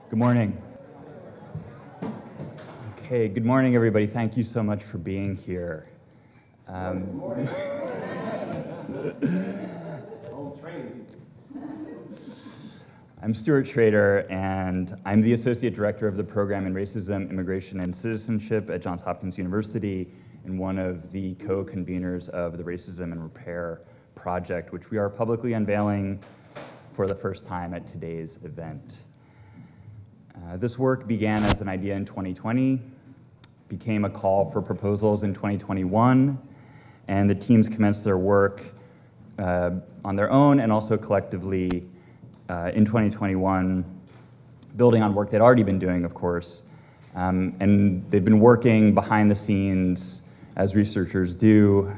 Good morning. Okay, good morning, everybody. Thank you so much for being here. Good morning. I'm Stuart Schrader, and I'm the Associate Director of the Program in Racism, Immigration, and Citizenship at Johns Hopkins University, and one of the co-conveners of the Racism and Repair Project, which we are publicly unveiling for the first time at today's event. This work began as an idea in 2020, became a call for proposals in 2021, and the teams commenced their work on their own and also collectively in 2021, building on work they'd already been doing, of course. And they've been working behind the scenes, as researchers do,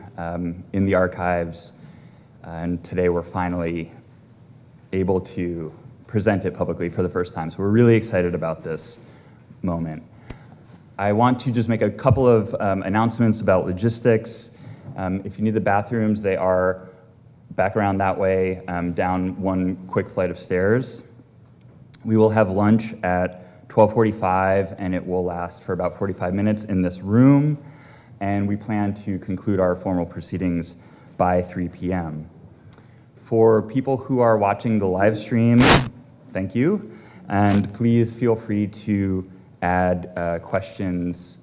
in the archives, and today we're finally able to present it publicly for the first time. So we're really excited about this moment. I want to just make a couple of announcements about logistics. If you need the bathrooms, they are back around that way, down one quick flight of stairs. We will have lunch at 12:45, and it will last for about 45 minutes in this room, and we plan to conclude our formal proceedings by 3 p.m. For people who are watching the live stream, thank you, and please feel free to add questions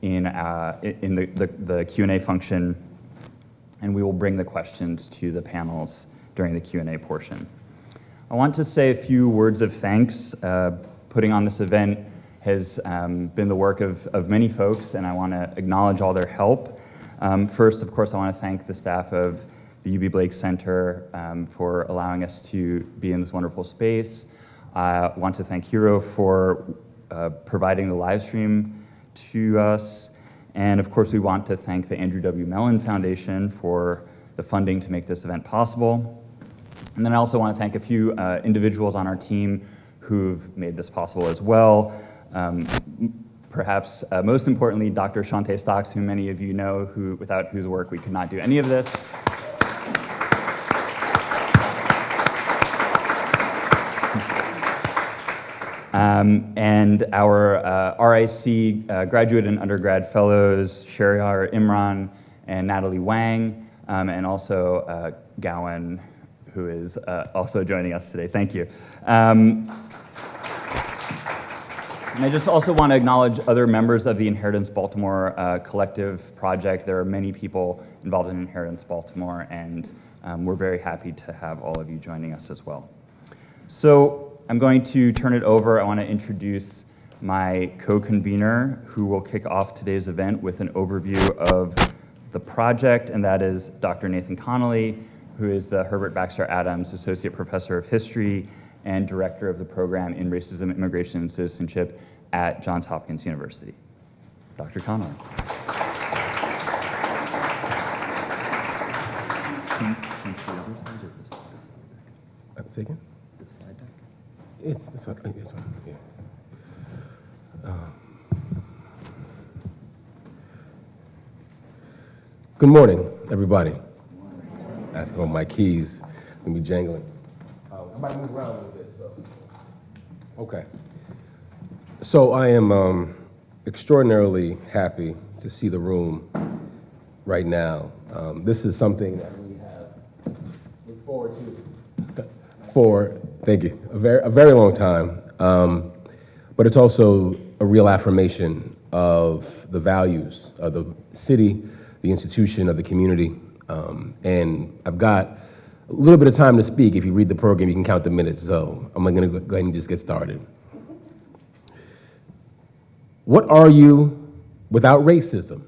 in the Q&A function, and we will bring the questions to the panels during the Q&A portion. I want to say a few words of thanks. Putting on this event has been the work of many folks, and I want to acknowledge all their help. First, of course, I want to thank the staff of the UB Blake Center for allowing us to be in this wonderful space. I want to thank Hero for providing the live stream to us. And of course, we want to thank the Andrew W. Mellon Foundation for the funding to make this event possible. And then I also want to thank a few individuals on our team who've made this possible as well. Perhaps most importantly, Dr. Shante Stocks, who many of you know, without whose work we could not do any of this. And our RIC graduate and undergrad fellows, Shariar Imran and Natalie Wang, and also Gowan, who is also joining us today. Thank you. And I just also want to acknowledge other members of the Inheritance Baltimore collective project. There are many people involved in Inheritance Baltimore, and we're very happy to have all of you joining us as well. So I'm going to turn it over. I want to introduce my co-convener who will kick off today's event with an overview of the project, and that is Dr. Nathan Connolly, who is the Herbert Baxter Adams Associate Professor of History and Director of the Program in Racism, Immigration, and Citizenship at Johns Hopkins University. Dr. Connolly. Say again? It's okay. Yeah. Good morning, everybody. Ask all my keys. Gonna be jangling. I might move around a little bit. Okay. So I am extraordinarily happy to see the room right now. This is something that we have looked forward to for, thank you, a very long time. But it's also a real affirmation of the values of the city, the institution, of the community. And I've got a little bit of time to speak. If you read the program, you can count the minutes. So I'm going to go ahead and just get started. What are you without racism?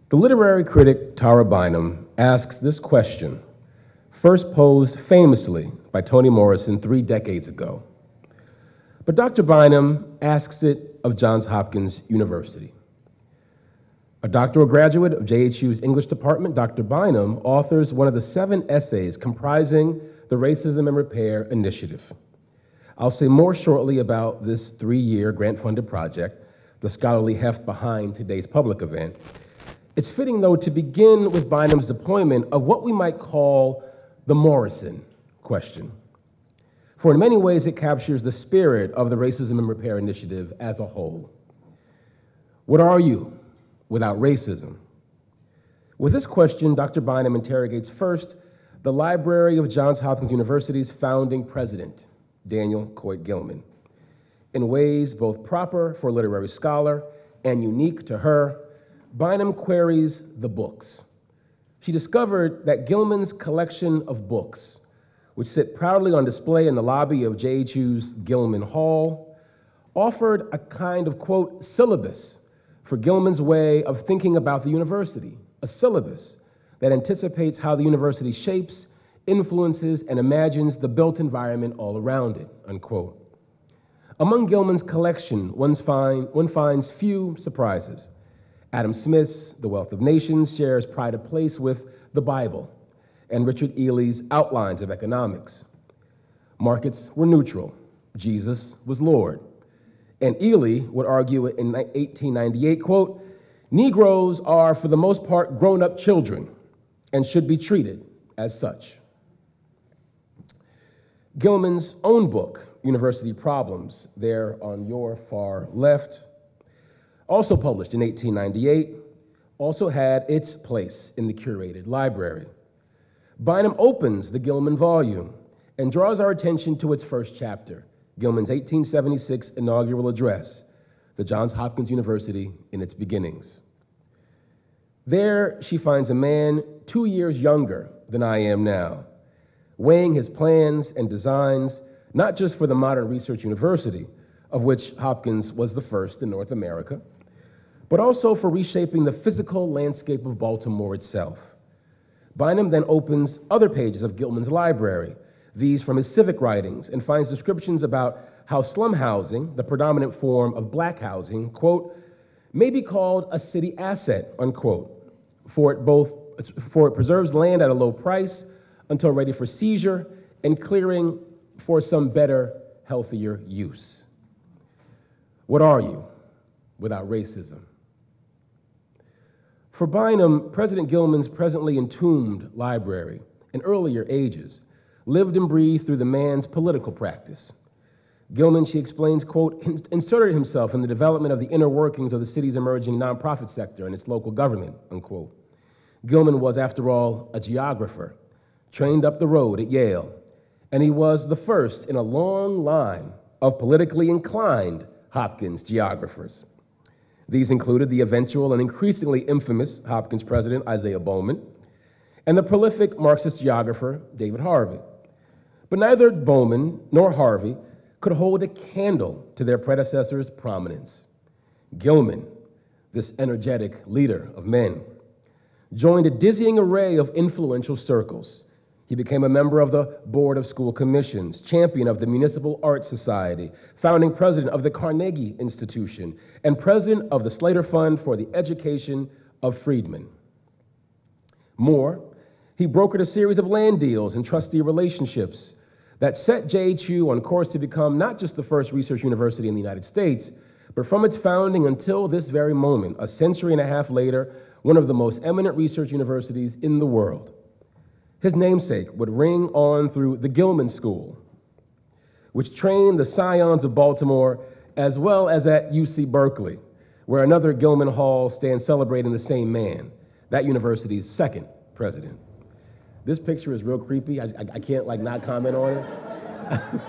The literary critic Tara Bynum asks this question, first posed famously by Toni Morrison 3 decades ago. But Dr. Bynum asks it of Johns Hopkins University. A doctoral graduate of JHU's English department, Dr. Bynum authors one of the 7 essays comprising the Racism and Repair Initiative. I'll say more shortly about this 3-year grant-funded project, the scholarly heft behind today's public event. It's fitting, though, to begin with Bynum's deployment of what we might call the Morrison question. for in many ways it captures the spirit of the Racism and Repair Initiative as a whole. What are you without racism? With this question, Dr. Bynum interrogates first the library of Johns Hopkins University's founding president, Daniel Coit Gilman, in ways both proper for a literary scholar and unique to her. Bynum queries the books. She discovered that Gilman's collection of books, which sit proudly on display in the lobby of JHU's Gilman Hall, offered a kind of, quote, syllabus for Gilman's way of thinking about the university, a syllabus that anticipates how the university shapes, influences, and imagines the built environment all around it, unquote. Among Gilman's collection, one finds few surprises. Adam Smith's The Wealth of Nations shares pride of place with the Bible and Richard Ely's Outlines of Economics. Markets were neutral. Jesus was Lord. And Ely would argue in 1898, quote, Negroes are for the most part grown-up children and should be treated as such. Gilman's own book, University Problems, there on your far left, also published in 1898, also had its place in the curated library. Bynum opens the Gilman volume and draws our attention to its first chapter, Gilman's 1876 inaugural address, the Johns Hopkins University in its beginnings. There she finds a man 2 years younger than I am now, weighing his plans and designs, not just for the modern research university, of which Hopkins was the first in North America, but also for reshaping the physical landscape of Baltimore itself. Bynum then opens other pages of Gilman's library, these from his civic writings, and finds descriptions about how slum housing, the predominant form of black housing, quote, may be called a city asset, unquote, for it preserves land at a low price until ready for seizure and clearing for some better, healthier use. What are you without racism? For Bynum, President Gilman's presently entombed library, in earlier ages, lived and breathed through the man's political practice. Gilman, she explains, quote, inserted himself in the development of the inner workings of the city's emerging nonprofit sector and its local government, unquote. Gilman was, after all, a geographer, trained up the road at Yale, and he was the first in a long line of politically inclined Hopkins geographers. These included the eventual and increasingly infamous Hopkins president, Isaiah Bowman, and the prolific Marxist geographer, David Harvey. But neither Bowman nor Harvey could hold a candle to their predecessors' prominence. Gilman, this energetic leader of men, joined a dizzying array of influential circles. He became a member of the Board of School Commissions, champion of the Municipal Art Society, founding president of the Carnegie Institution, and president of the Slater Fund for the Education of Freedmen. More, he brokered a series of land deals and trustee relationships that set JHU on course to become not just the first research university in the United States, but from its founding until this very moment, a century and a half later, one of the most eminent research universities in the world. His namesake would ring on through the Gilman School, which trained the scions of Baltimore, as well as at UC Berkeley, where another Gilman Hall stands celebrating the same man, that university's second president. This picture is real creepy. I can't not comment on it.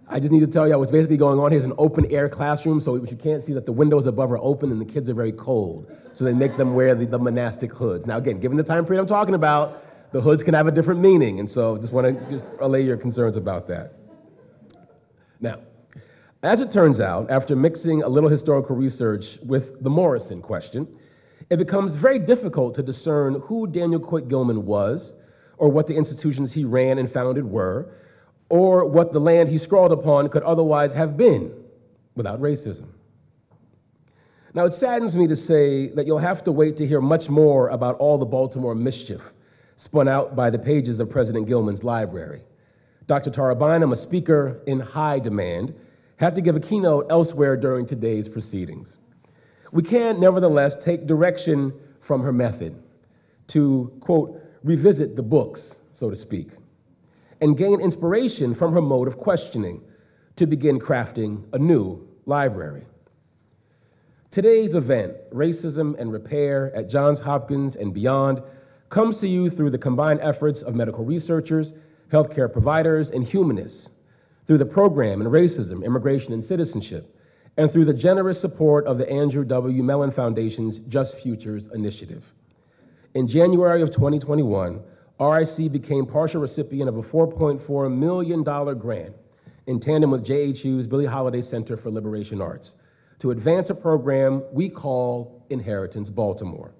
I just need to tell you what's basically going on here is an open air classroom, so what you can't see that the windows above are open and the kids are very cold. So they make them wear the monastic hoods. Now again, given the time period I'm talking about, the hoods can have a different meaning, and so just want to just allay your concerns about that. Now, as it turns out, after mixing a little historical research with the Morrison question, it becomes very difficult to discern who Daniel Coit Gilman was, or what the institutions he ran and founded were, or what the land he scrawled upon could otherwise have been without racism. Now, it saddens me to say that you'll have to wait to hear much more about all the Baltimore mischief spun out by the pages of President Gilman's library. Dr. Tara Bynum, a speaker in high demand, had to give a keynote elsewhere during today's proceedings. We can, nevertheless, take direction from her method to, quote, revisit the books, so to speak. and gain inspiration from her mode of questioning to begin crafting a new library. Today's event, Racism and Repair at Johns Hopkins and Beyond, comes to you through the combined efforts of medical researchers, healthcare providers, and humanists, through the program in Racism, Immigration, and Citizenship, and through the generous support of the Andrew W. Mellon Foundation's Just Futures initiative. In January of 2021, RIC became partial recipient of a $4.4 million grant in tandem with JHU's Billie Holiday Center for Liberation Arts to advance a program we call Inheritance Baltimore.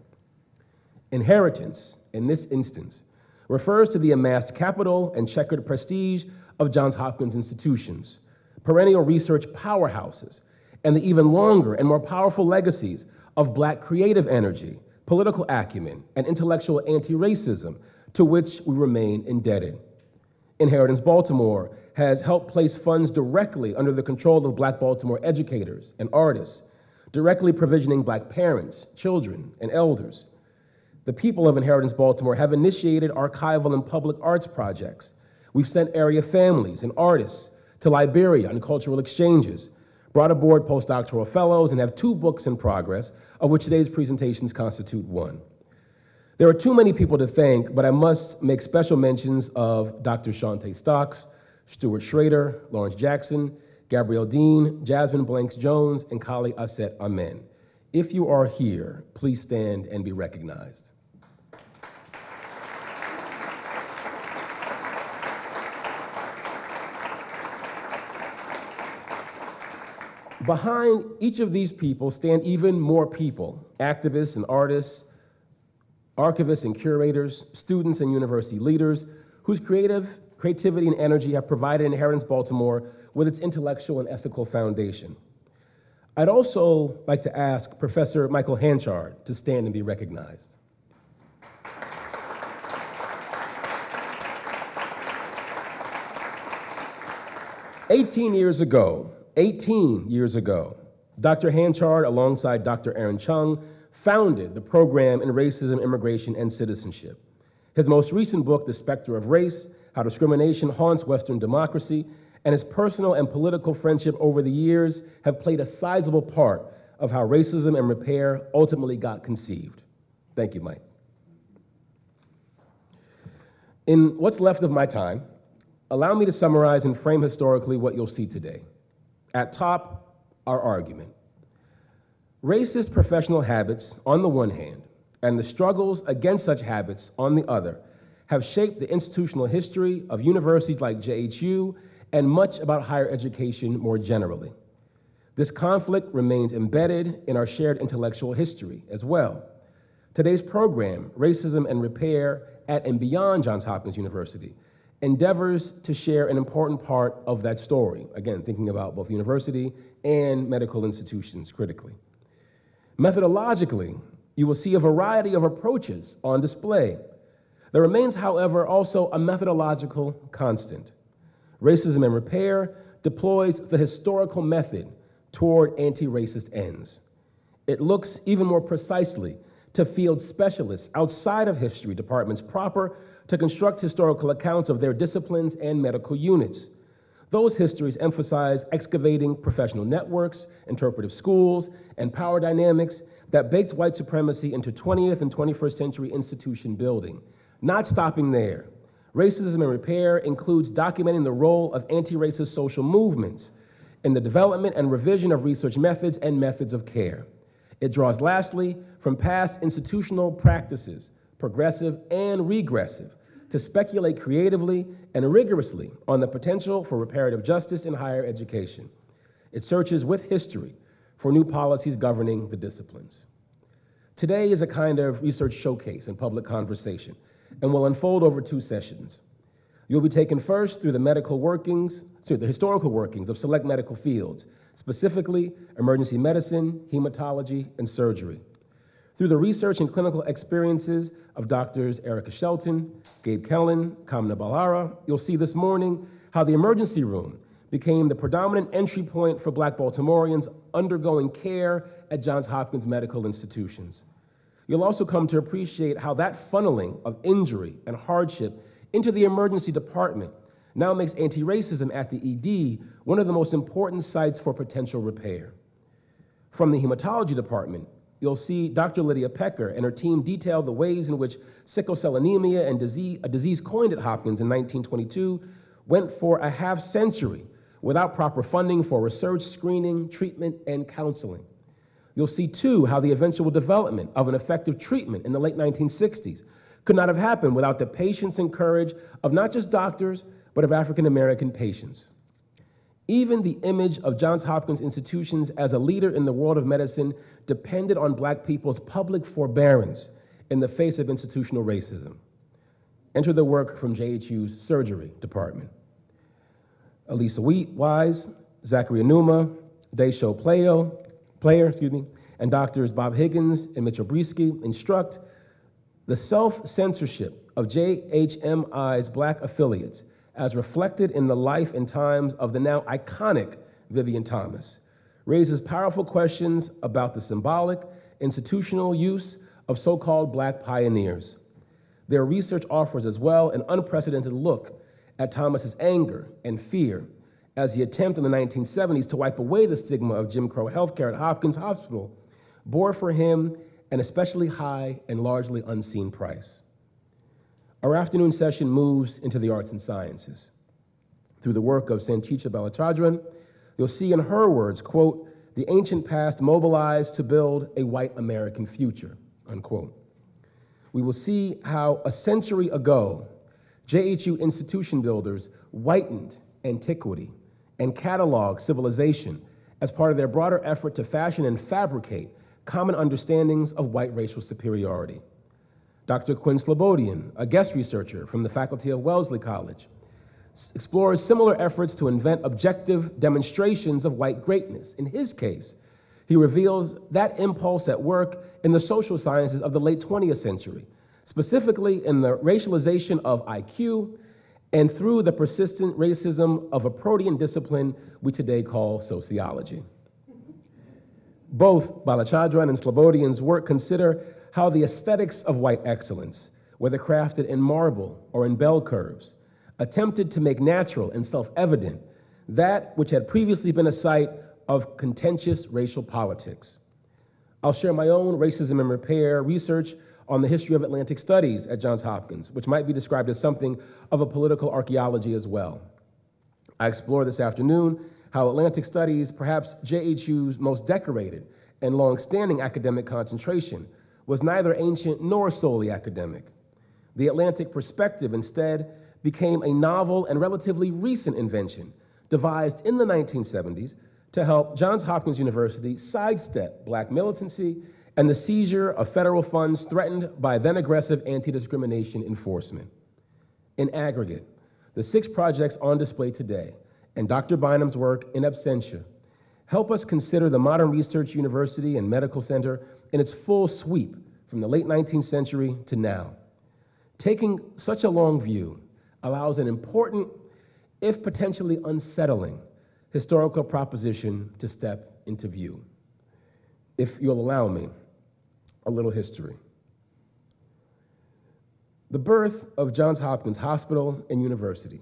Inheritance, in this instance, refers to the amassed capital and checkered prestige of Johns Hopkins institutions, perennial research powerhouses, and the even longer and more powerful legacies of Black creative energy, political acumen, and intellectual anti-racism to which we remain indebted. Inheritance Baltimore has helped place funds directly under the control of Black Baltimore educators and artists, directly provisioning Black parents, children, and elders. The people of Inheritance Baltimore have initiated archival and public arts projects. We've sent area families and artists to Liberia on cultural exchanges, brought aboard postdoctoral fellows, and have 2 books in progress, of which today's presentations constitute one. There are too many people to thank, but I must make special mentions of Dr. Shante Stocks, Stuart Schrader, Lawrence Jackson, Gabrielle Dean, Jasmine Blanks-Jones, and Kali Aset Amen. If you are here, please stand and be recognized. Behind each of these people stand even more people, activists and artists, archivists and curators, students and university leaders, whose creativity and energy have provided Inheritance Baltimore with its intellectual and ethical foundation. I'd also like to ask Professor Michael Hanchard to stand and be recognized. Eighteen years ago, Dr. Hanchard, alongside Dr. Aaron Chung, founded the program in Racism, Immigration, and Citizenship. His most recent book, The Specter of Race, How Discrimination Haunts Western Democracy, and his personal and political friendship over the years have played a sizable part of how racism and repair ultimately got conceived. Thank you, Mike. In what's left of my time, allow me to summarize and frame historically what you'll see today. At top, our argument. Racist professional habits on the one hand, and the struggles against such habits on the other, have shaped the institutional history of universities like JHU and much about higher education more generally. This conflict remains embedded in our shared intellectual history as well. Today's program, Racism and Repair at and Beyond Johns Hopkins University, endeavors to share an important part of that story, again, thinking about both university and medical institutions critically. Methodologically, you will see a variety of approaches on display. There remains, however, also a methodological constant. Racism and Repair deploys the historical method toward anti-racist ends. It looks even more precisely to field specialists outside of history departments proper to construct historical accounts of their disciplines and medical units. Those histories emphasize excavating professional networks, interpretive schools, and power dynamics that baked white supremacy into 20th and 21st century institution building. Not stopping there, Racism and Repair includes documenting the role of anti-racist social movements in the development and revision of research methods and methods of care. It draws lastly from past institutional practices, progressive and regressive, to speculate creatively and rigorously on the potential for reparative justice in higher education. It searches with history for new policies governing the disciplines. Today is a kind of research showcase and public conversation, and will unfold over 2 sessions. You'll be taken first through the historical workings of select medical fields, specifically emergency medicine, hematology, and surgery. Through the research and clinical experiences of Doctors Erica Shelton, Gabe Kellen, Kamna Balara, you'll see this morning how the emergency room became the predominant entry point for Black Baltimoreans undergoing care at Johns Hopkins medical institutions. You'll also come to appreciate how that funneling of injury and hardship into the emergency department now makes anti-racism at the ED one of the most important sites for potential repair. From the hematology department, you'll see Dr. Lydia Pecker and her team detail the ways in which sickle cell anemia and a disease coined at Hopkins in 1922 went for a half century without proper funding for research, screening, treatment, and counseling. You'll see, too, how the eventual development of an effective treatment in the late 1960s could not have happened without the patience and courage of not just doctors, but of African American patients. Even the image of Johns Hopkins institutions as a leader in the world of medicine depended on Black people's public forbearance in the face of institutional racism. Enter the work from JHU's surgery department. Elisa Wise, Zachary Enumah, Desho Player, and doctors Bob Higgins and Mitchell Bryski instruct the self-censorship of JHMI's Black affiliates as reflected in the life and times of the now iconic Vivien Thomas, raises powerful questions about the symbolic, institutional use of so-called Black pioneers. Their research offers as well an unprecedented look at Thomas's anger and fear as the attempt in the 1970s to wipe away the stigma of Jim Crow healthcare at Hopkins Hospital bore for him an especially high and largely unseen price. Our afternoon session moves into the arts and sciences. Through the work of Sanchicha Balachandran, you'll see in her words, quote, "The ancient past mobilized to build a white American future," unquote. We will see how a century ago, JHU institution builders whitened antiquity and cataloged civilization as part of their broader effort to fashion and fabricate common understandings of white racial superiority. Dr. Quinn Slobodian, a guest researcher from the faculty of Wellesley College, explores similar efforts to invent objective demonstrations of white greatness. In his case, he reveals that impulse at work in the social sciences of the late 20th century, specifically in the racialization of IQ and through the persistent racism of a protean discipline we today call sociology. Both Balachandran and Slobodian's work consider how the aesthetics of white excellence, whether crafted in marble or in bell curves, attempted to make natural and self-evident that which had previously been a site of contentious racial politics. I'll share my own racism and repair research on the history of Atlantic studies at Johns Hopkins, which might be described as something of a political archaeology as well. I explore this afternoon how Atlantic studies, perhaps JHU's most decorated and long-standing academic concentration, was neither ancient nor solely academic. The Atlantic perspective instead became a novel and relatively recent invention devised in the 1970s to help Johns Hopkins University sidestep Black militancy and the seizure of federal funds threatened by then aggressive anti-discrimination enforcement. In aggregate, the 6 projects on display today and Dr. Bynum's work in absentia help us consider the modern research university and medical center in its full sweep from the late 19th century to now. Taking such a long view allows an important, if potentially unsettling, historical proposition to step into view. If you'll allow me, a little history. The birth of Johns Hopkins Hospital and University,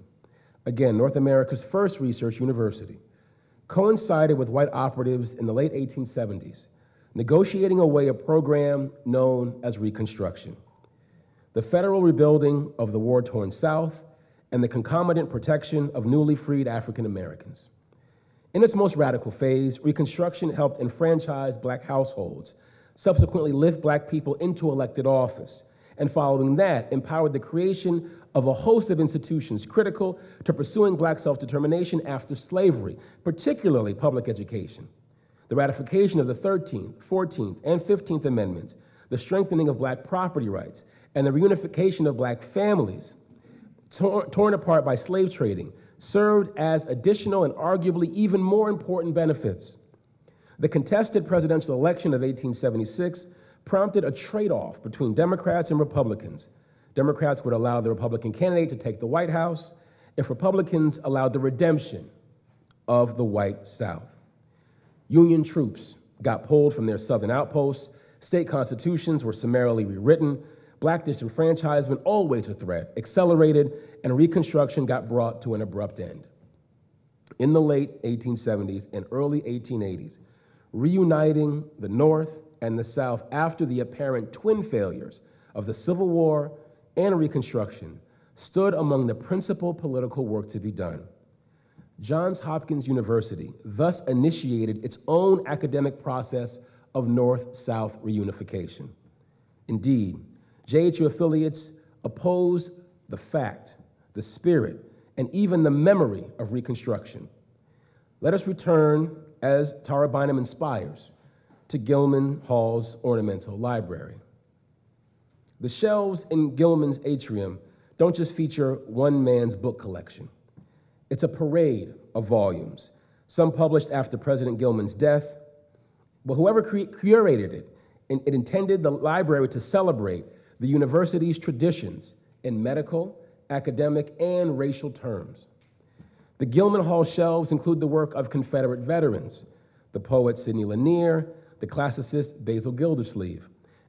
again, North America's first research university, coincided with white operatives in the late 1870s, negotiating away a program known as Reconstruction, the federal rebuilding of the war-torn South and the concomitant protection of newly freed African Americans. In its most radical phase, Reconstruction helped enfranchise Black households, subsequently lift Black people into elected office, and following that, empowered the creation of a host of institutions critical to pursuing Black self-determination after slavery, particularly public education. The ratification of the 13th, 14th, and 15th Amendments, the strengthening of Black property rights, and the reunification of Black families torn apart by slave trading served as additional and arguably even more important benefits. The contested presidential election of 1876 prompted a trade-off between Democrats and Republicans. Democrats would allow the Republican candidate to take the White House if Republicans allowed the redemption of the white South. Union troops got pulled from their southern outposts, state constitutions were summarily rewritten, Black disenfranchisement, always a threat, accelerated, and Reconstruction got brought to an abrupt end. In the late 1870s and early 1880s, reuniting the North and the South after the apparent twin failures of the Civil War and Reconstruction stood among the principal political work to be done. Johns Hopkins University thus initiated its own academic process of North-South reunification. Indeed, JHU affiliates opposed the fact, the spirit, and even the memory of Reconstruction. Let us return, as Tara Bynum inspires, to Gilman Hall's ornamental library. The shelves in Gilman's atrium don't just feature one man's book collection. It's a parade of volumes, some published after President Gilman's death, but whoever curated it intended the library to celebrate the university's traditions in medical, academic, and racial terms. The Gilman Hall shelves include the work of Confederate veterans, the poet Sidney Lanier, the classicist Basil Gildersleeve,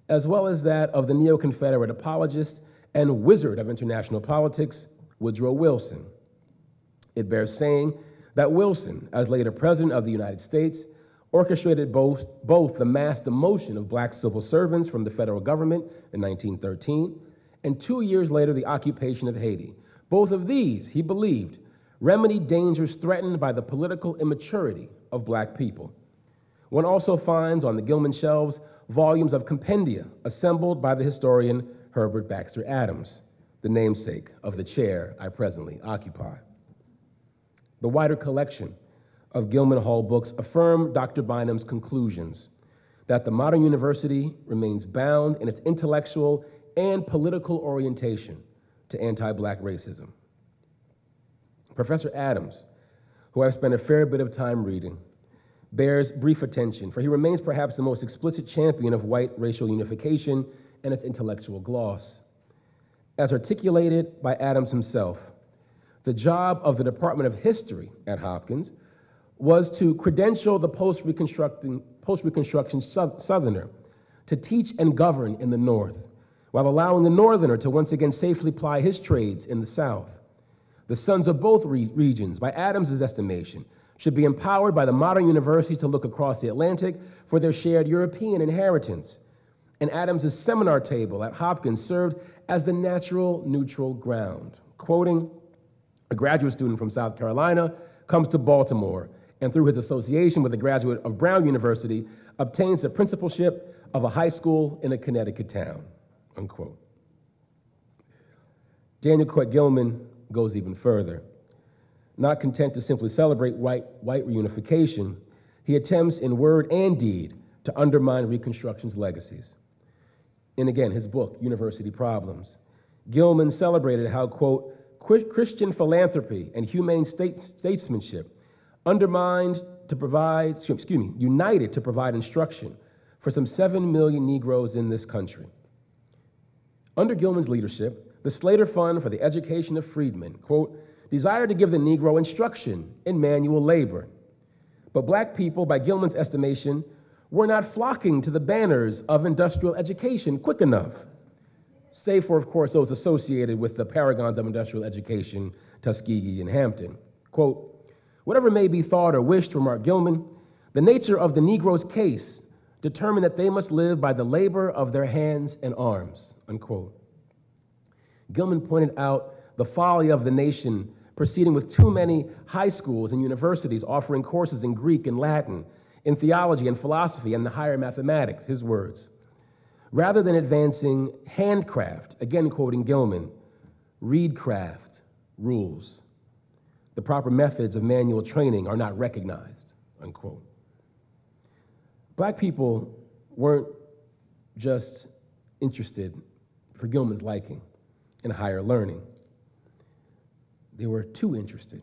as well as that of the neo-Confederate apologist and wizard of international politics, Woodrow Wilson. It bears saying that Wilson, as later President of the United States, orchestrated both the mass demotion of Black civil servants from the federal government in 1913, and 2 years later, the occupation of Haiti. Both of these, he believed, remedied dangers threatened by the political immaturity of Black people. One also finds on the Gilman shelves volumes of compendia assembled by the historian Herbert Baxter Adams, the namesake of the chair I presently occupy. The wider collection of Gilman Hall books affirm Dr. Bynum's conclusions that the modern university remains bound in its intellectual and political orientation to anti-Black racism. Professor Adams, who I've spent a fair bit of time reading, bears brief attention, for he remains perhaps the most explicit champion of white racial unification and its intellectual gloss. As articulated by Adams himself, the job of the Department of History at Hopkins was to credential the post-Reconstruction Southerner to teach and govern in the North, while allowing the Northerner to once again safely ply his trades in the South. The sons of both regions, by Adams's estimation, should be empowered by the modern university to look across the Atlantic for their shared European inheritance. And Adams's seminar table at Hopkins served as the natural neutral ground. Quoting, a graduate student from South Carolina comes to Baltimore and through his association with a graduate of Brown University obtains the principalship of a high school in a Connecticut town, unquote. Daniel Coit Gilman goes even further. Not content to simply celebrate white reunification, he attempts in word and deed to undermine Reconstruction's legacies. In again, his book, University Problems, Gilman celebrated how, quote, Christian philanthropy and humane statesmanship united to provide instruction for some 7 million Negroes in this country. Under Gilman's leadership, the Slater Fund for the Education of Freedmen, quote, desired to give the Negro instruction in manual labor. But Black people, by Gilman's estimation, were not flocking to the banners of industrial education quick enough, save for, of course, those associated with the paragons of industrial education, Tuskegee and Hampton. Quote, whatever may be thought or wished, remarked Gilman, the nature of the Negro's case determined that they must live by the labor of their hands and arms, unquote. Gilman pointed out the folly of the nation proceeding with too many high schools and universities offering courses in Greek and Latin, in theology and philosophy and the higher mathematics, his words. Rather than advancing handcraft, again quoting Gilman, reedcraft rules. The proper methods of manual training are not recognized, unquote. Black people weren't just interested, for Gilman's liking, in higher learning. They were too interested.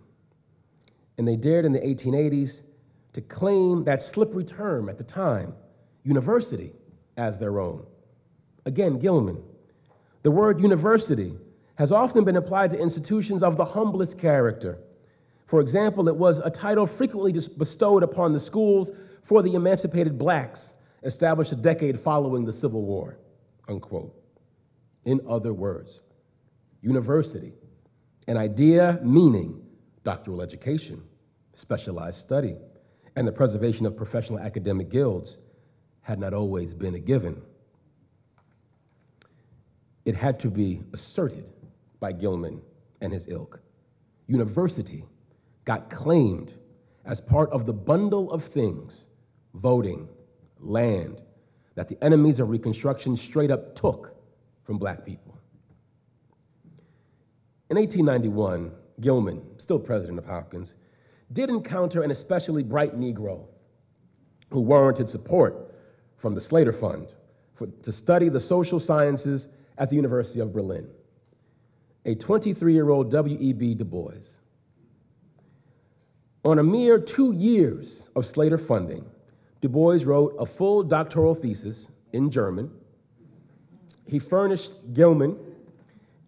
And they dared in the 1880s to claim that slippery term at the time, university, as their own. Again, Gilman, the word university has often been applied to institutions of the humblest character. For example, it was a title frequently bestowed upon the schools for the emancipated Blacks established a decade following the Civil War, unquote. In other words, university, an idea meaning doctoral education, specialized study, and the preservation of professional academic guilds had not always been a given. It had to be asserted by Gilman and his ilk. University got claimed as part of the bundle of things, voting, land, that the enemies of Reconstruction straight up took from black people. In 1891, Gilman, still president of Hopkins, did encounter an especially bright Negro who warranted support from the Slater Fund to study the social sciences at the University of Berlin, a 23-year-old W.E.B. Du Bois. On a mere 2 years of Slater funding, Du Bois wrote a full doctoral thesis in German. He furnished Gilman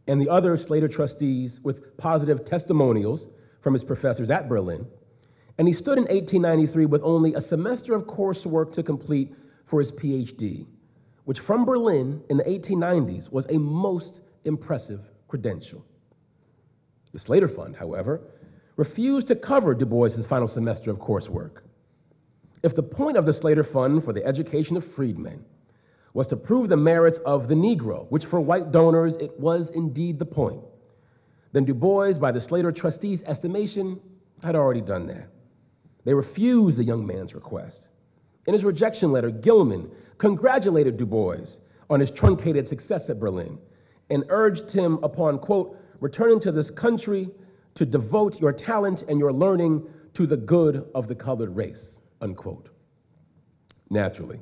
and the other Slater trustees with positive testimonials from his professors at Berlin, and he stood in 1893 with only a semester of coursework to complete for his PhD, which from Berlin in the 1890s was a most impressive credential. The Slater Fund, however, refused to cover Du Bois's final semester of coursework. If the point of the Slater Fund for the education of freedmen was to prove the merits of the Negro, which for white donors it was indeed the point, then Du Bois, by the Slater trustees' estimation, had already done that. They refused the young man's request. In his rejection letter, Gilman congratulated Du Bois on his truncated success at Berlin and urged him upon, quote, returning to this country to devote your talent and your learning to the good of the colored race, unquote. Naturally,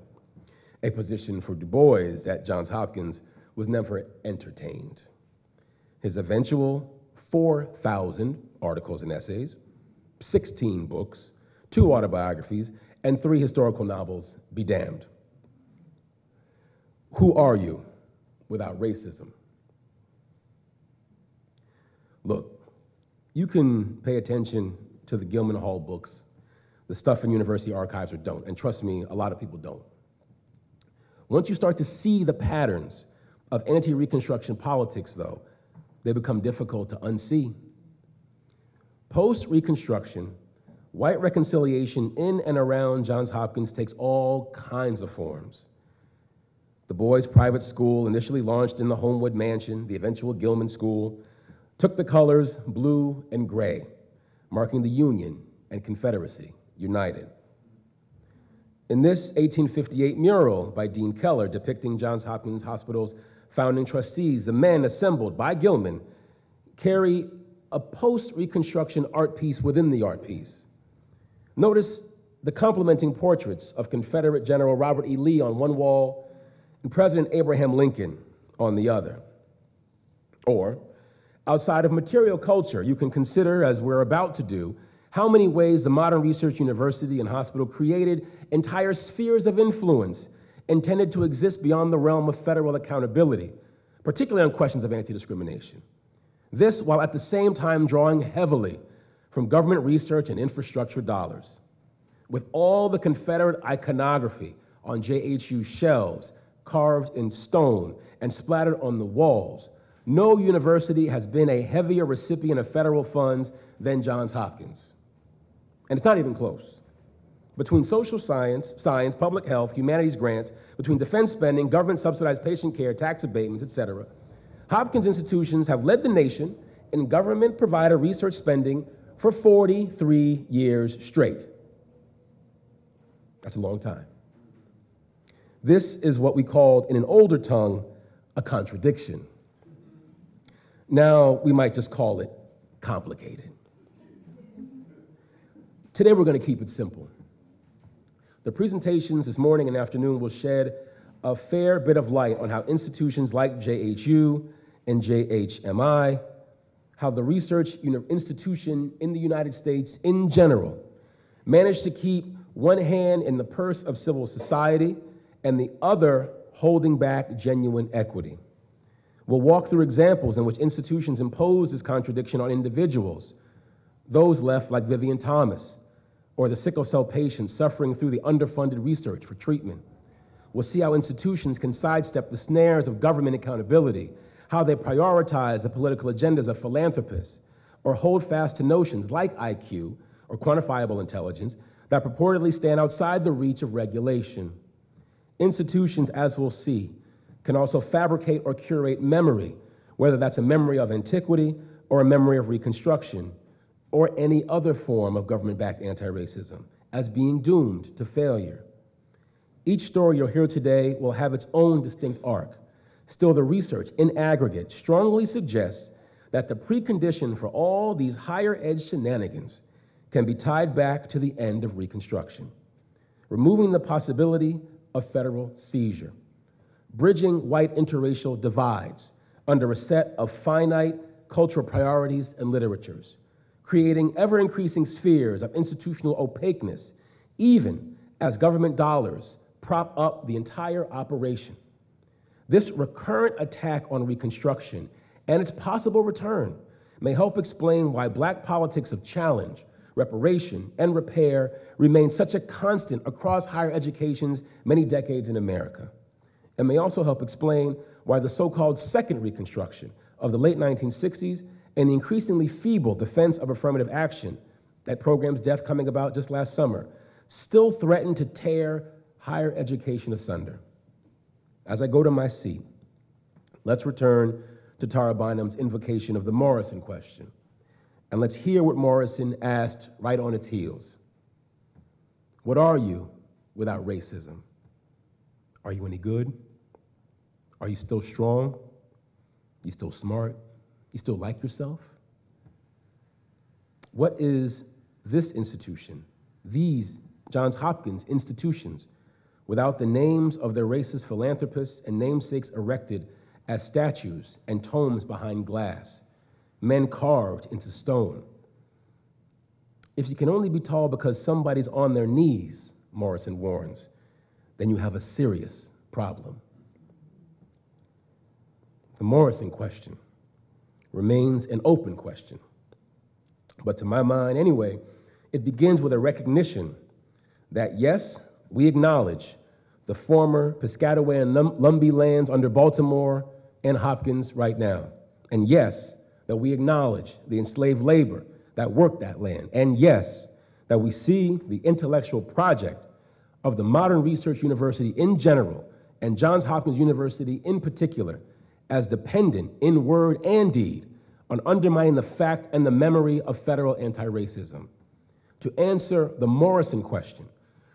a position for Du Bois at Johns Hopkins was never entertained. His eventual 4,000 articles and essays, 16 books, 2 autobiographies, and 3 historical novels be damned. Who are you without racism? Look, you can pay attention to the Gilman Hall books, the stuff in university archives, or don't, and trust me, a lot of people don't. Once you start to see the patterns of anti-Reconstruction politics, though, they become difficult to unsee. Post-Reconstruction, white reconciliation in and around Johns Hopkins takes all kinds of forms. The boys' private school, initially launched in the Homewood Mansion, the eventual Gilman School, took the colors blue and gray, marking the Union and Confederacy united. In this 1858 mural by Dean Keller depicting Johns Hopkins Hospital's founding trustees, the men assembled by Gilman carry a post-Reconstruction art piece within the art piece. Notice the complementing portraits of Confederate General Robert E. Lee on one wall and President Abraham Lincoln on the other. Or, outside of material culture, you can consider, as we're about to do, how many ways the modern research university and hospital created entire spheres of influence intended to exist beyond the realm of federal accountability, particularly on questions of anti-discrimination. This while at the same time drawing heavily from government research and infrastructure dollars. With all the Confederate iconography on JHU shelves, carved in stone and splattered on the walls, no university has been a heavier recipient of federal funds than Johns Hopkins. And it's not even close. Between social science, public health, humanities grants, between defense spending, government-subsidized patient care, tax abatements, et cetera, Hopkins institutions have led the nation in government-provided research spending for 43 years straight. That's a long time. This is what we called, in an older tongue, a contradiction. Now, we might just call it complicated. Today, we're going to keep it simple. The presentations this morning and afternoon will shed a fair bit of light on how institutions like JHU and JHMI, how the research institution in the United States in general managed to keep one hand in the purse of civil society and the other holding back genuine equity. We'll walk through examples in which institutions impose this contradiction on individuals, those left like Vivien Thomas, or the sickle cell patients suffering through the underfunded research for treatment. We'll see how institutions can sidestep the snares of government accountability, how they prioritize the political agendas of philanthropists, or hold fast to notions like IQ, or quantifiable intelligence, that purportedly stand outside the reach of regulation. Institutions, as we'll see, can also fabricate or curate memory, whether that's a memory of antiquity or a memory of Reconstruction, or any other form of government-backed anti-racism, as being doomed to failure. Each story you'll hear today will have its own distinct arc. Still, the research in aggregate strongly suggests that the precondition for all these higher-edge shenanigans can be tied back to the end of Reconstruction, removing the possibility of federal seizure, bridging white interracial divides under a set of finite cultural priorities and literatures, creating ever-increasing spheres of institutional opaqueness, even as government dollars prop up the entire operation. This recurrent attack on Reconstruction and its possible return may help explain why Black politics of challenge, reparation, and repair remain such a constant across higher education's many decades in America. It may also help explain why the so-called second Reconstruction of the late 1960s and the increasingly feeble defense of affirmative action, that program's death coming about just last summer, still threaten to tear higher education asunder. As I go to my seat, let's return to Tara Bynum's invocation of the Morrison question, and let's hear what Morrison asked right on its heels. What are you without racism? Are you any good? Are you still strong? You still smart? You still like yourself? What is this institution, these Johns Hopkins institutions, without the names of their racist philanthropists and namesakes erected as statues and tomes behind glass, men carved into stone? If you can only be tall because somebody's on their knees, Morrison warns, then you have a serious problem. The Morrison question remains an open question. But to my mind, anyway, it begins with a recognition that, yes, we acknowledge the former Piscataway and Lumbee lands under Baltimore and Hopkins right now. And yes, that we acknowledge the enslaved labor that worked that land. And yes, that we see the intellectual project of the modern research university in general and Johns Hopkins University in particular as dependent in word and deed on undermining the fact and the memory of federal anti-racism. To answer the Morrison question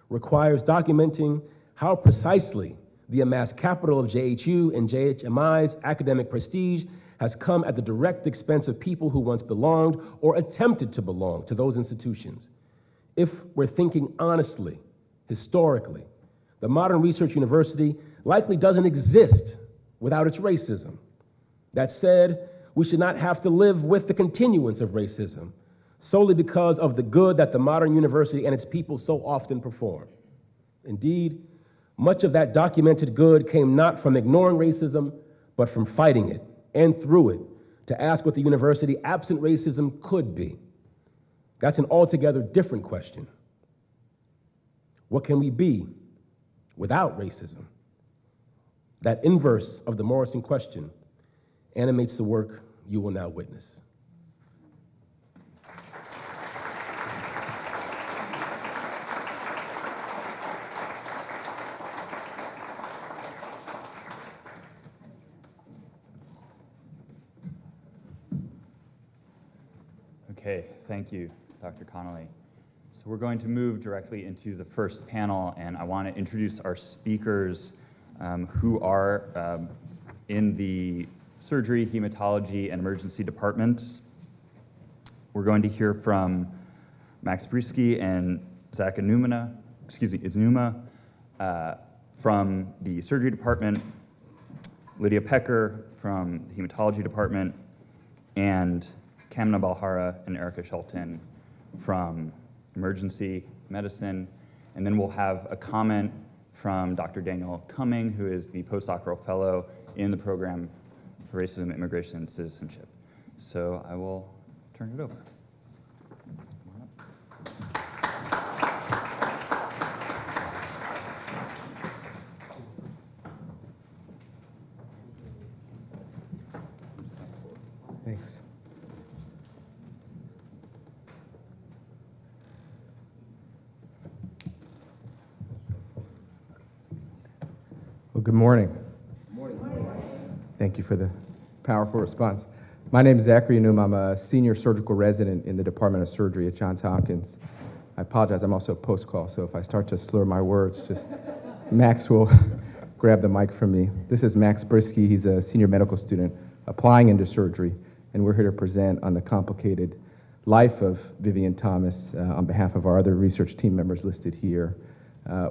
requires documenting how precisely the amassed capital of JHU and JHMI's academic prestige has come at the direct expense of people who once belonged or attempted to belong to those institutions. If we're thinking honestly, historically, the modern research university likely doesn't exist without its racism. That said, we should not have to live with the continuance of racism solely because of the good that the modern university and its people so often perform. Indeed, much of that documented good came not from ignoring racism, but from fighting it and through it to ask what the university absent racism could be. That's an altogether different question. What can we be without racism? That inverse of the Morrison question animates the work you will now witness. Okay, thank you, Dr. Connolly. So we're going to move directly into the first panel, and I want to introduce our speakers who are in the surgery, hematology, and emergency departments. We're going to hear from Max Bryski and Zach Enumah from the surgery department, Lydia Pecker from the hematology department, and Kamna Balhara and Erica Shelton from emergency medicine. And then we'll have a comment from Dr. Daniel Cumming, who is the postdoctoral fellow in the program for Racism, Immigration, and Citizenship. So I will turn it over. Thanks. Well, good morning. Good morning. Thank you for the powerful response. My name is Zachary O. I'm a senior surgical resident in the Department of Surgery at Johns Hopkins. I apologize, I'm also post-call, so if I start to slur my words, just Max will grab the mic from me. This is Max Bryski. He's a senior medical student applying into surgery, and we're here to present on the complicated life of Vivien Thomas on behalf of our other research team members listed here,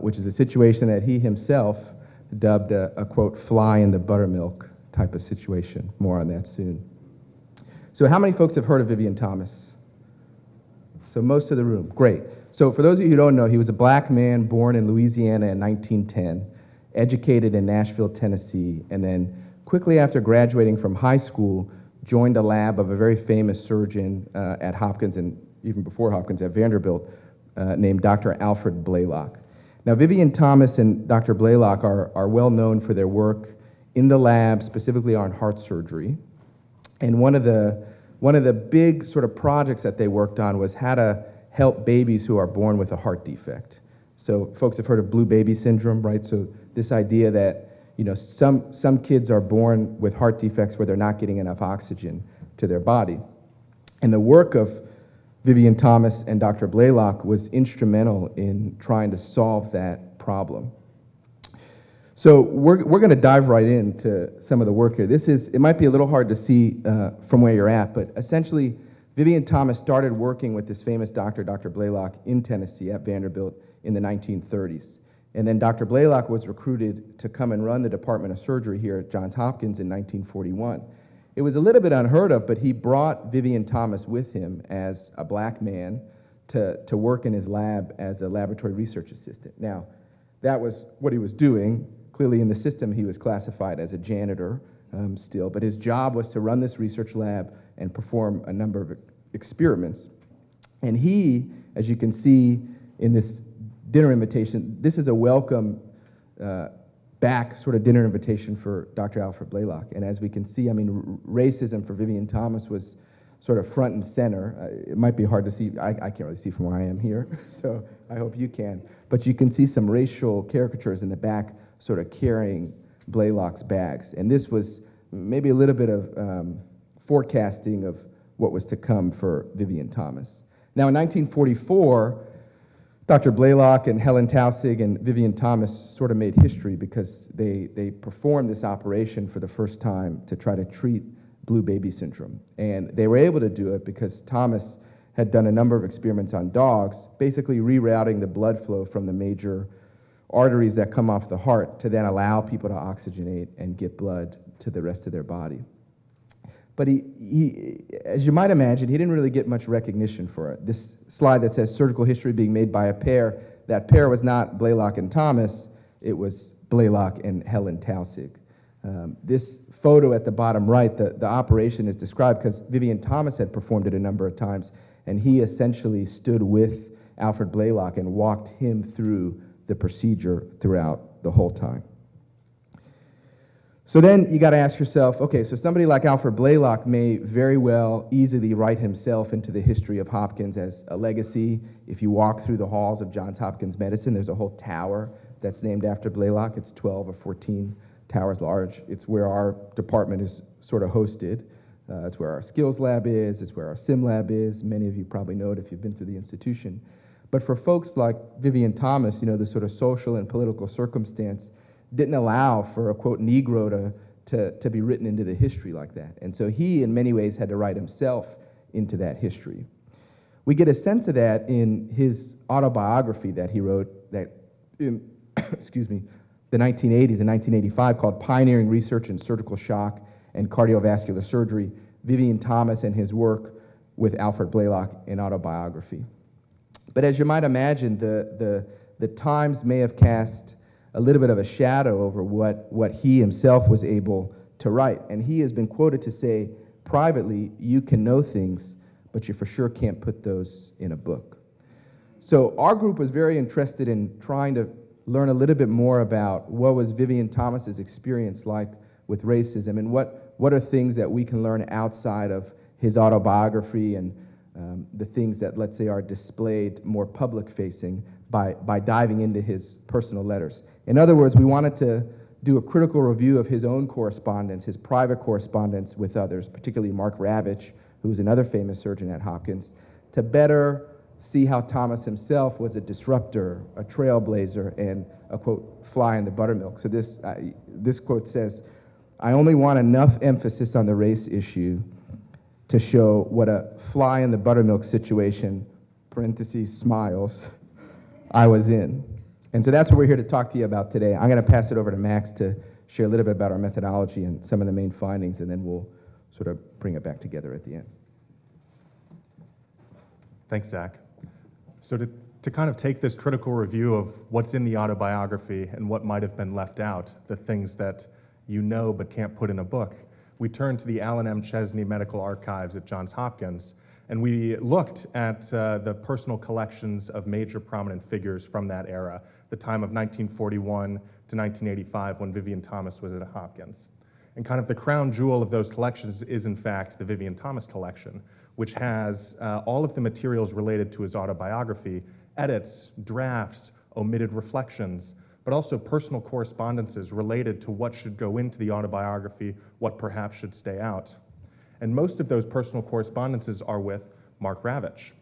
which is a situation that he himself dubbed a quote, fly in the buttermilk type of situation. More on that soon. So how many folks have heard of Vivien Thomas? So most of the room, great. So for those of you who don't know, he was a black man born in Louisiana in 1910, educated in Nashville, Tennessee, and then quickly after graduating from high school, joined a lab of a very famous surgeon at Hopkins, and even before Hopkins at Vanderbilt, named Dr. Alfred Blalock. Now, Vivien Thomas and Dr. Blalock are well known for their work in the lab, specifically on heart surgery. And one of the big sort of projects that they worked on was how to help babies who are born with a heart defect. So folks have heard of blue baby syndrome, right? So this idea that, you know, some kids are born with heart defects where they're not getting enough oxygen to their body. And the work of Vivien Thomas and Dr. Blalock was instrumental in trying to solve that problem. So we're going to dive right into some of the work here. It might be a little hard to see from where you're at, but essentially Vivien Thomas started working with this famous doctor, Dr. Blalock, in Tennessee at Vanderbilt in the 1930s. And then Dr. Blalock was recruited to come and run the Department of Surgery here at Johns Hopkins in 1941. It was a little bit unheard of, but he brought Vivien Thomas with him as a black man to work in his lab as a laboratory research assistant. Now, that was what he was doing. Clearly in the system, he was classified as a janitor still, but his job was to run this research lab and perform a number of experiments. And he, as you can see in this dinner invitation, this is a welcome back sort of dinner invitation for Dr. Alfred Blalock. And as we can see, I mean, racism for Vivien Thomas was sort of front and center. It might be hard to see. I can't really see from where I am here, so I hope you can. But you can see some racial caricatures in the back sort of carrying Blalock's bags. And this was maybe a little bit of forecasting of what was to come for Vivien Thomas. Now in 1944, Dr. Blalock and Helen Taussig and Vivien Thomas sort of made history because they performed this operation for the first time to try to treat blue baby syndrome. And they were able to do it because Thomas had done a number of experiments on dogs, basically rerouting the blood flow from the major arteries that come off the heart to then allow people to oxygenate and get blood to the rest of their body. But he, as you might imagine, he didn't really get much recognition for it. This slide that says surgical history being made by a pair, that pair was not Blalock and Thomas, it was Blalock and Helen Taussig. This photo at the bottom right, the operation is described because Vivien Thomas had performed it a number of times, and he essentially stood with Alfred Blalock and walked him through the procedure throughout the whole time. So then you got to ask yourself, okay, so somebody like Alfred Blalock may very well easily write himself into the history of Hopkins as a legacy. If you walk through the halls of Johns Hopkins Medicine, there's a whole tower that's named after Blalock. It's 12 or 14 towers large. It's where our department is sort of hosted. It's where our skills lab is. It's where our sim lab is. Many of you probably know it if you've been through the institution. But for folks like Vivien Thomas, you know, the sort of social and political circumstance didn't allow for a, quote, Negro to be written into the history like that. And so he, in many ways, had to write himself into that history. We get a sense of that in his autobiography that he wrote that in, excuse me, the 1980s and 1985 called Pioneering Research in Surgical Shock and Cardiovascular Surgery, Vivien Thomas and his work with Alfred Blalock in autobiography. But as you might imagine, the times may have cast a little bit of a shadow over what he himself was able to write. And he has been quoted to say, privately, you can know things, but you for sure can't put those in a book. So our group was very interested in trying to learn a little bit more about what was Vivien Thomas's experience like with racism and what what are things that we can learn outside of his autobiography and the things that, let's say, are displayed more public-facing by diving into his personal letters. In other words, we wanted to do a critical review of his own correspondence, his private correspondence with others, particularly Mark Ravitch, who was another famous surgeon at Hopkins, to better see how Thomas himself was a disruptor, a trailblazer, and a, quote, fly in the buttermilk. So this quote says, "I only want enough emphasis on the race issue to show what a fly in the buttermilk situation, parentheses, smiles, I was in." And so that's what we're here to talk to you about today. I'm going to pass it over to Max to share a little bit about our methodology and some of the main findings, and then we'll sort of bring it back together at the end. Thanks, Zach. So to kind of take this critical review of what's in the autobiography and what might have been left out, the things that you know but can't put in a book, we turned to the Alan M. Chesney Medical Archives at Johns Hopkins, and we looked at the personal collections of major prominent figures from that era, the time of 1941 to 1985 when Vivien Thomas was at Hopkins. And kind of the crown jewel of those collections is, in fact, the Vivien Thomas collection, which has all of the materials related to his autobiography, edits, drafts, omitted reflections, but also personal correspondences related to what should go into the autobiography, what perhaps should stay out. And most of those personal correspondences are with Mark Ravitch.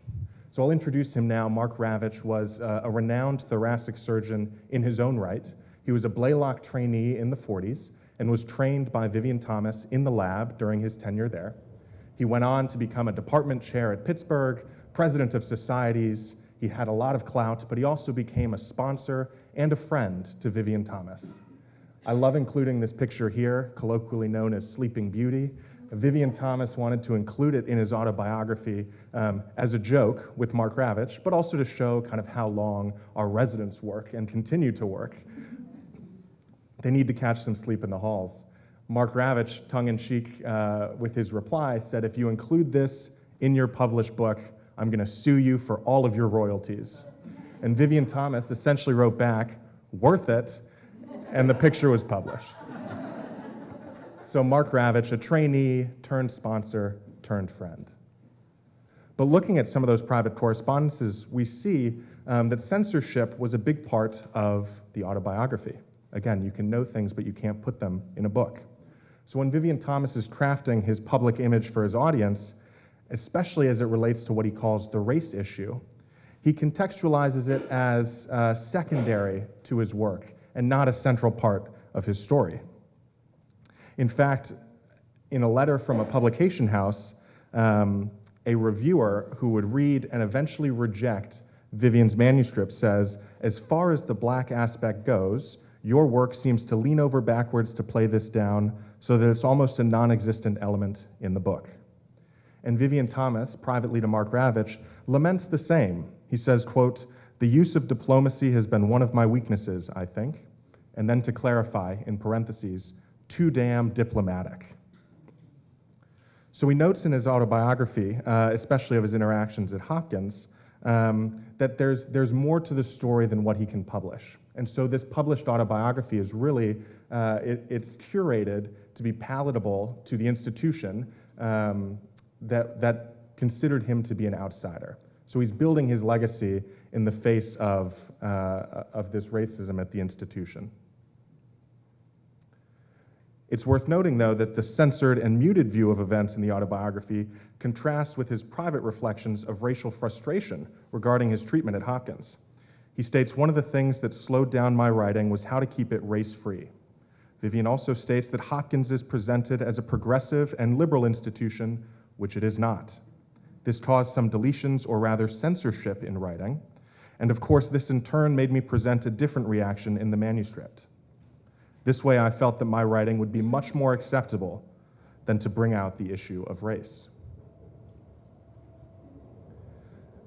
So I'll introduce him now. Mark Ravitch was a renowned thoracic surgeon in his own right. He was a Blaylock trainee in the 40s and was trained by Vivien Thomas in the lab during his tenure there. He went on to become a department chair at Pittsburgh, president of societies. He had a lot of clout, but he also became a sponsor and a friend to Vivien Thomas. I love including this picture here, colloquially known as Sleeping Beauty. Vivien Thomas wanted to include it in his autobiography as a joke with Mark Ravitch, but also to show kind of how long our residents work and continue to work. They need to catch some sleep in the halls. Mark Ravitch, tongue-in-cheek with his reply, said, "If you include this in your published book, I'm going to sue you for all of your royalties." And Vivien Thomas essentially wrote back, "Worth it," and the picture was published. So Mark Ravitch, a trainee turned sponsor turned friend. But looking at some of those private correspondences, we see that censorship was a big part of the autobiography. Again, you can know things, but you can't put them in a book. So when Vivien Thomas is crafting his public image for his audience, especially as it relates to what he calls the race issue, he contextualizes it as secondary to his work and not a central part of his story. In fact, in a letter from a publication house, a reviewer who would read and eventually reject Vivien's manuscript says, "As far as the black aspect goes, your work seems to lean over backwards to play this down so that it's almost a non-existent element in the book." And Vivien Thomas, privately to Mark Ravitch, laments the same. He says, quote, "The use of diplomacy has been one of my weaknesses, I think." And then to clarify, in parentheses, "too damn diplomatic." So he notes in his autobiography, especially of his interactions at Hopkins, that there's more to the story than what he can publish. And so this published autobiography is really, it's curated to be palatable to the institution that considered him to be an outsider. So he's building his legacy in the face of this racism at the institution. It's worth noting, though, that the censored and muted view of events in the autobiography contrasts with his private reflections of racial frustration regarding his treatment at Hopkins. He states, "One of the things that slowed down my writing was how to keep it race-free." Vivien also states that Hopkins is presented as a progressive and liberal institution, which it is not. This caused some deletions, or rather censorship, in writing, and of course this in turn made me present a different reaction in the manuscript. This way I felt that my writing would be much more acceptable than to bring out the issue of race.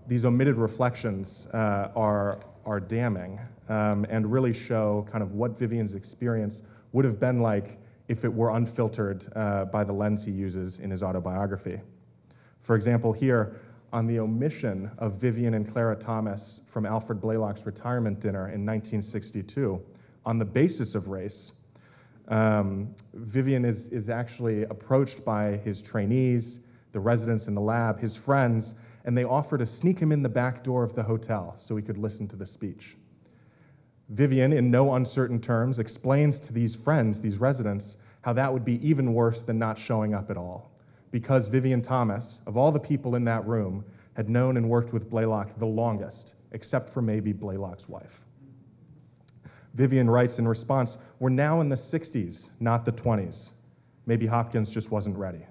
These omitted reflections are damning and really show kind of what Vivien's experience would have been like if it were unfiltered by the lens he uses in his autobiography. For example, here, on the omission of Vivien and Clara Thomas from Alfred Blaylock's retirement dinner in 1962, on the basis of race, Vivien is actually approached by his trainees, the residents in the lab, his friends, and they offer to sneak him in the back door of the hotel so he could listen to the speech. Vivien, in no uncertain terms, explains to these friends, these residents, how that would be even worse than not showing up at all, because Vivien Thomas, of all the people in that room, had known and worked with Blaylock the longest, except for maybe Blaylock's wife. Vivien writes in response, "We're now in the 60s, not the 20s. Maybe Hopkins just wasn't ready."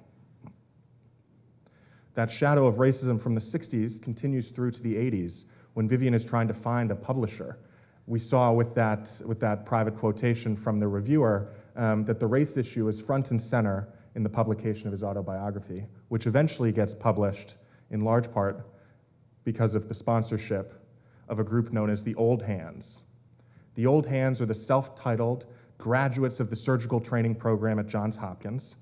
That shadow of racism from the 60s continues through to the 80s, when Vivien is trying to find a publisher. We saw with that private quotation from the reviewer that the race issue is front and center in the publication of his autobiography, which eventually gets published in large part because of the sponsorship of a group known as the Old Hands. The Old Hands are the self-titled graduates of the surgical training program at Johns Hopkins.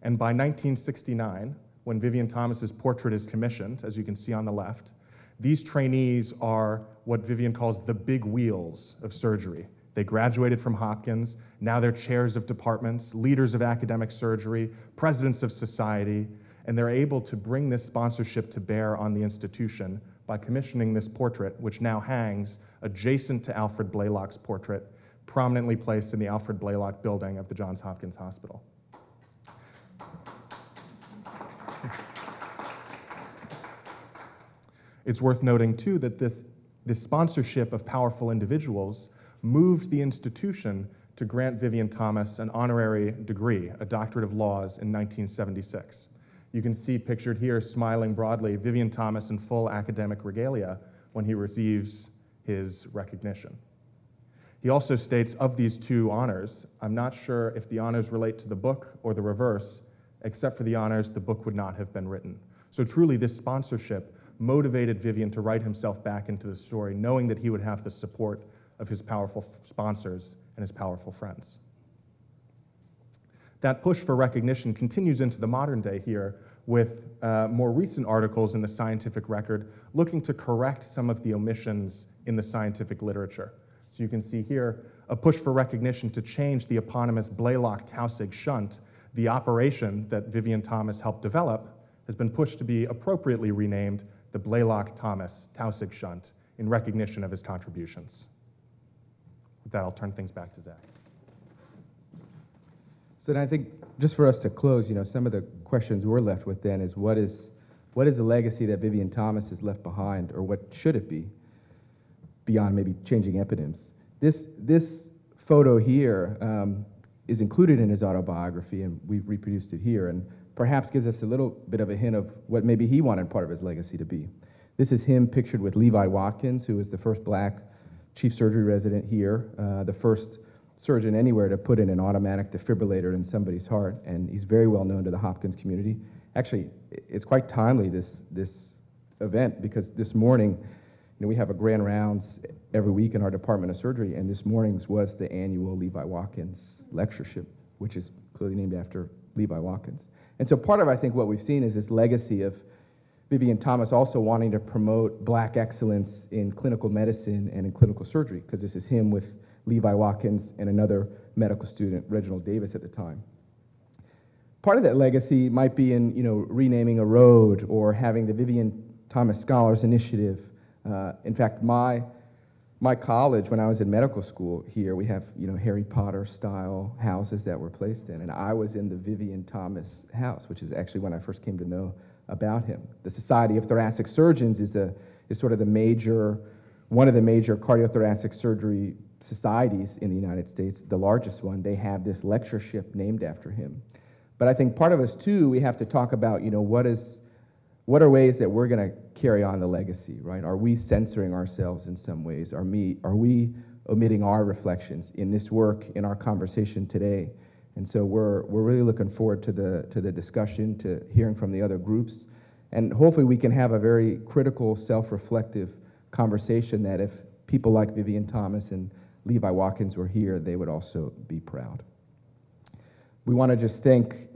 And by 1969, when Vivien Thomas's portrait is commissioned, as you can see on the left, these trainees are what Vivien calls the big wheels of surgery. They graduated from Hopkins, now they're chairs of departments, leaders of academic surgery, presidents of society, and they're able to bring this sponsorship to bear on the institution by commissioning this portrait, which now hangs adjacent to Alfred Blaylock's portrait, prominently placed in the Alfred Blaylock building of the Johns Hopkins Hospital. It's worth noting, too, that this sponsorship of powerful individuals moved the institution to grant Vivien Thomas an honorary degree, a doctorate of laws, in 1976. You can see pictured here, smiling broadly, Vivien Thomas in full academic regalia when he receives his recognition. He also states, of these two honors, "I'm not sure if the honors relate to the book or the reverse. Except for the honors, the book would not have been written." So truly, this sponsorship motivated Vivien to write himself back into the story, knowing that he would have the support of his powerful sponsors and his powerful friends. That push for recognition continues into the modern day here with more recent articles in the scientific record looking to correct some of the omissions in the scientific literature. So you can see here a push for recognition to change the eponymous Blaylock-Taussig shunt. The operation that Vivien Thomas helped develop has been pushed to be appropriately renamed the Blaylock-Thomas-Taussig shunt in recognition of his contributions. With that, I'll turn things back to Zach. So then I think, just for us to close, some of the questions we're left with then is what is the legacy that Vivien Thomas has left behind, or what should it be, beyond maybe changing eponyms? This photo here is included in his autobiography, and we've reproduced it here, and perhaps gives us a little bit of a hint of what maybe he wanted part of his legacy to be. This is him pictured with Levi Watkins, who was the first black chief surgery resident here, the first surgeon anywhere to put in an automatic defibrillator in somebody's heart, and he's very well known to the Hopkins community. Actually, it's quite timely, this event, because this morning, we have a grand rounds every week in our Department of Surgery, and this morning's was the annual Levi Watkins lectureship, which is clearly named after Levi Watkins. And so part of, I think, what we've seen is this legacy of Vivien Thomas also wanting to promote black excellence in clinical medicine and in clinical surgery, because this is him with Levi Watkins and another medical student, Reginald Davis, at the time. Part of that legacy might be in, renaming a road or having the Vivien Thomas Scholars Initiative. In fact, my college, when I was in medical school here, we have, Harry Potter-style houses that were placed in, and I was in the Vivien Thomas house, which is actually when I first came to know about him. The Society of Thoracic Surgeons is sort of one of the major cardiothoracic surgery societies in the United States, the largest one. They have this lectureship named after him. But I think part of us, too, we have to talk about, what are ways that we're going to carry on the legacy, right? Are we censoring ourselves in some ways? Are we omitting our reflections in this work, in our conversation today? And so we're really looking forward to the discussion, to hearing from the other groups, and hopefully we can have a very critical, self-reflective conversation that if people like Vivien Thomas and Levi Watkins were here, they would also be proud. We want to just thank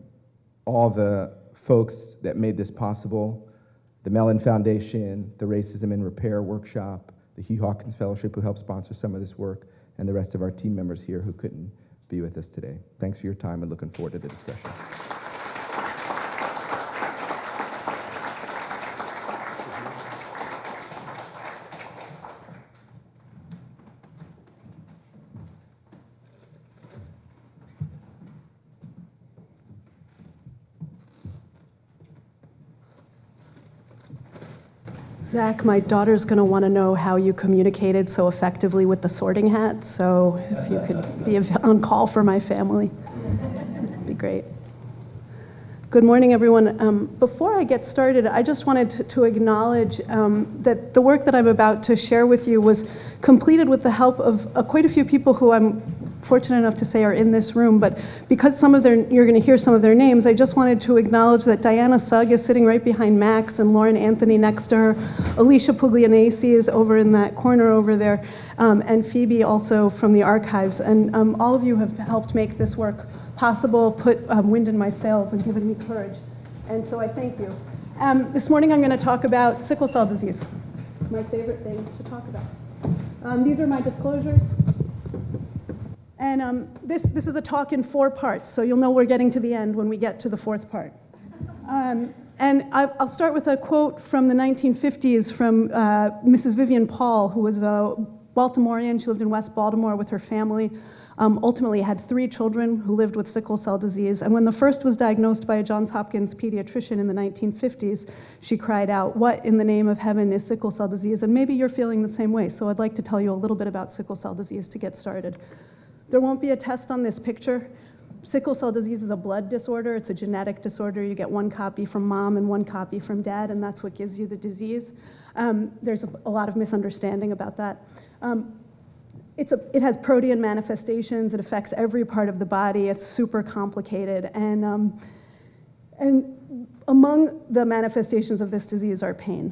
all the folks that made this possible, the Mellon Foundation, the Racism and Repair Workshop, the Hugh Hawkins Fellowship, who helped sponsor some of this work, and the rest of our team members here who couldn't be with us today. Thanks for your time and looking forward to the discussion. Zach, my daughter's going to want to know how you communicated so effectively with the Sorting Hat, so if you could be on call for my family, that'd be great. Good morning, everyone. Before I get started, I just wanted to acknowledge that the work that I'm about to share with you was completed with the help of quite a few people who I'm fortunate enough to say are in this room, but because you're going to hear some of their names, I just wanted to acknowledge that Diana Sugg is sitting right behind Max and Lauren Anthony next to her. Alicia Puglianesi is over in that corner over there, and Phoebe also from the archives. And all of you have helped make this work possible, put wind in my sails, and given me courage. And so I thank you. This morning I'm going to talk about sickle cell disease, my favorite thing to talk about. These are my disclosures. And this is a talk in 4 parts, so you'll know we're getting to the end when we get to the 4th part. And I'll start with a quote from the 1950s from Mrs. Vivien Paul, who was a Baltimorean. She lived in West Baltimore with her family. Ultimately had 3 children who lived with sickle cell disease. And when the first was diagnosed by a Johns Hopkins pediatrician in the 1950s, she cried out, "What in the name of heaven is sickle cell disease?" And maybe you're feeling the same way, so I'd like to tell you a little bit about sickle cell disease to get started. There won't be a test on this picture. Sickle cell disease is a blood disorder. It's a genetic disorder. You get 1 copy from mom and 1 copy from dad, and that's what gives you the disease. There's a lot of misunderstanding about that. It has protein manifestations. It affects every part of the body. It's super complicated. And among the manifestations of this disease are pain.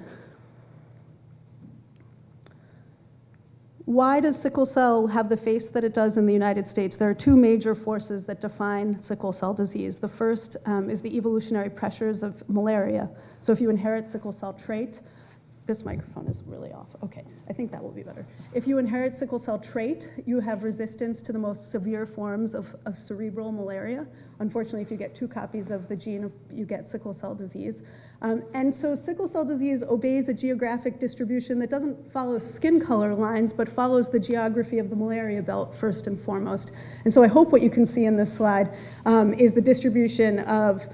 Why does sickle cell have the face that it does in the United States? There are 2 major forces that define sickle cell disease. The first is the evolutionary pressures of malaria. So if you inherit sickle cell trait, this microphone is really off. Okay, I think that will be better. If you inherit sickle cell trait, you have resistance to the most severe forms of cerebral malaria. Unfortunately, if you get 2 copies of the gene, you get sickle cell disease. And so sickle cell disease obeys a geographic distribution that doesn't follow skin color lines, but follows the geography of the malaria belt first and foremost. And so I hope what you can see in this slide is the distribution of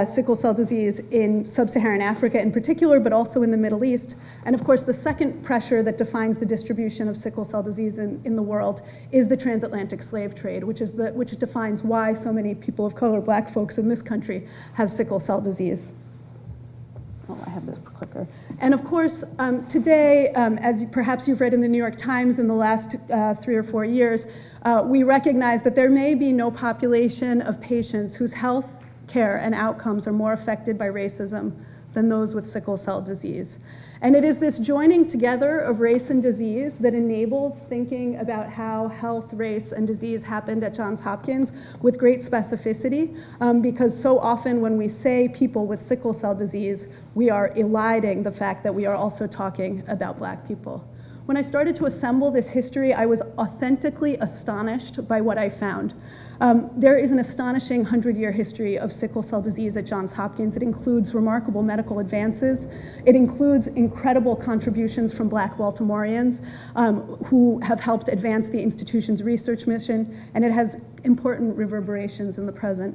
sickle cell disease in sub-Saharan Africa in particular, but also in the Middle East. And of course, the second pressure that defines the distribution of sickle cell disease in the world is the transatlantic slave trade, which defines why so many people of color, black folks in this country, have sickle cell disease. Oh, I have this clicker. And of course, today, as perhaps you've read in the New York Times in the last 3 or 4 years, we recognize that there may be no population of patients whose health care and outcomes are more affected by racism than those with sickle cell disease. And it is this joining together of race and disease that enables thinking about how health, race, and disease happened at Johns Hopkins with great specificity, because so often when we say people with sickle cell disease, we are eliding the fact that we are also talking about black people. When I started to assemble this history, I was authentically astonished by what I found. There is an astonishing 100-year history of sickle cell disease at Johns Hopkins. It includes remarkable medical advances. It includes incredible contributions from black Baltimoreans who have helped advance the institution's research mission, and it has important reverberations in the present.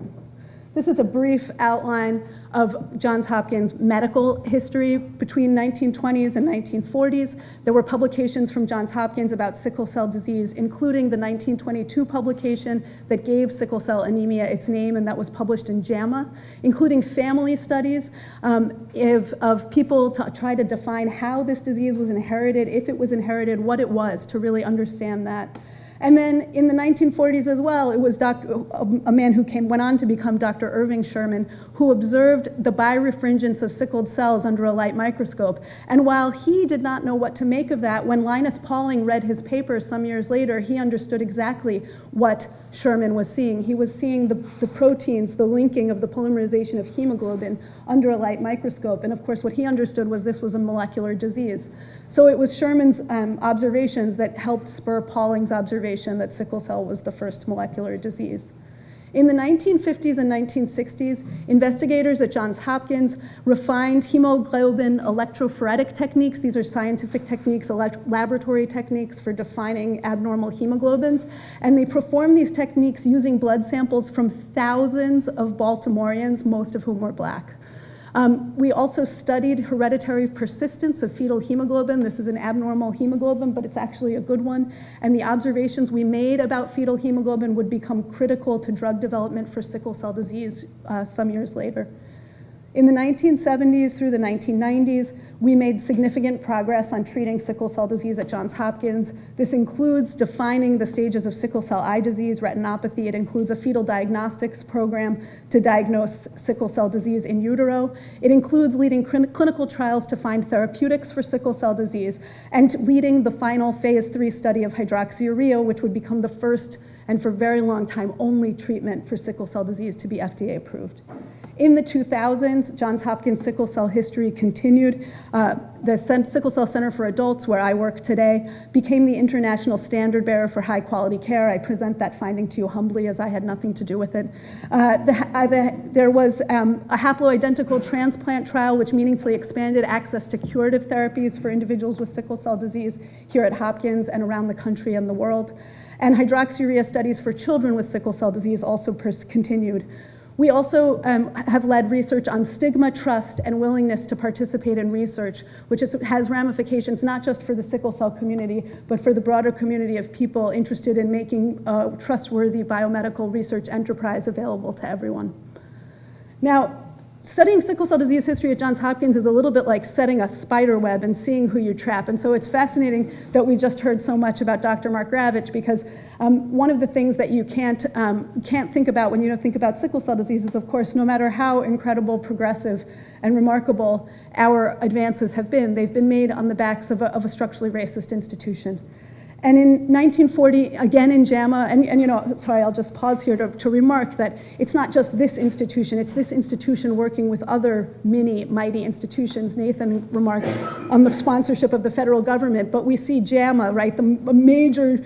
This is a brief outline of Johns Hopkins medical history between 1920s and 1940s. There were publications from Johns Hopkins about sickle cell disease, including the 1922 publication that gave sickle cell anemia its name, and that was published in JAMA, including family studies of people to try to define how this disease was inherited, if it was inherited, what it was, to really understand that. And then in the 1940s as well, it was a man who went on to become Dr. Irving Sherman, who observed the birefringence of sickled cells under a light microscope. And while he did not know what to make of that, when Linus Pauling read his paper some years later, he understood exactly what Sherman was seeing. He was seeing the proteins, the linking of the polymerization of hemoglobin under a light microscope. And of course, what he understood was this was a molecular disease. So it was Sherman's observations that helped spur Pauling's observation that sickle cell was the first molecular disease. In the 1950s and 1960s, investigators at Johns Hopkins refined hemoglobin electrophoretic techniques. These are scientific techniques, laboratory techniques for defining abnormal hemoglobins. And they performed these techniques using blood samples from thousands of Baltimoreans, most of whom were Black. We also studied hereditary persistence of fetal hemoglobin. This is an abnormal hemoglobin, but it's actually a good one. And the observations we made about fetal hemoglobin would become critical to drug development for sickle cell disease some years later. In the 1970s through the 1990s, we made significant progress on treating sickle cell disease at Johns Hopkins. This includes defining the stages of sickle cell eye disease, retinopathy. It includes a fetal diagnostics program to diagnose sickle cell disease in utero. It includes leading clinical trials to find therapeutics for sickle cell disease and leading the final phase 3 study of hydroxyurea, which would become the first and for a very long time only treatment for sickle cell disease to be FDA approved. In the 2000s, Johns Hopkins sickle cell history continued. The Sickle Cell Center for Adults, where I work today, became the international standard bearer for high quality care. I present that finding to you humbly as I had nothing to do with it. There was a haploidentical transplant trial which meaningfully expanded access to curative therapies for individuals with sickle cell disease here at Hopkins and around the country and the world. And hydroxyurea studies for children with sickle cell disease also continued. We also have led research on stigma, trust, and willingness to participate in research, which has ramifications not just for the sickle cell community, but for the broader community of people interested in making a trustworthy biomedical research enterprise available to everyone. Now, studying sickle cell disease history at Johns Hopkins is a little bit like setting a spider web and seeing who you trap. And so it's fascinating that we just heard so much about Dr. Mark Ravitch, because one of the things that you can't think about when you don't think about sickle cell disease is, of course, no matter how incredible, progressive, and remarkable our advances have been, they've been made on the backs of a structurally racist institution. And in 1940, again in JAMA, and you know, sorry, I'll just pause here to remark that it's not just this institution, it's this institution working with other mighty institutions. Nathan remarked on the sponsorship of the federal government, but we see JAMA, right, the major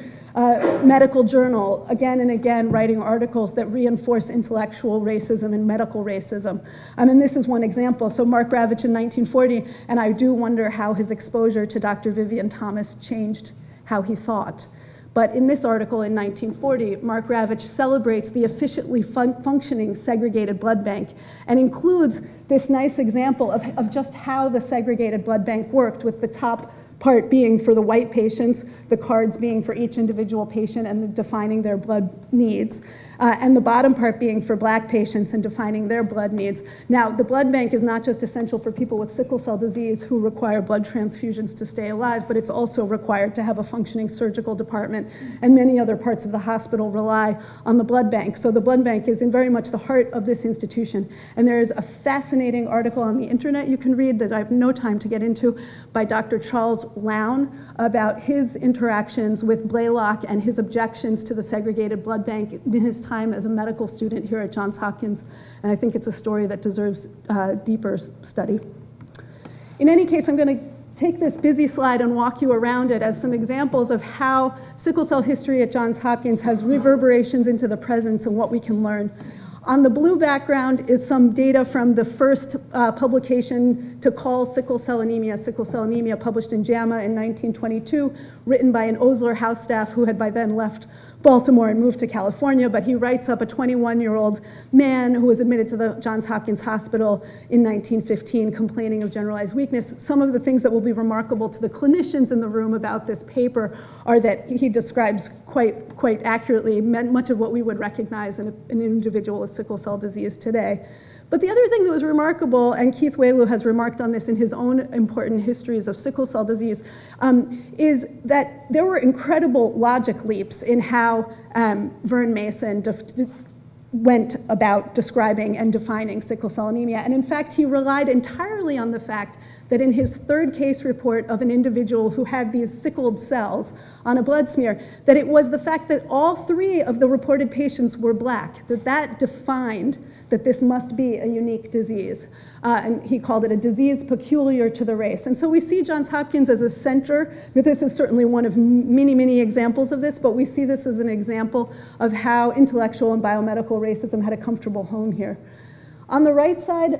medical journal, again and again writing articles that reinforce intellectual racism and medical racism. And this is one example. So Mark Ravitch in 1940, and I do wonder how his exposure to Dr. Vivien Thomas changed how he thought. But in this article in 1940, Mark Ravitch celebrates the efficiently functioning segregated blood bank and includes this nice example of just how the segregated blood bank worked, with the top part being for the white patients, the cards being for each individual patient and defining their blood needs, and the bottom part being for Black patients and defining their blood needs. Now, the blood bank is not just essential for people with sickle cell disease who require blood transfusions to stay alive, but it's also required to have a functioning surgical department, and many other parts of the hospital rely on the blood bank. So the blood bank is in very much the heart of this institution. And there is a fascinating article on the internet you can read that I have no time to get into by Dr. Charles Lown about his interactions with Blaylock and his objections to the segregated blood bank in his time as a medical student here at Johns Hopkins. And I think it's a story that deserves deeper study. In any case, I'm going to take this busy slide and walk you around it as some examples of how sickle cell history at Johns Hopkins has reverberations into the present and what we can learn. On the blue background is some data from the first publication to call sickle cell anemia, published in JAMA in 1922, written by an Osler House staff who had by then left Baltimore and moved to California, but he writes up a 21-year-old man who was admitted to the Johns Hopkins Hospital in 1915 complaining of generalized weakness. Some of the things that will be remarkable to the clinicians in the room about this paper are that he describes quite accurately much of what we would recognize in an individual with sickle cell disease today. But the other thing that was remarkable, and Keith Whaley has remarked on this in his own important histories of sickle cell disease, is that there were incredible logic leaps in how Vern Mason went about describing and defining sickle cell anemia. And in fact, he relied entirely on the fact that in his third case report of an individual who had these sickled cells on a blood smear, that it was the fact that all 3 of the reported patients were black, that defined that this must be a unique disease. And he called it a disease peculiar to the race. And so we see Johns Hopkins as a center, but this is certainly one of many, many examples of this, but we see this as an example of how intellectual and biomedical racism had a comfortable home here. On the right side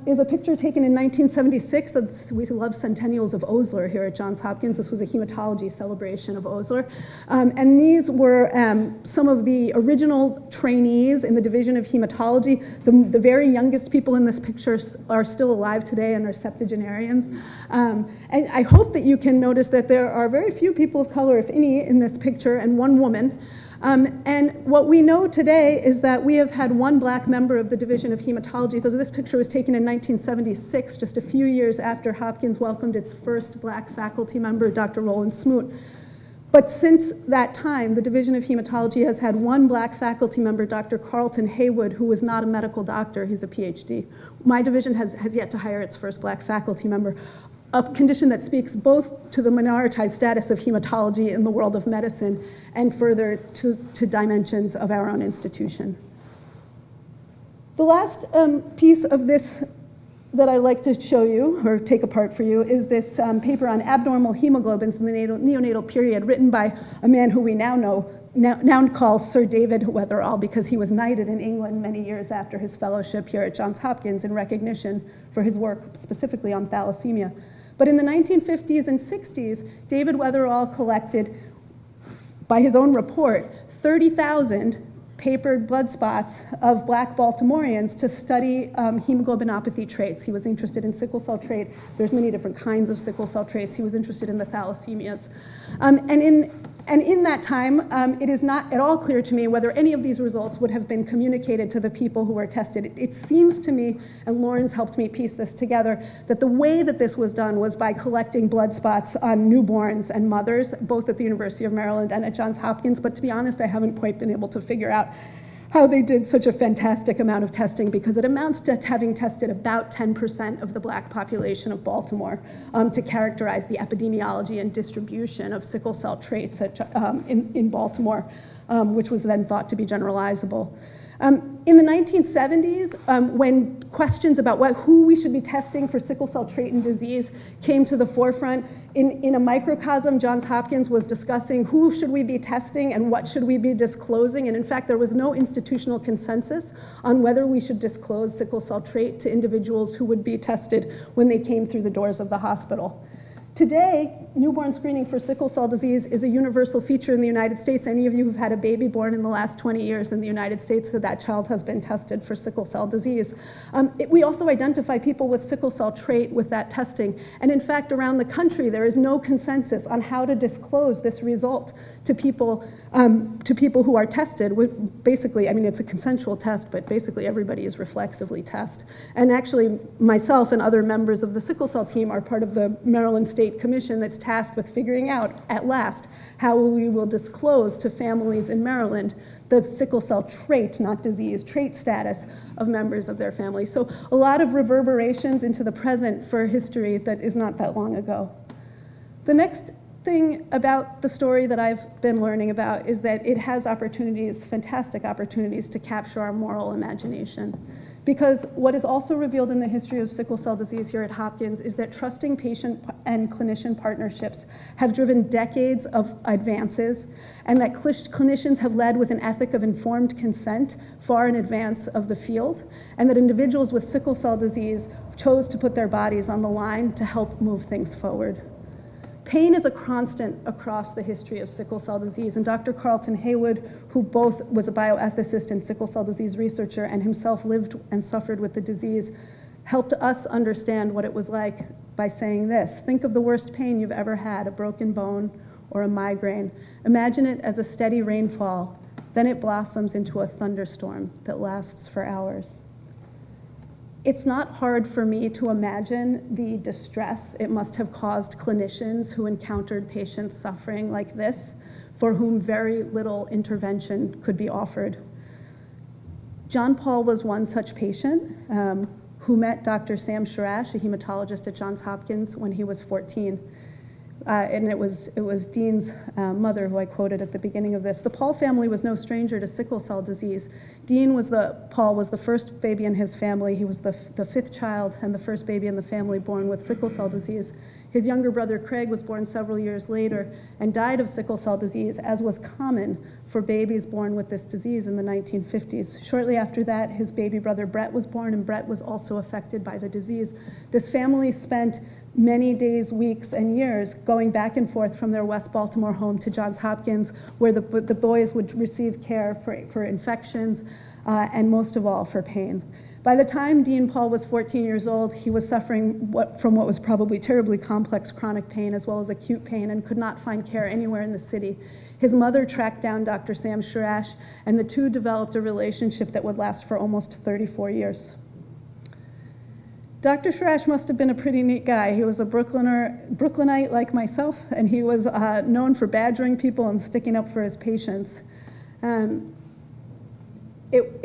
is a picture taken in 1976. We love centennials of Osler here at Johns Hopkins. This was a hematology celebration of Osler. And these were some of the original trainees in the Division of Hematology. The very youngest people in this picture are still alive today and are septuagenarians. And I hope that you can notice that there are very few people of color, if any, in this picture, and one woman. And what we know today is that we have had 1 black member of the Division of Hematology. So this picture was taken in 1976, just a few years after Hopkins welcomed its first black faculty member, Dr. Roland Smoot. But since that time, the Division of Hematology has had 1 black faculty member, Dr. Carlton Haywood, who was not a medical doctor, he's a PhD. My division has yet to hire its first black faculty member. A condition that speaks both to the minoritized status of hematology in the world of medicine and further to dimensions of our own institution. The last piece of this that I'd like to show you, or take apart for you, is this paper on abnormal hemoglobins in the neonatal period, written by a man who we now call Sir David Weatherall, because he was knighted in England many years after his fellowship here at Johns Hopkins in recognition for his work specifically on thalassemia. But in the 1950s and 60s, David Weatherall collected, by his own report, 30,000 papered blood spots of black Baltimoreans to study hemoglobinopathy traits. He was interested in sickle cell trait. There's many different kinds of sickle cell traits. He was interested in the thalassemias. And in that time, it is not at all clear to me whether any of these results would have been communicated to the people who were tested. It seems to me, and Lauren's helped me piece this together, that the way that this was done was by collecting blood spots on newborns and mothers, both at the University of Maryland and at Johns Hopkins. But to be honest, I haven't quite been able to figure out how they did such a fantastic amount of testing, because it amounts to having tested about 10% of the black population of Baltimore to characterize the epidemiology and distribution of sickle cell traits in Baltimore, which was then thought to be generalizable. In the 1970s, when questions about who we should be testing for sickle cell trait and disease came to the forefront, in a microcosm, Johns Hopkins was discussing who should we be testing and what should we be disclosing. And in fact, there was no institutional consensus on whether we should disclose sickle cell trait to individuals who would be tested when they came through the doors of the hospital. Today, newborn screening for sickle cell disease is a universal feature in the United States. Any of you who've had a baby born in the last 20 years in the United States, that child has been tested for sickle cell disease. We also identify people with sickle cell trait with that testing. And in fact, around the country, there is no consensus on how to disclose this result to people who are tested. Basically, I mean, it's a consensual test, but basically everybody is reflexively tested. And actually, myself and other members of the sickle cell team are part of the Maryland State Commission that's tasked with figuring out, at last, how we will disclose to families in Maryland the sickle cell trait, not disease, trait status of members of their family. So a lot of reverberations into the present for history that is not that long ago. The next thing about the story that I've been learning about is that it has opportunities, fantastic opportunities, to capture our moral imagination. Because what is also revealed in the history of sickle cell disease here at Hopkins is that trusting patient and clinician partnerships have driven decades of advances, and that clinicians have led with an ethic of informed consent far in advance of the field, and that individuals with sickle cell disease chose to put their bodies on the line to help move things forward. Pain is a constant across the history of sickle cell disease, and Dr. Carlton Haywood, who both was a bioethicist and sickle cell disease researcher and himself lived and suffered with the disease, helped us understand what it was like by saying this: think of the worst pain you've ever had, a broken bone or a migraine. Imagine it as a steady rainfall, then it blossoms into a thunderstorm that lasts for hours. It's not hard for me to imagine the distress it must have caused clinicians who encountered patients suffering like this, for whom very little intervention could be offered. John Paul was one such patient who met Dr. Sam Sharash, a hematologist at Johns Hopkins, when he was 14. And it was Dean's mother who I quoted at the beginning of this. The Paul family was no stranger to sickle cell disease. Paul was the first baby in his family. He was the fifth child and the first baby in the family born with sickle cell disease. His younger brother Craig was born several years later and died of sickle cell disease, as was common for babies born with this disease in the 1950s. Shortly after that, his baby brother Brett was born, and Brett was also affected by the disease. This family spent many days, weeks, and years going back and forth from their West Baltimore home to Johns Hopkins, where the boys would receive care for infections and most of all for pain. By the time Dean Paul was 14 years old, he was suffering from what was probably terribly complex chronic pain as well as acute pain and could not find care anywhere in the city. His mother tracked down Dr. Sam Sharash, and the two developed a relationship that would last for almost 34 years. Dr. Sharash must have been a pretty neat guy. He was a Brooklynite like myself, and he was known for badgering people and sticking up for his patients. It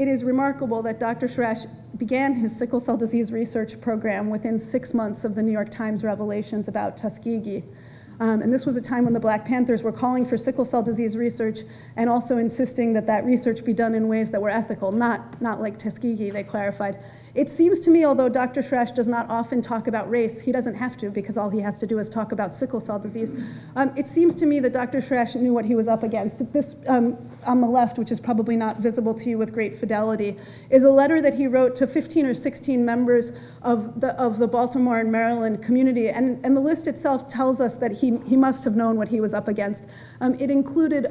is remarkable that Dr. Sharash began his sickle cell disease research program within 6 months of the New York Times revelations about Tuskegee. And this was a time when the Black Panthers were calling for sickle cell disease research and also insisting that that research be done in ways that were ethical, not like Tuskegee, they clarified. It seems to me, although Dr. Sharash does not often talk about race, he doesn't have to because all he has to do is talk about sickle cell disease. It seems to me that Dr. Sharash knew what he was up against. This on the left, which is probably not visible to you with great fidelity, is a letter that he wrote to 15 or 16 members of the Baltimore and Maryland community. And the list itself tells us that he must have known what he was up against. It included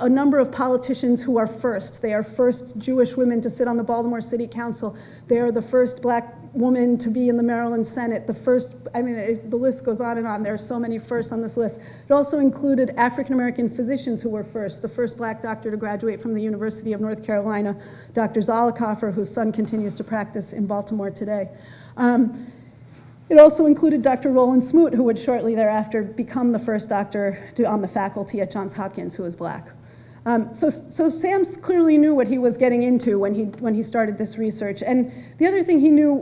a number of politicians who are first. They are first Jewish women to sit on the Baltimore City Council. They are the first Black woman to be in the Maryland Senate. The first, the list goes on and on. There are so many firsts on this list. It also included African-American physicians who were first. The first Black doctor to graduate from the University of North Carolina, Dr. Zollicoffer, whose son continues to practice in Baltimore today. It also included Dr. Roland Smoot, who would shortly thereafter become the first doctor on the faculty at Johns Hopkins who was Black. So Sam clearly knew what he was getting into when he started this research. And the other thing he knew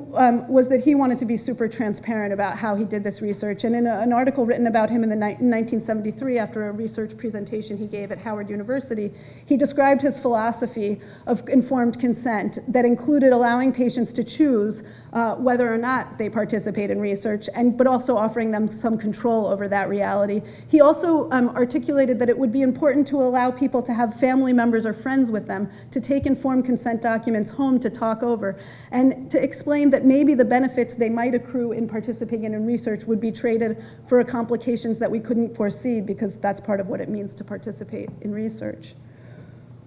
was that he wanted to be super transparent about how he did this research. And in an article written about him in 1973, after a research presentation he gave at Howard University, he described his philosophy of informed consent that included allowing patients to choose whether or not they participate in research, but also offering them some control over that reality. He also articulated that it would be important to allow people to have family members or friends with them to take informed consent documents home to talk over, and to explain that maybe the benefits they might accrue in participating in research would be traded for complications that we couldn't foresee, because that's part of what it means to participate in research.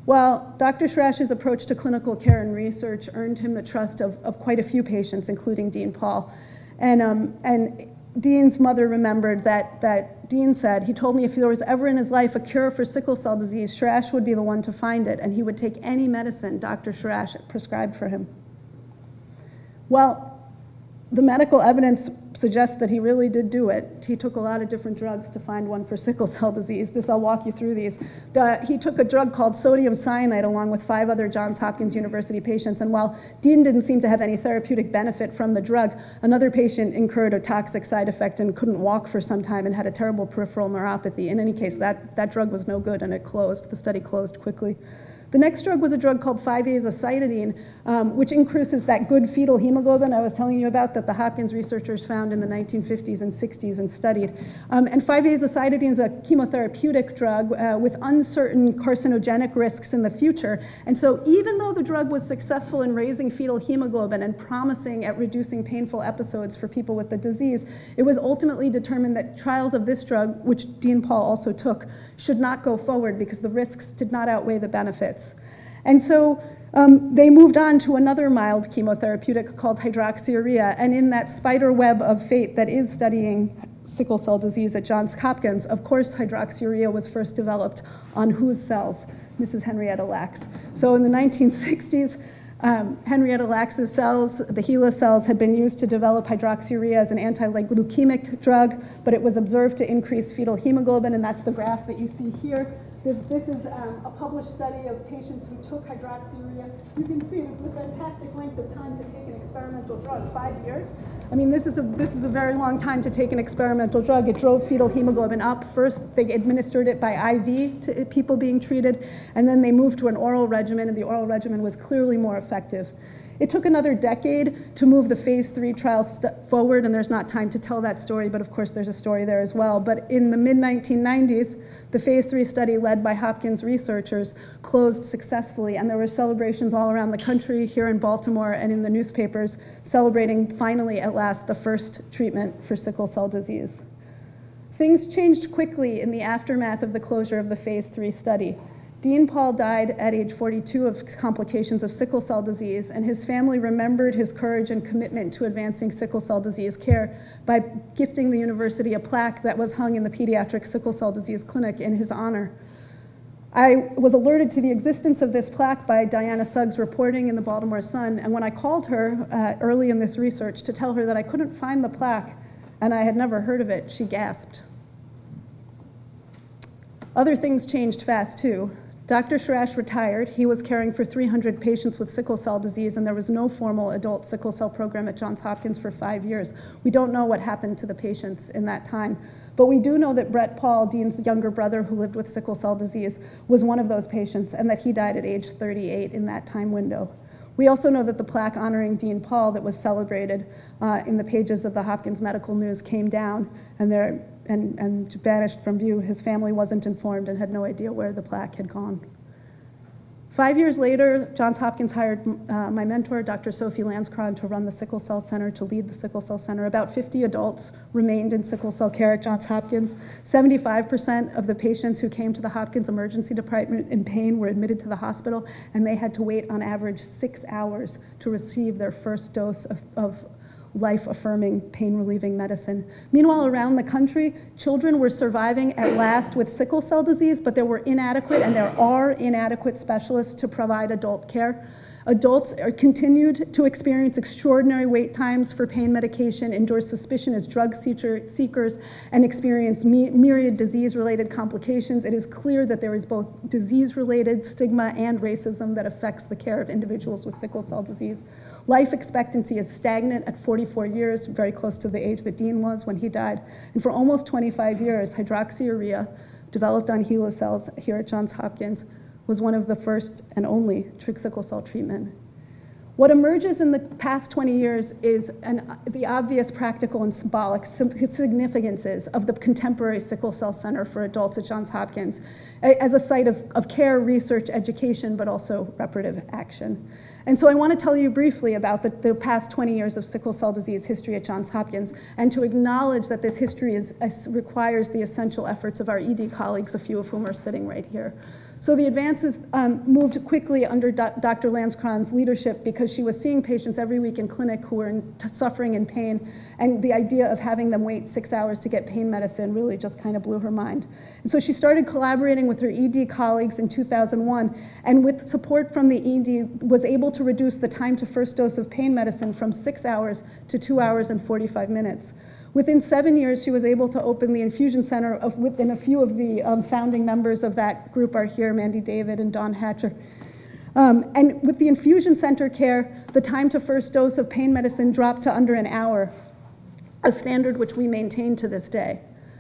Well, Dr. Sharash's approach to clinical care and research earned him the trust of quite a few patients, including Dean Paul. And Dean's mother remembered that Dean said, he told me if there was ever in his life a cure for sickle cell disease, Sharash would be the one to find it, and he would take any medicine Dr. Sharash prescribed for him. Well, the medical evidence suggests that he really did do it. He took a lot of different drugs to find one for sickle cell disease. I'll walk you through these. He took a drug called sodium cyanide along with 5 other Johns Hopkins University patients, and while Dean didn't seem to have any therapeutic benefit from the drug, another patient incurred a toxic side effect and couldn't walk for some time and had a terrible peripheral neuropathy. In any case, that drug was no good and it closed. The study closed quickly. The next drug was a drug called 5-azacitidine, which increases that good fetal hemoglobin I was telling you about that the Hopkins researchers found in the 1950s and 60s and studied. And 5-azacitidine is a chemotherapeutic drug with uncertain carcinogenic risks in the future. And so even though the drug was successful in raising fetal hemoglobin and promising at reducing painful episodes for people with the disease, it was ultimately determined that trials of this drug, which Dean Paul also took, should not go forward because the risks did not outweigh the benefits. And so they moved on to another mild chemotherapeutic called hydroxyurea, and in that spider web of fate that is studying sickle cell disease at Johns Hopkins, of course hydroxyurea was first developed on whose cells? Mrs. Henrietta Lacks. So in the 1960s, Henrietta Lacks's cells, the HeLa cells, had been used to develop hydroxyurea as an anti-leukemic drug, but it was observed to increase fetal hemoglobin, and that's the graph that you see here. This is a published study of patients who took hydroxyurea. You can see this is a fantastic length of time to take an experimental drug, 5 years. I mean, this is a very long time to take an experimental drug. It drove fetal hemoglobin up. First, they administered it by IV to people being treated, and then they moved to an oral regimen, and the oral regimen was clearly more effective. It took another decade to move the phase 3 trial forward, and there's not time to tell that story, but of course there's a story there as well. But in the mid-1990s, the phase 3 study led by Hopkins researchers closed successfully, and there were celebrations all around the country, here in Baltimore and in the newspapers, celebrating finally at last the first treatment for sickle cell disease. Things changed quickly in the aftermath of the closure of the phase 3 study. Dean Paul died at age 42 of complications of sickle cell disease, and his family remembered his courage and commitment to advancing sickle cell disease care by gifting the university a plaque that was hung in the pediatric sickle cell disease clinic in his honor. I was alerted to the existence of this plaque by Diana Suggs reporting in the Baltimore Sun, and when I called her early in this research to tell her that I couldn't find the plaque and I had never heard of it, she gasped. Other things changed fast too. Dr. Schrader retired. He was caring for 300 patients with sickle cell disease, and there was no formal adult sickle cell program at Johns Hopkins for 5 years. We don't know what happened to the patients in that time, but we do know that Brett Paul, Dean's younger brother who lived with sickle cell disease, was one of those patients, and that he died at age 38 in that time window. We also know that the plaque honoring Dean Paul that was celebrated in the pages of the Hopkins Medical News came down and vanished from view. His family wasn't informed and had no idea where the plaque had gone. 5 years later, Johns Hopkins hired my mentor, Dr. Sophie Lanscron, to run the Sickle Cell Center, to lead the Sickle Cell Center. About 50 adults remained in sickle cell care at Johns Hopkins. 75% of the patients who came to the Hopkins Emergency Department in pain were admitted to the hospital, and they had to wait on average 6 hours to receive their first dose of life-affirming, pain-relieving medicine. Meanwhile, around the country, children were surviving at last with sickle cell disease, but there were inadequate, and there are inadequate specialists to provide adult care. Adults continued to experience extraordinary wait times for pain medication, endure suspicion as drug seekers, and experience myriad disease-related complications. It is clear that there is both disease-related stigma and racism that affects the care of individuals with sickle cell disease. Life expectancy is stagnant at 44 years, very close to the age that Dean was when he died. And for almost 25 years, hydroxyurea, developed on HeLa cells here at Johns Hopkins, was one of the first and only sickle cell treatment. What emerges in the past 20 years is the obvious practical and symbolic significances of the contemporary Sickle Cell Center for Adults at Johns Hopkins as a site of care, research, education, but also reparative action. And so I want to tell you briefly about the past 20 years of sickle cell disease history at Johns Hopkins, and to acknowledge that this history requires the essential efforts of our ED colleagues, a few of whom are sitting right here. So the advances moved quickly under Dr. Lanscron's leadership, because she was seeing patients every week in clinic who were suffering in pain, and the idea of having them wait 6 hours to get pain medicine really just kind of blew her mind. And so she started collaborating with her ED colleagues in 2001, and with support from the ED was able to reduce the time to first dose of pain medicine from 6 hours to 2 hours and 45 minutes. Within 7 years, she was able to open the infusion center, and a few of the founding members of that group are here, Mandy David and Dawn Hatcher. And with the infusion center care, the time to first dose of pain medicine dropped to under an hour, a standard which we maintain to this day.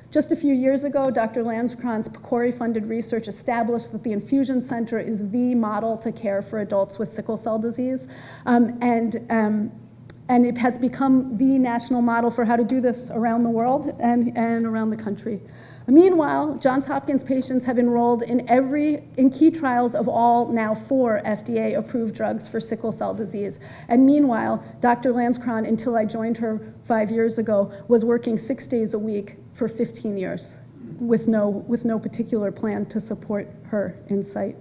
Just a few years ago, Dr. Lanscron's PCORI-funded research established that the infusion center is the model to care for adults with sickle cell disease, and it has become the national model for how to do this around the world and around the country. Meanwhile, Johns Hopkins patients have enrolled in key trials of all now 4 FDA-approved drugs for sickle cell disease. And meanwhile, Dr. Lanscron, until I joined her 5 years ago, was working 6 days a week for 15 years with no particular plan to support her in sight.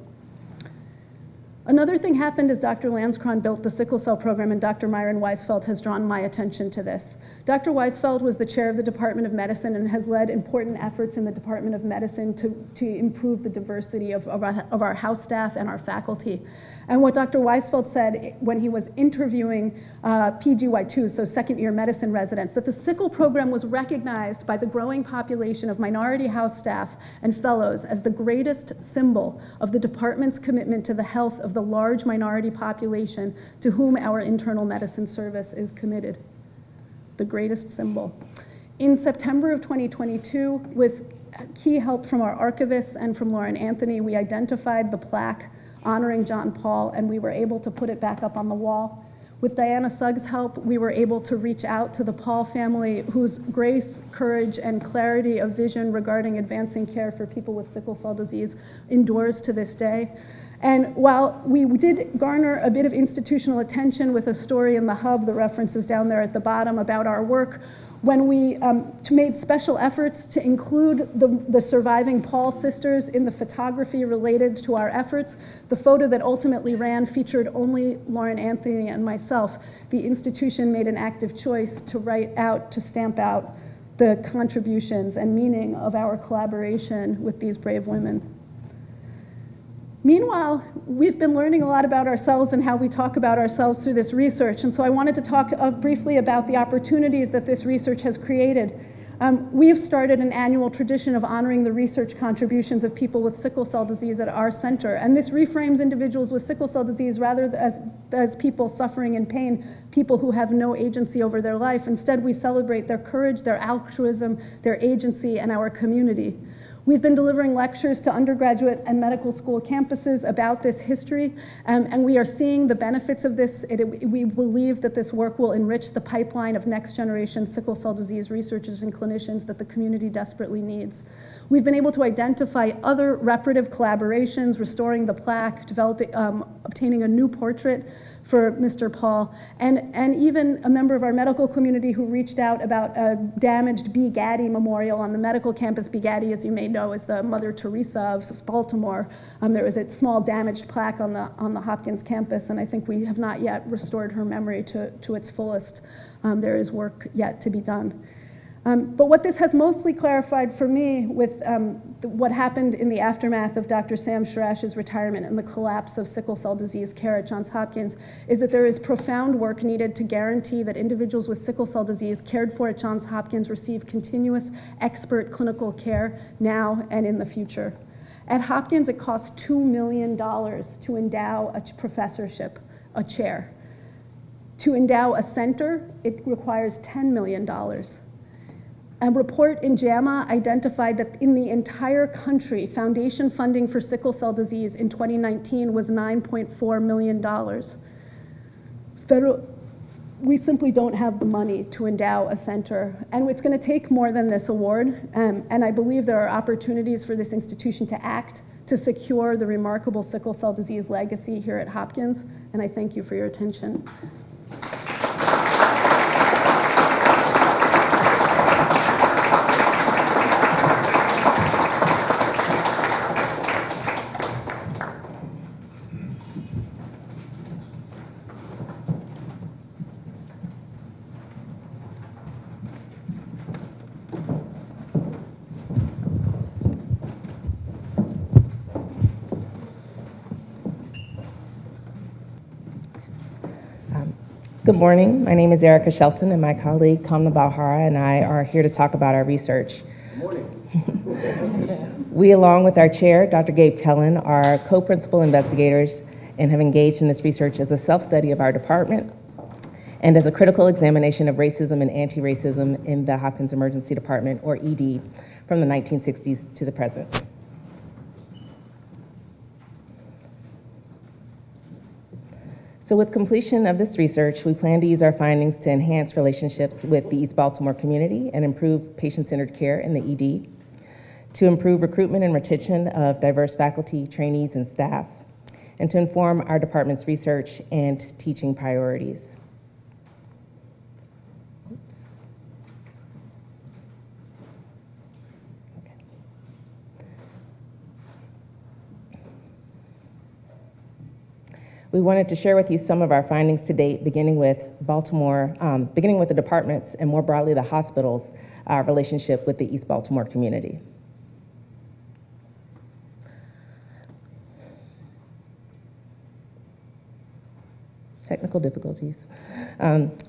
Another thing happened as Dr. Lanscron built the sickle cell program, and Dr. Myron Weisfeld has drawn my attention to this. Dr. Weisfeld was the chair of the Department of Medicine and has led important efforts in the Department of Medicine to improve the diversity of our house staff and our faculty. And what Dr. Weisfeld said when he was interviewing PGY2, so second-year medicine residents, that the Sickle program was recognized by the growing population of minority house staff and fellows as the greatest symbol of the department's commitment to the health of the large minority population to whom our internal medicine service is committed. The greatest symbol. In September of 2022, with key help from our archivists and from Lauren Anthony, we identified the plaque honoring John Paul, and we were able to put it back up on the wall. With Diana Suggs' help, we were able to reach out to the Paul family, whose grace, courage, and clarity of vision regarding advancing care for people with sickle cell disease endures to this day. And while we did garner a bit of institutional attention with a story in the Hub, the reference is down there at the bottom, about our work, when we made special efforts to include the surviving Paul sisters in the photography related to our efforts, the photo that ultimately ran featured only Lauren Anthony and myself. The institution made an active choice to stamp out the contributions and meaning of our collaboration with these brave women. Meanwhile, we've been learning a lot about ourselves and how we talk about ourselves through this research, and so I wanted to talk briefly about the opportunities that this research has created. We have started an annual tradition of honoring the research contributions of people with sickle cell disease at our center, and this reframes individuals with sickle cell disease rather as people suffering in pain, people who have no agency over their life. Instead, we celebrate their courage, their altruism, their agency, and our community. We've been delivering lectures to undergraduate and medical school campuses about this history, and we are seeing the benefits of this. We believe that this work will enrich the pipeline of next generation sickle cell disease researchers and clinicians that the community desperately needs. We've been able to identify other reparative collaborations, restoring the plaque, obtaining a new portrait for Mr. Paul, and even a member of our medical community who reached out about a damaged B. Gaddy memorial on the medical campus. B. Gaddy, as you may know, is the Mother Teresa of Baltimore. There was a small damaged plaque on the Hopkins campus, and I think we have not yet restored her memory to its fullest. There is work yet to be done. But what this has mostly clarified for me with what happened in the aftermath of Dr. Sam Sharash's retirement and the collapse of sickle cell disease care at Johns Hopkins is that there is profound work needed to guarantee that individuals with sickle cell disease cared for at Johns Hopkins receive continuous expert clinical care now and in the future. At Hopkins, it costs $2 million to endow a professorship, a chair. To endow a center, it requires $10 million. A report in JAMA identified that in the entire country, foundation funding for sickle cell disease in 2019 was $9.4 million. We simply don't have the money to endow a center, and it's going to take more than this award, and I believe there are opportunities for this institution to act to secure the remarkable sickle cell disease legacy here at Hopkins, and I thank you for your attention. Good morning. My name is Erica Shelton, and my colleague Kamna Balhara and I are here to talk about our research. Good morning. We, along with our chair, Dr. Gabe Kellen, are co-principal investigators and have engaged in this research as a self-study of our department and as a critical examination of racism and anti-racism in the Hopkins Emergency Department, or ED, from the 1960s to the present. So with completion of this research, we plan to use our findings to enhance relationships with the East Baltimore community and improve patient-centered care in the ED, to improve recruitment and retention of diverse faculty, trainees, and staff, and to inform our department's research and teaching priorities. We wanted to share with you some of our findings to date, beginning with the departments and more broadly the hospital's relationship with the East Baltimore community. technical difficulties.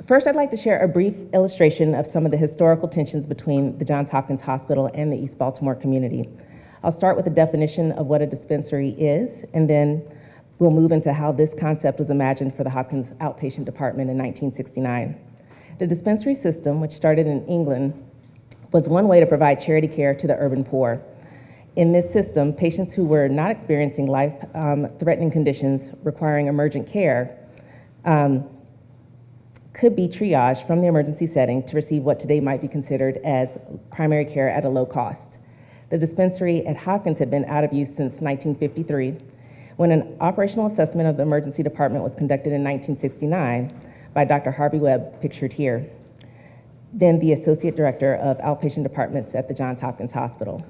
First, I'd like to share a brief illustration of some of the historical tensions between the Johns Hopkins Hospital and the East Baltimore community. I'll start with a definition of what a dispensary is, and then we'll move into how this concept was imagined for the Hopkins outpatient department in 1969. The dispensary system, which started in England, was one way to provide charity care to the urban poor. In this system, patients who were not experiencing life-threatening conditions requiring emergent care could be triaged from the emergency setting to receive what today might be considered as primary care at a low cost. The dispensary at Hopkins had been out of use since 1953, when an operational assessment of the emergency department was conducted in 1969 by Dr. Harvey Webb, pictured here, then the Associate Director of Outpatient Departments at the Johns Hopkins Hospital.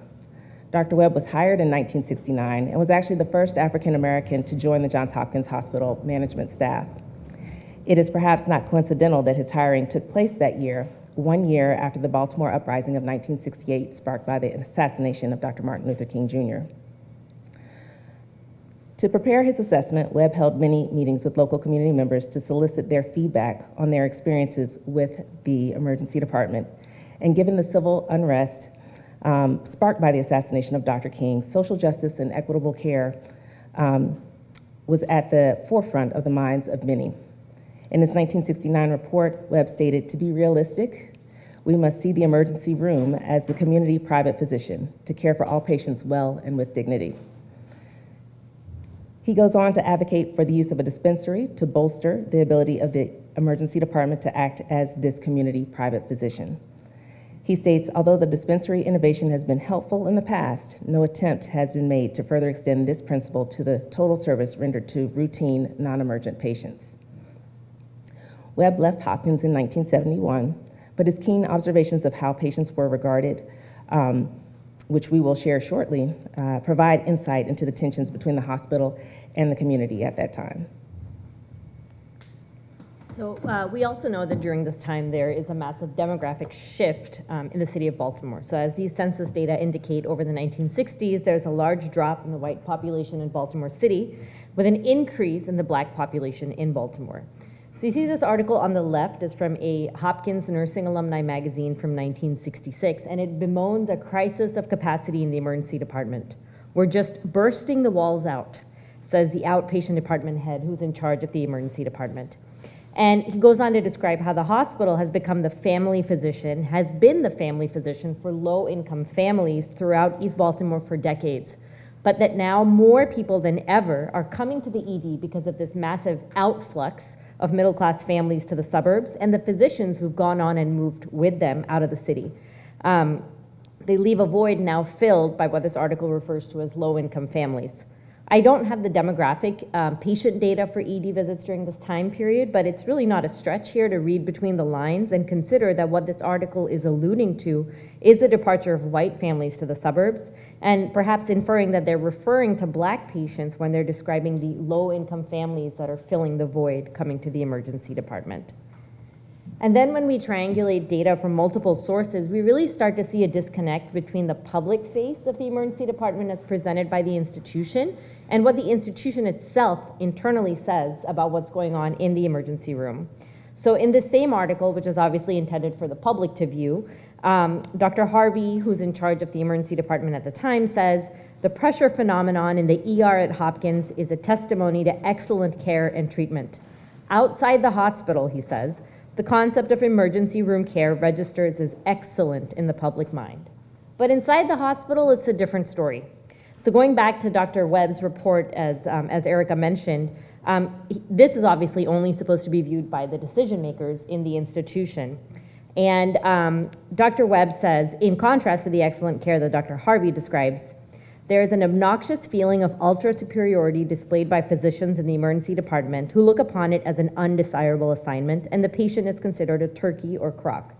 Dr. Webb was hired in 1969 and was actually the first African American to join the Johns Hopkins Hospital management staff. It is perhaps not coincidental that his hiring took place that year, 1 year after the Baltimore uprising of 1968, sparked by the assassination of Dr. Martin Luther King Jr. To prepare his assessment, Webb held many meetings with local community members to solicit their feedback on their experiences with the emergency department. And given the civil unrest sparked by the assassination of Dr. King, social justice and equitable care was at the forefront of the minds of many. In his 1969 report, Webb stated, "To be realistic, we must see the emergency room as the community private physician to care for all patients well and with dignity." He goes on to advocate for the use of a dispensary to bolster the ability of the emergency department to act as this community private physician. He states, although the dispensary innovation has been helpful in the past, no attempt has been made to further extend this principle to the total service rendered to routine, non-emergent patients. Webb left Hopkins in 1971, but his keen observations of how patients were regarded, which we will share shortly, provide insight into the tensions between the hospital and the community at that time. So we also know that during this time there is a massive demographic shift in the city of Baltimore. So as these census data indicate, over the 1960s, there's a large drop in the white population in Baltimore City with an increase in the black population in Baltimore. So you see this article on the left is from a Hopkins nursing alumni magazine from 1966, and it bemoans a crisis of capacity in the emergency department. "We're just bursting the walls out," says the outpatient department head who's in charge of the emergency department. And he goes on to describe how the hospital has become the family physician, has been the family physician for low-income families throughout East Baltimore for decades, but that now more people than ever are coming to the ED because of this massive outflux of middle-class families to the suburbs and the physicians who've gone on and moved with them out of the city. They leave a void now filled by what this article refers to as low-income families. I don't have the demographic patient data for ED visits during this time period, but it's really not a stretch here to read between the lines and consider that what this article is alluding to is the departure of white families to the suburbs, and perhaps inferring that they're referring to black patients when they're describing the low-income families that are filling the void coming to the emergency department. And then when we triangulate data from multiple sources, we really start to see a disconnect between the public face of the emergency department as presented by the institution and what the institution itself internally says about what's going on in the emergency room. So in this same article, which is obviously intended for the public to view, Dr. Harvey, who's in charge of the emergency department at the time, says, "The pressure phenomenon in the ER at Hopkins is a testimony to excellent care and treatment. Outside the hospital," he says, "the concept of emergency room care registers as excellent in the public mind. But inside the hospital, it's a different story." So going back to Dr. Webb's report, as Erica mentioned, this is obviously only supposed to be viewed by the decision makers in the institution. And Dr. Webb says, in contrast to the excellent care that Dr. Harvey describes, there is an obnoxious feeling of ultra-superiority displayed by physicians in the emergency department who look upon it as an undesirable assignment, and the patient is considered a turkey or crock.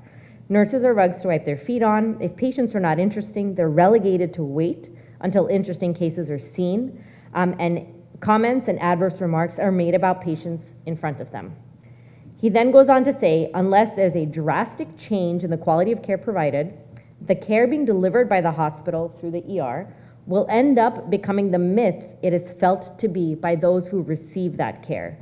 Nurses are rugs to wipe their feet on. If patients are not interesting, they're relegated to wait until interesting cases are seen, and comments and adverse remarks are made about patients in front of them. He then goes on to say, unless there's a drastic change in the quality of care provided, the care being delivered by the hospital through the ER will end up becoming the myth it is felt to be by those who receive that care.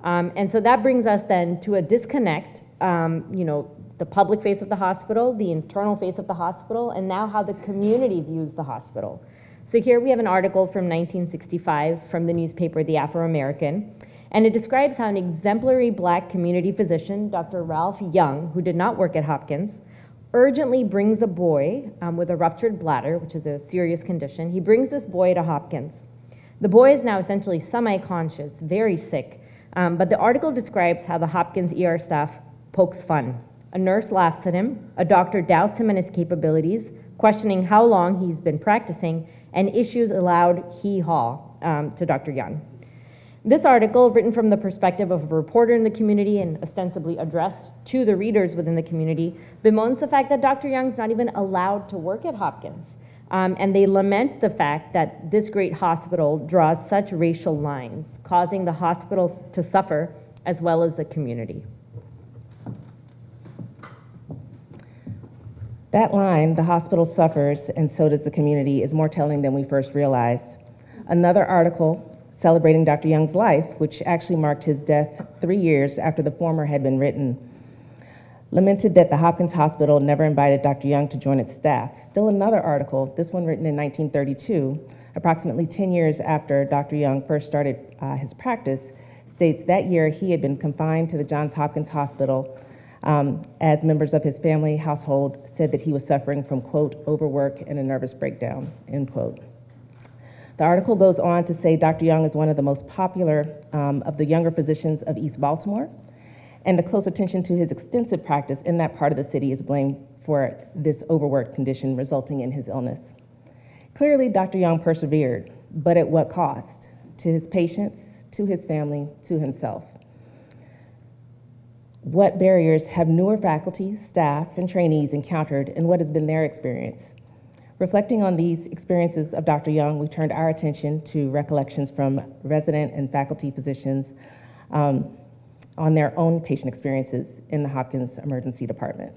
And so that brings us then to a disconnect, the public face of the hospital, the internal face of the hospital, and now how the community views the hospital. So here we have an article from 1965 from the newspaper The Afro-American, and it describes how an exemplary Black community physician, Dr. Ralph Young, who did not work at Hopkins, urgently brings a boy with a ruptured bladder, which is a serious condition. He brings this boy to Hopkins. The boy is now essentially semi-conscious, very sick, but the article describes how the Hopkins ER staff pokes fun. A nurse laughs at him, a doctor doubts him and his capabilities, questioning how long he's been practicing, and issues a loud hee-haw to Dr. Young. This article, written from the perspective of a reporter in the community and ostensibly addressed to the readers within the community, bemoans the fact that Dr. Young's not even allowed to work at Hopkins. And they lament the fact that this great hospital draws such racial lines, causing the hospitals to suffer as well as the community. That line, the hospital suffers and so does the community, is more telling than we first realized. Another article celebrating Dr. Young's life, which actually marked his death 3 years after the former had been written, lamented that the Hopkins Hospital never invited Dr. Young to join its staff. Still another article, this one written in 1932, approximately 10 years after Dr. Young first started his practice, states that year he had been confined to the Johns Hopkins Hospital as members of his family household said that he was suffering from, quote, overwork and a nervous breakdown, end quote. The article goes on to say Dr. Young is one of the most popular of the younger physicians of East Baltimore, and the close attention to his extensive practice in that part of the city is blamed for this overworked condition resulting in his illness. Clearly, Dr. Young persevered, but at what cost? To his patients, to his family, to himself. What barriers have newer faculty, staff, and trainees encountered, and what has been their experience? Reflecting on these experiences of Dr. Young, we turned our attention to recollections from resident and faculty physicians on their own patient experiences in the Hopkins Emergency Department.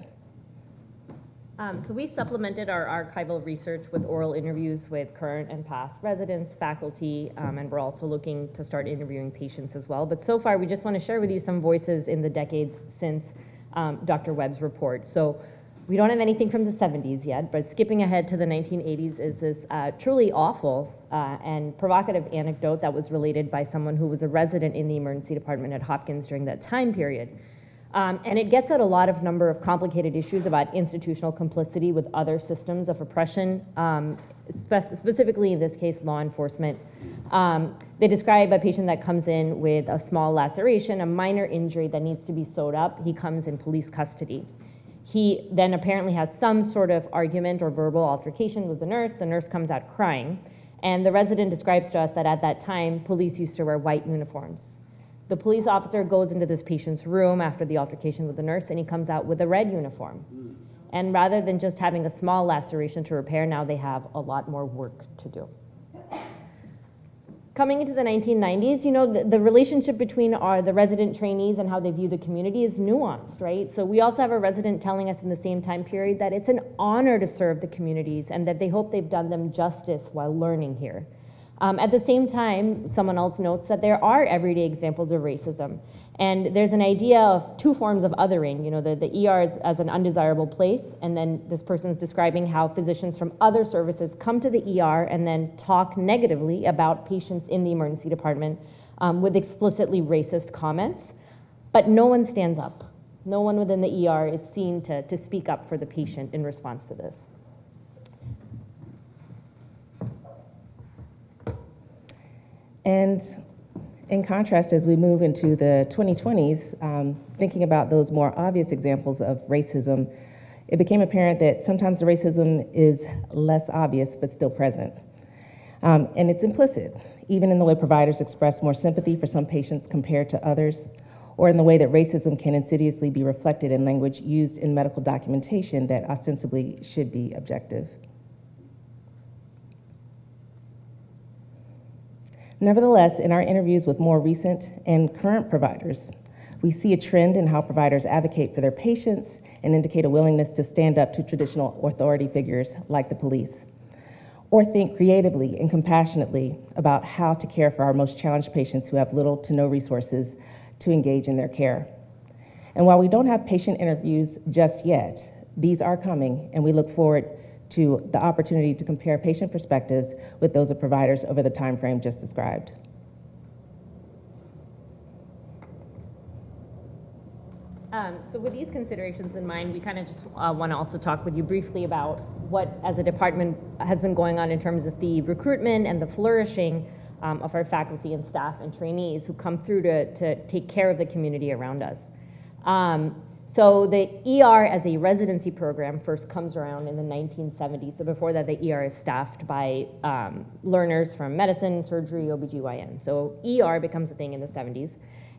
So we supplemented our archival research with oral interviews with current and past residents, faculty, and we're also looking to start interviewing patients as well. But so far, we just want to share with you some voices in the decades since Dr. Webb's report. So we don't have anything from the 70s yet, but skipping ahead to the 1980s is this truly awful and provocative anecdote that was related by someone who was a resident in the emergency department at Hopkins during that time period. And it gets at a lot of number of complicated issues about institutional complicity with other systems of oppression, specifically in this case, law enforcement. They describe a patient that comes in with a small laceration, a minor injury that needs to be sewed up. He comes in police custody. He then apparently has some sort of argument or verbal altercation with the nurse. The nurse comes out crying. And the resident describes to us that at that time, police used to wear white uniforms. The police officer goes into this patient's room after the altercation with the nurse, and he comes out with a red uniform. And rather than just having a small laceration to repair, now they have a lot more work to do. Coming into the 1990s, you know, the relationship between the resident trainees and how they view the community is nuanced, right? So we also have a resident telling us in the same time period that it's an honor to serve the communities and that they hope they've done them justice while learning here. At the same time, someone else notes that there are everyday examples of racism. And there's an idea of two forms of othering, you know, the ER as an undesirable place, and then this person's describing how physicians from other services come to the ER and then talk negatively about patients in the emergency department with explicitly racist comments, but no one stands up. No one within the ER is seen to speak up for the patient in response to this. And in contrast, as we move into the 2020s, thinking about those more obvious examples of racism, it became apparent that sometimes the racism is less obvious but still present. And it's implicit, even in the way providers express more sympathy for some patients compared to others, or in the way that racism can insidiously be reflected in language used in medical documentation that ostensibly should be objective. Nevertheless, in our interviews with more recent and current providers, we see a trend in how providers advocate for their patients and indicate a willingness to stand up to traditional authority figures like the police, or think creatively and compassionately about how to care for our most challenged patients who have little to no resources to engage in their care. And while we don't have patient interviews just yet, these are coming, and we look forward to the opportunity to compare patient perspectives with those of providers over the time frame just described. So with these considerations in mind, we kind of just want to also talk with you briefly about what, as a department, has been going on in terms of the recruitment and the flourishing of our faculty and staff and trainees who come through to take care of the community around us. So the ER as a residency program first comes around in the 1970s. So before that, the ER is staffed by learners from medicine, surgery, OBGYN. So ER becomes a thing in the 70s.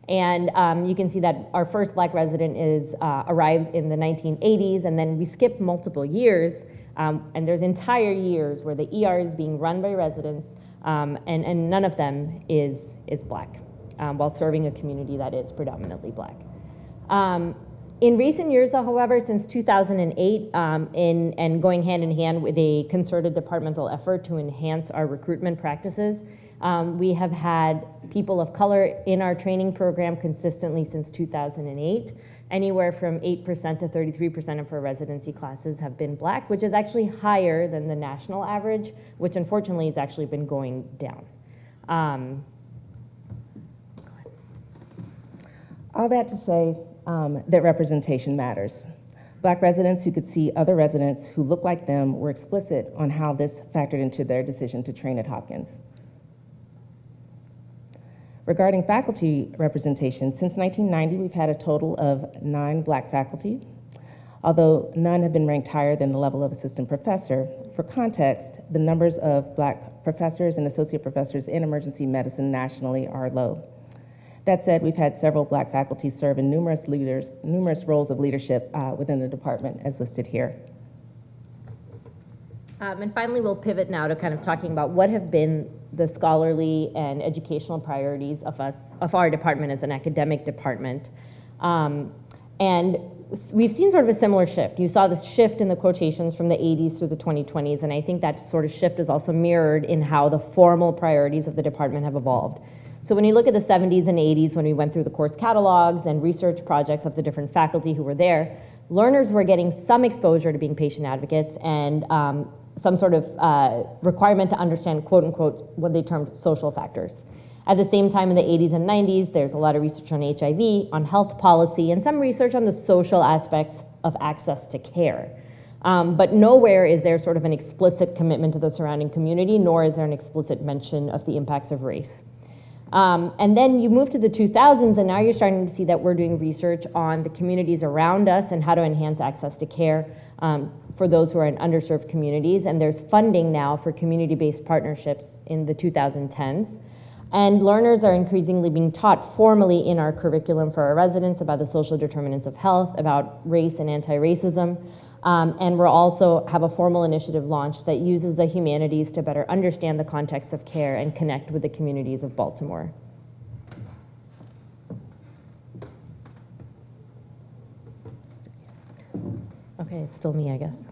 And you can see that our first Black resident arrives in the 1980s, and then we skip multiple years, and there's entire years where the ER is being run by residents, and none of them is Black, while serving a community that is predominantly Black. In recent years, however, since 2008, and going hand in hand with a concerted departmental effort to enhance our recruitment practices, we have had people of color in our training program consistently since 2008. Anywhere from 8% to 33% of our residency classes have been Black, which is actually higher than the national average, which unfortunately has actually been going down. All that to say that representation matters. Black residents who could see other residents who look like them were explicit on how this factored into their decision to train at Hopkins. Regarding faculty representation, since 1990, we've had a total of 9 Black faculty, although none have been ranked higher than the level of assistant professor. For context, the numbers of Black professors and associate professors in emergency medicine nationally are low. That said, we've had several Black faculty serve in numerous roles of leadership within the department, as listed here. And finally, we'll pivot now to kind of talking about what have been the scholarly and educational priorities of our department as an academic department. And we've seen sort of a similar shift. You saw this shift in the quotations from the 80s through the 2020s, and I think that sort of shift is also mirrored in how the formal priorities of the department have evolved. So when you look at the 70s and 80s, when we went through the course catalogs and research projects of the different faculty who were there, learners were getting some exposure to being patient advocates and some sort of requirement to understand, quote unquote, what they termed social factors. At the same time, in the 80s and 90s, there's a lot of research on HIV, on health policy, and some research on the social aspects of access to care. But nowhere is there sort of an explicit commitment to the surrounding community, nor is there an explicit mention of the impacts of race. And then you move to the 2000s, and now you're starting to see that we're doing research on the communities around us and how to enhance access to care for those who are in underserved communities. And there's funding now for community-based partnerships in the 2010s. And learners are increasingly being taught formally in our curriculum for our residents about the social determinants of health, about race and anti-racism. And we'll also have a formal initiative launched that uses the humanities to better understand the context of care and connect with the communities of Baltimore. Okay, it's still me, I guess.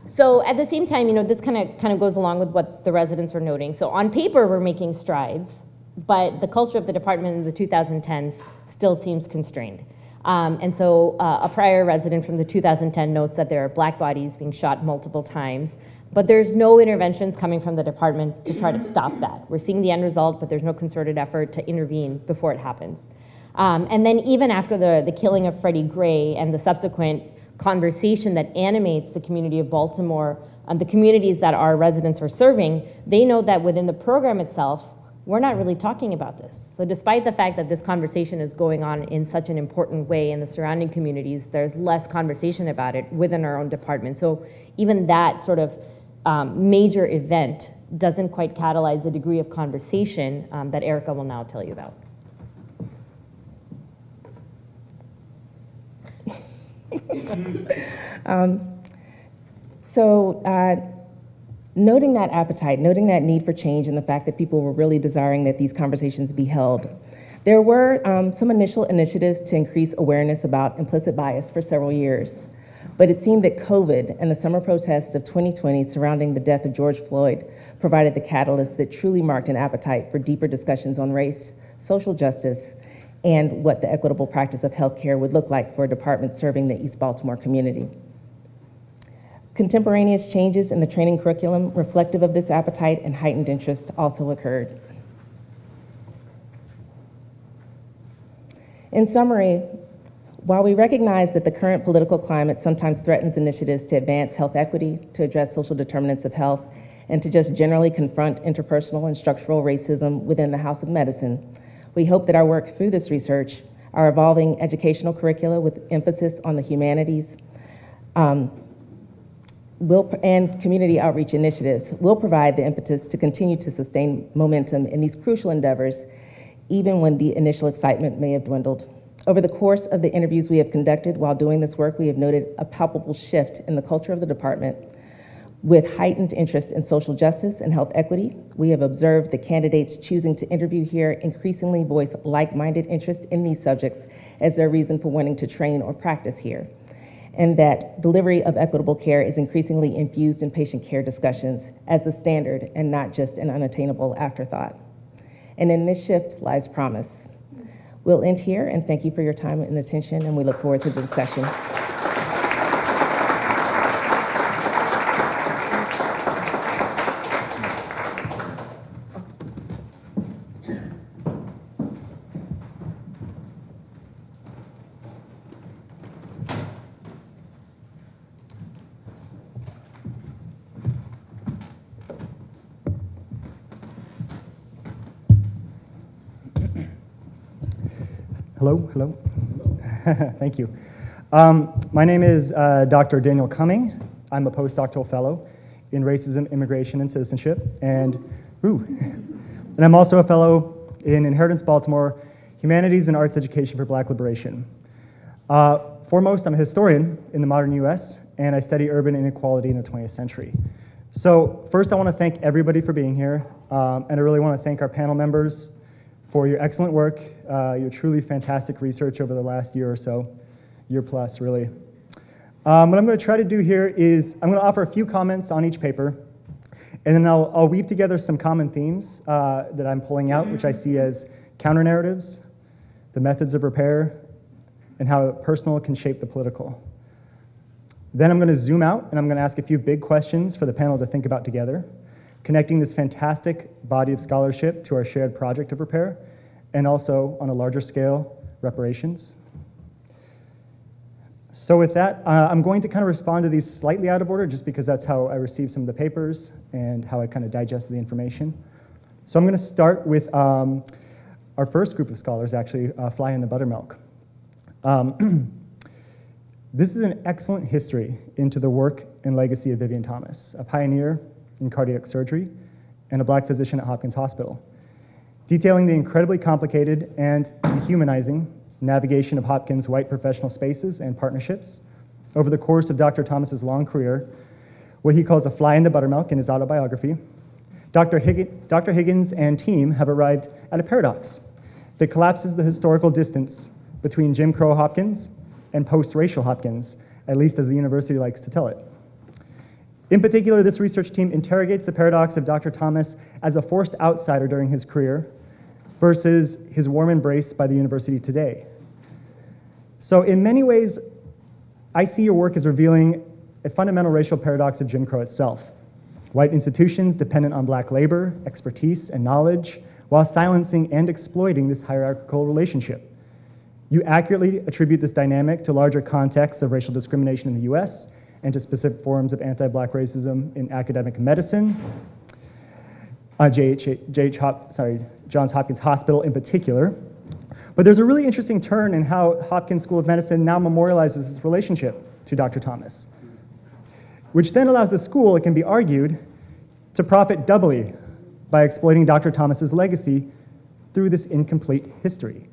So at the same time, this kind of goes along with what the residents are noting. So on paper, we're making strides, but the culture of the department in the 2010s still seems constrained. And so a prior resident from the 2010 notes that there are Black bodies being shot multiple times, but there's no interventions coming from the department to try to stop that. We're seeing the end result, but there's no concerted effort to intervene before it happens. And then even after the killing of Freddie Gray and the subsequent conversation that animates the community of Baltimore and the communities that our residents are serving, they know that within the program itself, we're not really talking about this. So despite the fact that this conversation is going on in such an important way in the surrounding communities, there's less conversation about it within our own department. So even that sort of major event doesn't quite catalyze the degree of conversation that Erica will now tell you about. Noting that appetite, noting that need for change, and the fact that people were really desiring that these conversations be held, there were some initial initiatives to increase awareness about implicit bias for several years. But it seemed that COVID and the summer protests of 2020 surrounding the death of George Floyd provided the catalyst that truly marked an appetite for deeper discussions on race, social justice, and what the equitable practice of healthcare would look like for a department serving the East Baltimore community. Contemporaneous changes in the training curriculum reflective of this appetite and heightened interest also occurred. In summary, while we recognize that the current political climate sometimes threatens initiatives to advance health equity, to address social determinants of health, and to just generally confront interpersonal and structural racism within the House of Medicine, we hope that our work through this research, our evolving educational curricula with emphasis on the humanities, and community outreach initiatives will provide the impetus to continue to sustain momentum in these crucial endeavors, even when the initial excitement may have dwindled. Over the course of the interviews we have conducted while doing this work, we have noted a palpable shift in the culture of the department. With heightened interest in social justice and health equity, we have observed the candidates choosing to interview here increasingly voice like-minded interest in these subjects as their reason for wanting to train or practice here, and that delivery of equitable care is increasingly infused in patient care discussions as the standard and not just an unattainable afterthought. And in this shift lies promise. We'll end here, and thank you for your time and attention, and we look forward to the discussion. Hello. Thank you. My name is Dr. Daniel Cumming. I'm a postdoctoral fellow in racism, immigration, and citizenship, and I'm also a fellow in Inheritance Baltimore, Humanities and Arts Education for Black Liberation. Foremost, I'm a historian in the modern US, and I study urban inequality in the 20th century. So first, I want to thank everybody for being here, and I really want to thank our panel members for your excellent work, your truly fantastic research over the last year or so, year plus, really. What I'm going to try to do here is I'm going to offer a few comments on each paper, and then I'll weave together some common themes that I'm pulling out, which I see as counter-narratives, the methods of repair, and how personal can shape the political. Then I'm going to zoom out, and I'm going to ask a few big questions for the panel to think about together, connecting this fantastic body of scholarship to our shared project of repair, and also, on a larger scale, reparations. So with that, I'm going to kind of respond to these slightly out of order, just because that's how I received some of the papers and how I kind of digested the information. So I'm going to start with our first group of scholars, actually, Fly in the Buttermilk. This is an excellent history into the work and legacy of Vivien Thomas, a pioneer in cardiac surgery and a Black physician at Hopkins Hospital, detailing the incredibly complicated and dehumanizing navigation of Hopkins' white professional spaces and partnerships over the course of Dr. Thomas's long career, what he calls a fly in the buttermilk in his autobiography. Dr. Higgins and team have arrived at a paradox that collapses the historical distance between Jim Crow Hopkins and post-racial Hopkins, at least as the university likes to tell it. In particular, this research team interrogates the paradox of Dr. Thomas as a forced outsider during his career versus his warm embrace by the university today. So in many ways, I see your work as revealing a fundamental racial paradox of Jim Crow itself. White institutions dependent on Black labor, expertise, and knowledge, while silencing and exploiting this hierarchical relationship. You accurately attribute this dynamic to larger contexts of racial discrimination in the US and to specific forms of anti-Black racism in academic medicine, Johns Hopkins Hospital in particular. But there's a really interesting turn in how Hopkins School of Medicine now memorializes this relationship to Dr. Thomas, which then allows the school, it can be argued, to profit doubly by exploiting Dr. Thomas's legacy through this incomplete history,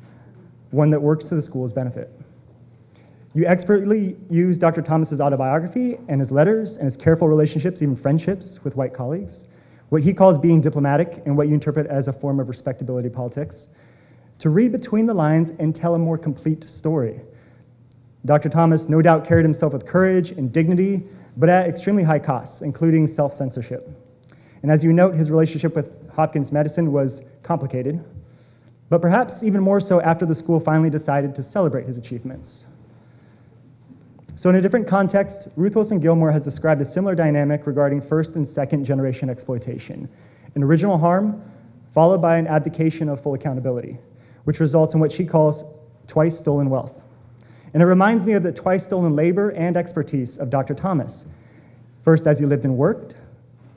one that works to the school's benefit. You expertly use Dr. Thomas's autobiography and his letters and his careful relationships, even friendships with white colleagues, what he calls being diplomatic and what you interpret as a form of respectability politics, to read between the lines and tell a more complete story. Dr. Thomas no doubt carried himself with courage and dignity, but at extremely high costs, including self-censorship. And as you note, his relationship with Hopkins Medicine was complicated, but perhaps even more so after the school finally decided to celebrate his achievements. So in a different context, Ruth Wilson Gilmore has described a similar dynamic regarding first and second generation exploitation. An original harm followed by an abdication of full accountability, which results in what she calls twice stolen wealth. And it reminds me of the twice stolen labor and expertise of Dr. Thomas, first as he lived and worked,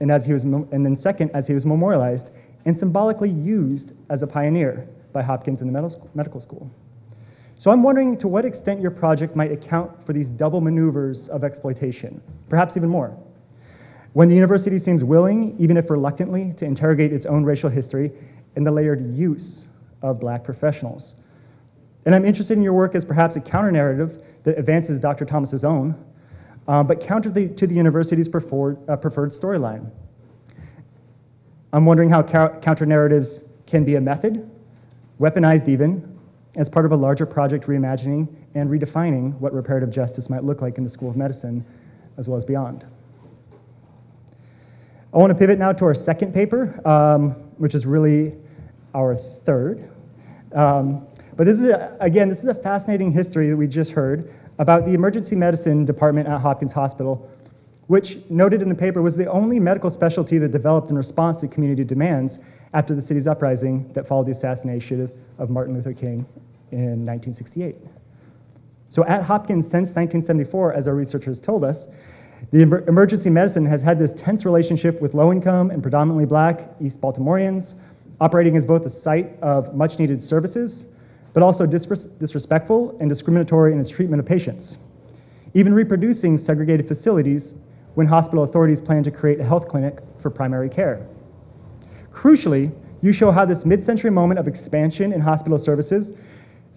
and then second as he was memorialized and symbolically used as a pioneer by Hopkins in the medical school. So I'm wondering to what extent your project might account for these double maneuvers of exploitation, perhaps even more. When the university seems willing, even if reluctantly, to interrogate its own racial history and the layered use of Black professionals. And I'm interested in your work as perhaps a counter-narrative that advances Dr. Thomas's own, but counter to the university's preferred storyline. I'm wondering how counter-narratives can be a method, weaponized even, as part of a larger project reimagining and redefining what reparative justice might look like in the School of Medicine, as well as beyond. I want to pivot now to our second paper, which is really our third. But this is a fascinating history that we just heard about the emergency medicine department at Hopkins Hospital, which, noted in the paper, was the only medical specialty that developed in response to community demands after the city's uprising that followed the assassination of Martin Luther King in 1968. So at Hopkins since 1974, as our researchers told us, the emergency medicine has had this tense relationship with low-income and predominantly Black East Baltimoreans, operating as both a site of much-needed services, but also disrespectful and discriminatory in its treatment of patients, even reproducing segregated facilities when hospital authorities plan to create a health clinic for primary care. Crucially, you show how this mid-century moment of expansion in hospital services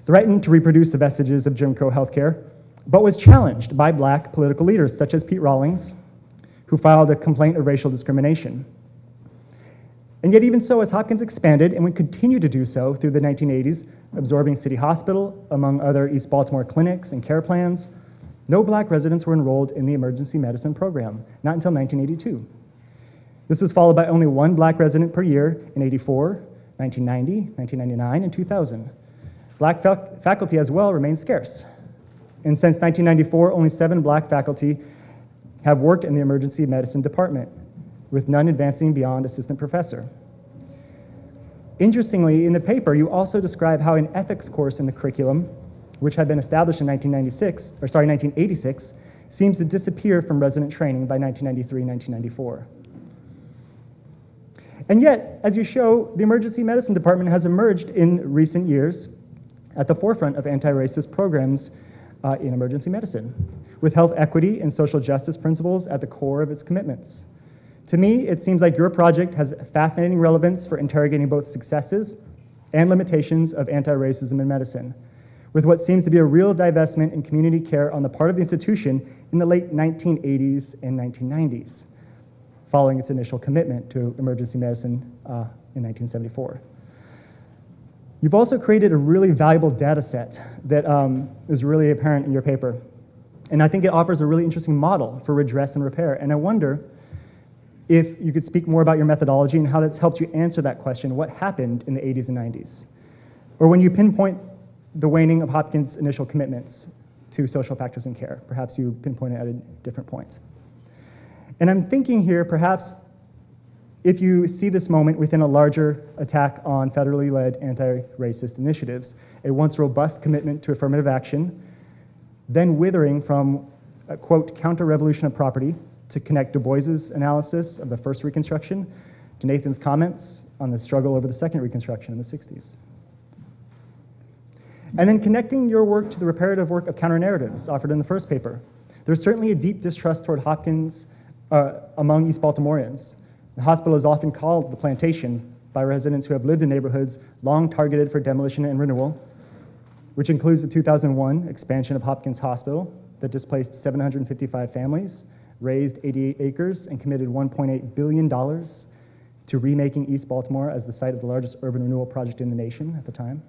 threatened to reproduce the vestiges of Jim Crow healthcare, but was challenged by Black political leaders such as Pete Rawlings, who filed a complaint of racial discrimination. And yet even so, as Hopkins expanded and would continue to do so through the 1980s, absorbing City Hospital, among other East Baltimore clinics and care plans, no Black residents were enrolled in the emergency medicine program, not until 1982. This was followed by only one Black resident per year in 84, 1990, 1999, and 2000. Black faculty as well remained scarce. And since 1994, only 7 Black faculty have worked in the emergency medicine department, with none advancing beyond assistant professor. Interestingly, in the paper, you also describe how an ethics course in the curriculum, which had been established in 1986, seems to disappear from resident training by 1993, 1994. And yet, as you show, the emergency medicine department has emerged in recent years at the forefront of anti-racist programs in emergency medicine, with health equity and social justice principles at the core of its commitments. To me, it seems like your project has fascinating relevance for interrogating both successes and limitations of anti-racism in medicine, with what seems to be a real divestment in community care on the part of the institution in the late 1980s and 1990s, following its initial commitment to emergency medicine in 1974. You've also created a really valuable data set that is really apparent in your paper. And I think it offers a really interesting model for redress and repair. And I wonder if you could speak more about your methodology and how that's helped you answer that question, what happened in the 80s and 90s? Or when you pinpoint the waning of Hopkins' initial commitments to social factors in care, perhaps you pinpoint it at different points. And I'm thinking here, perhaps, if you see this moment within a larger attack on federally led anti-racist initiatives, a once robust commitment to affirmative action, then withering from a, quote, counter-revolution of property to connect Du Bois's analysis of the first Reconstruction to Nathan's comments on the struggle over the second Reconstruction in the 60s. And then connecting your work to the reparative work of counter-narratives offered in the first paper. There's certainly a deep distrust toward Hopkins among East Baltimoreans. The hospital is often called the plantation by residents who have lived in neighborhoods long targeted for demolition and renewal, which includes the 2001 expansion of Hopkins Hospital that displaced 755 families, raised 88 acres, and committed $1.8 billion to remaking East Baltimore as the site of the largest urban renewal project in the nation at the time.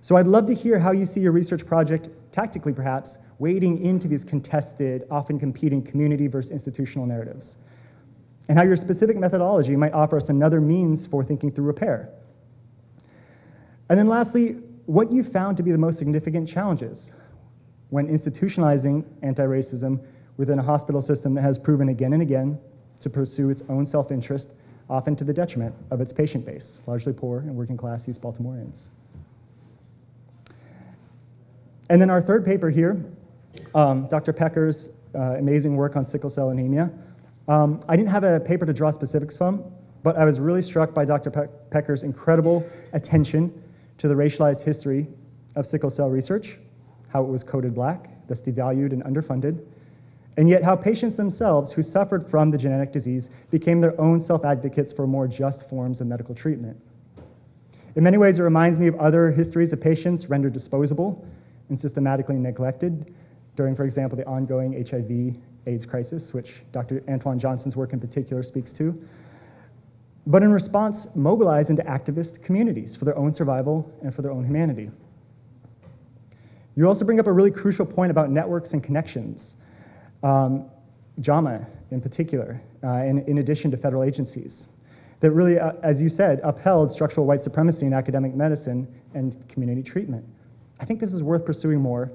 So I'd love to hear how you see your research project, tactically perhaps, wading into these contested, often competing community versus institutional narratives, and how your specific methodology might offer us another means for thinking through repair. And then lastly, what you found to be the most significant challenges when institutionalizing anti-racism within a hospital system that has proven again and again to pursue its own self-interest, often to the detriment of its patient base, largely poor and working class East Baltimoreans. And then our third paper here, Dr. Pecker's amazing work on sickle cell anemia. I didn't have a paper to draw specifics from, but I was really struck by Dr. Pecker's incredible attention to the racialized history of sickle cell research, how it was coded black, thus devalued and underfunded, and yet how patients themselves who suffered from the genetic disease became their own self-advocates for more just forms of medical treatment. In many ways, it reminds me of other histories of patients rendered disposable and systematically neglected during, for example, the ongoing HIV/AIDS crisis, which Dr. Antoine Johnson's work in particular speaks to, but in response, mobilize into activist communities for their own survival and for their own humanity. You also bring up a really crucial point about networks and connections, JAMA in particular, in addition to federal agencies, that really, as you said, upheld structural white supremacy in academic medicine and community treatment. I think this is worth pursuing more.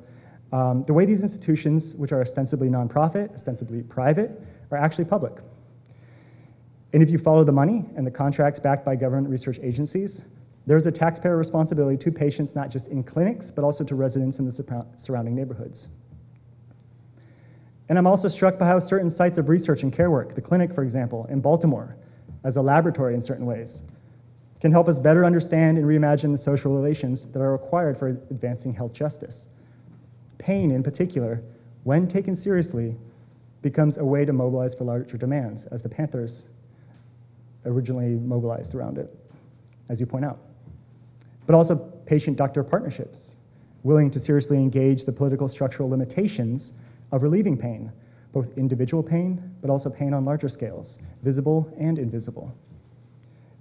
The way these institutions, which are ostensibly nonprofit, ostensibly private, are actually public. And if you follow the money and the contracts backed by government research agencies, there's a taxpayer responsibility to patients, not just in clinics, but also to residents in the surrounding neighborhoods. And I'm also struck by how certain sites of research and care work, the clinic, for example, in Baltimore, as a laboratory in certain ways, can help us better understand and reimagine the social relations that are required for advancing health justice. Pain, in particular, when taken seriously, becomes a way to mobilize for larger demands, as the Panthers originally mobilized around it, as you point out. But also patient-doctor partnerships, willing to seriously engage the political structural limitations of relieving pain, both individual pain, but also pain on larger scales, visible and invisible.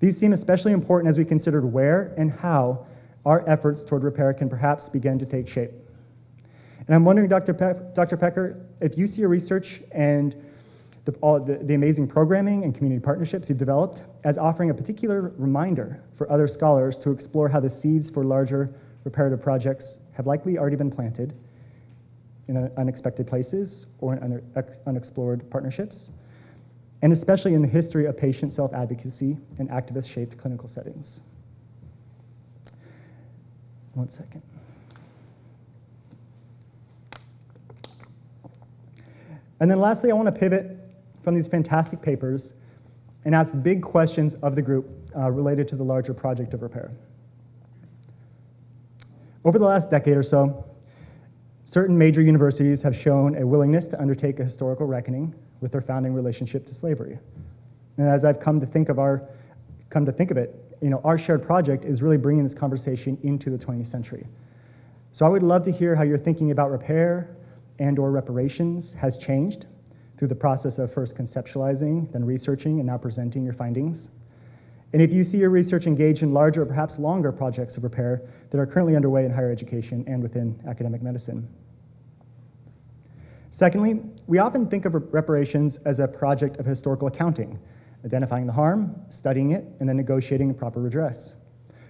These seem especially important as we considered where and how our efforts toward repair can perhaps begin to take shape. And I'm wondering, Dr. Pecker, if you see your research and the amazing programming and community partnerships you've developed as offering a particular reminder for other scholars to explore how the seeds for larger reparative projects have likely already been planted in unexpected places or in unexplored partnerships, and especially in the history of patient self-advocacy and activist-shaped clinical settings. One second. And then lastly, I want to pivot from these fantastic papers and ask big questions of the group related to the larger project of repair. Over the last decade or so, certain major universities have shown a willingness to undertake a historical reckoning with their founding relationship to slavery. And as I've come to think of it, our shared project is really bringing this conversation into the 20th century. So I would love to hear how your thinking about repair and/or reparations has changed through the process of first conceptualizing, then researching, and now presenting your findings. And if you see your research engage in larger or perhaps longer projects of repair that are currently underway in higher education and within academic medicine. Secondly, we often think of reparations as a project of historical accounting, identifying the harm, studying it, and then negotiating a proper redress.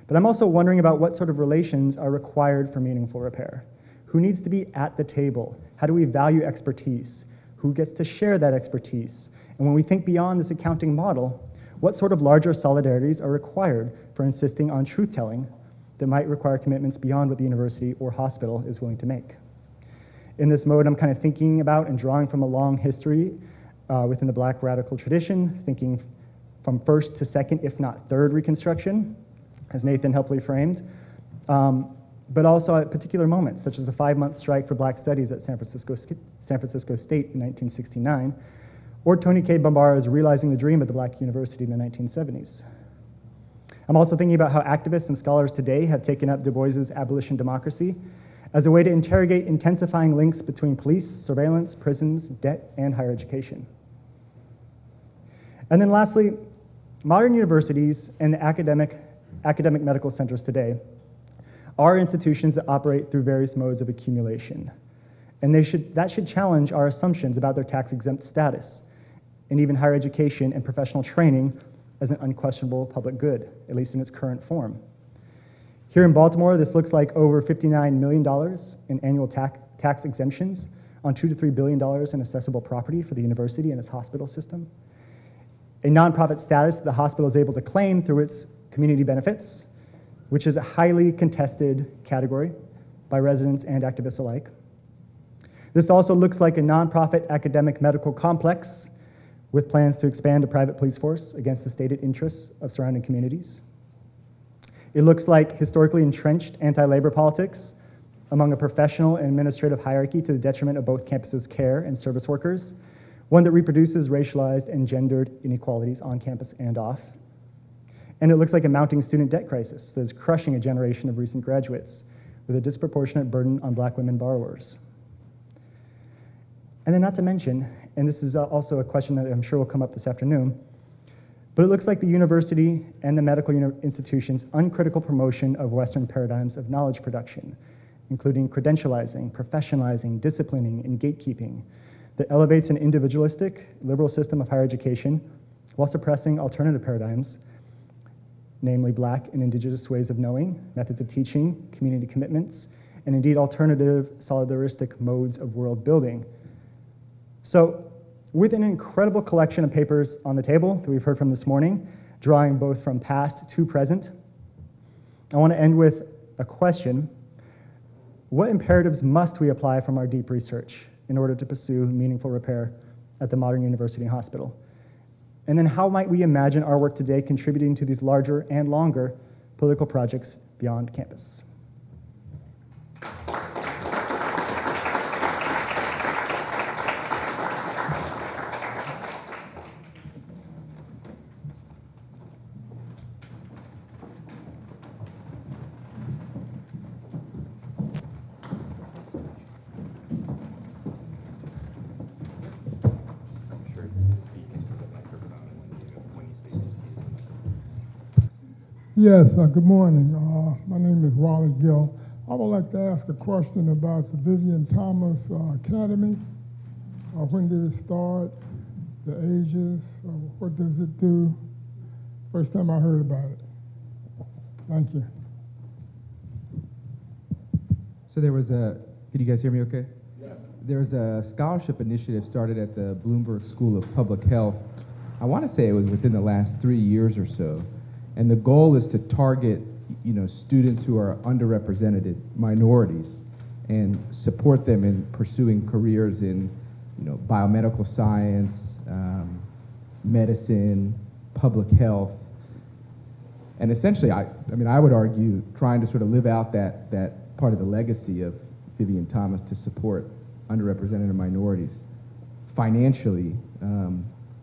But I'm also wondering about what sort of relations are required for meaningful repair. Who needs to be at the table? How do we value expertise? Who gets to share that expertise? And when we think beyond this accounting model, what sort of larger solidarities are required for insisting on truth-telling that might require commitments beyond what the university or hospital is willing to make? In this mode, I'm kind of thinking about and drawing from a long history within the Black radical tradition, thinking from first to second, if not third Reconstruction, as Nathan helpfully framed, but also at particular moments, such as the 5-month strike for Black studies at San Francisco State in 1969, or Tony K. Bambara's realizing the dream of the Black University in the 1970s. I'm also thinking about how activists and scholars today have taken up Du Bois's abolition democracy as a way to interrogate intensifying links between police, surveillance, prisons, debt, and higher education. And then lastly, modern universities and the academic medical centers today are institutions that operate through various modes of accumulation. And that should challenge our assumptions about their tax-exempt status, and even higher education and professional training as an unquestionable public good, at least in its current form. Here in Baltimore, this looks like over $59 million in annual tax exemptions on $2 to $3 billion in assessable property for the university and its hospital system. A nonprofit status that the hospital is able to claim through its community benefits, which is a highly contested category by residents and activists alike. This also looks like a nonprofit academic medical complex with plans to expand a private police force against the stated interests of surrounding communities. It looks like historically entrenched anti-labor politics among a professional and administrative hierarchy to the detriment of both campus's care and service workers, one that reproduces racialized and gendered inequalities on campus and off. And it looks like a mounting student debt crisis that is crushing a generation of recent graduates with a disproportionate burden on Black women borrowers. And then not to mention, and this is also a question that I'm sure will come up this afternoon, but it looks like the university and the medical institution's uncritical promotion of Western paradigms of knowledge production, including credentializing, professionalizing, disciplining, and gatekeeping, that elevates an individualistic, liberal system of higher education while suppressing alternative paradigms, namely Black and Indigenous ways of knowing, methods of teaching, community commitments, and indeed alternative solidaristic modes of world building. So, with an incredible collection of papers on the table that we've heard from this morning, drawing both from past to present, I want to end with a question. What imperatives must we apply from our deep research in order to pursue meaningful repair at the modern university and hospital? And then how might we imagine our work today contributing to these larger and longer political projects beyond campus? Yes, good morning. My name is Wally Gill. I would like to ask a question about the Vivien Thomas Academy. When did it start? The ages? What does it do? First time I heard about it. Thank you. So there was a, can you guys hear me okay? Yeah. There was a scholarship initiative started at the Bloomberg School of Public Health. I want to say it was within the last 3 years or so. And the goal is to target, students who are underrepresented minorities and support them in pursuing careers in, biomedical science, medicine, public health. And essentially, I would argue trying to sort of live out that part of the legacy of Vivien Thomas to support underrepresented minorities financially.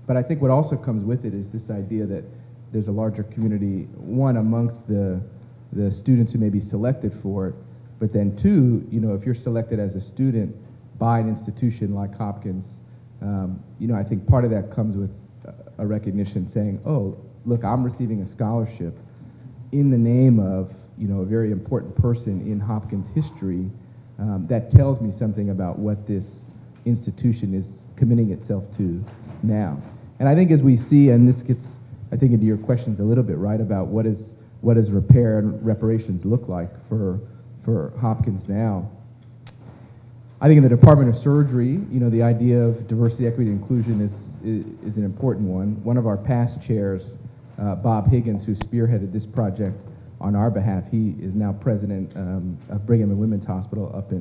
But I think what also comes with it is this idea that there's a larger community, one, amongst the students who may be selected for it, but then two, if you're selected as a student by an institution like Hopkins, I think part of that comes with a recognition saying, oh, look, I'm receiving a scholarship in the name of, a very important person in Hopkins history that tells me something about what this institution is committing itself to now. And I think as we see, and this gets, I think, into your questions a little bit, right, about what does repair and reparations look like for Hopkins now. I think in the Department of Surgery, the idea of diversity, equity, and inclusion is an important one. One of our past chairs, Bob Higgins, who spearheaded this project on our behalf, he is now president of Brigham and Women's Hospital up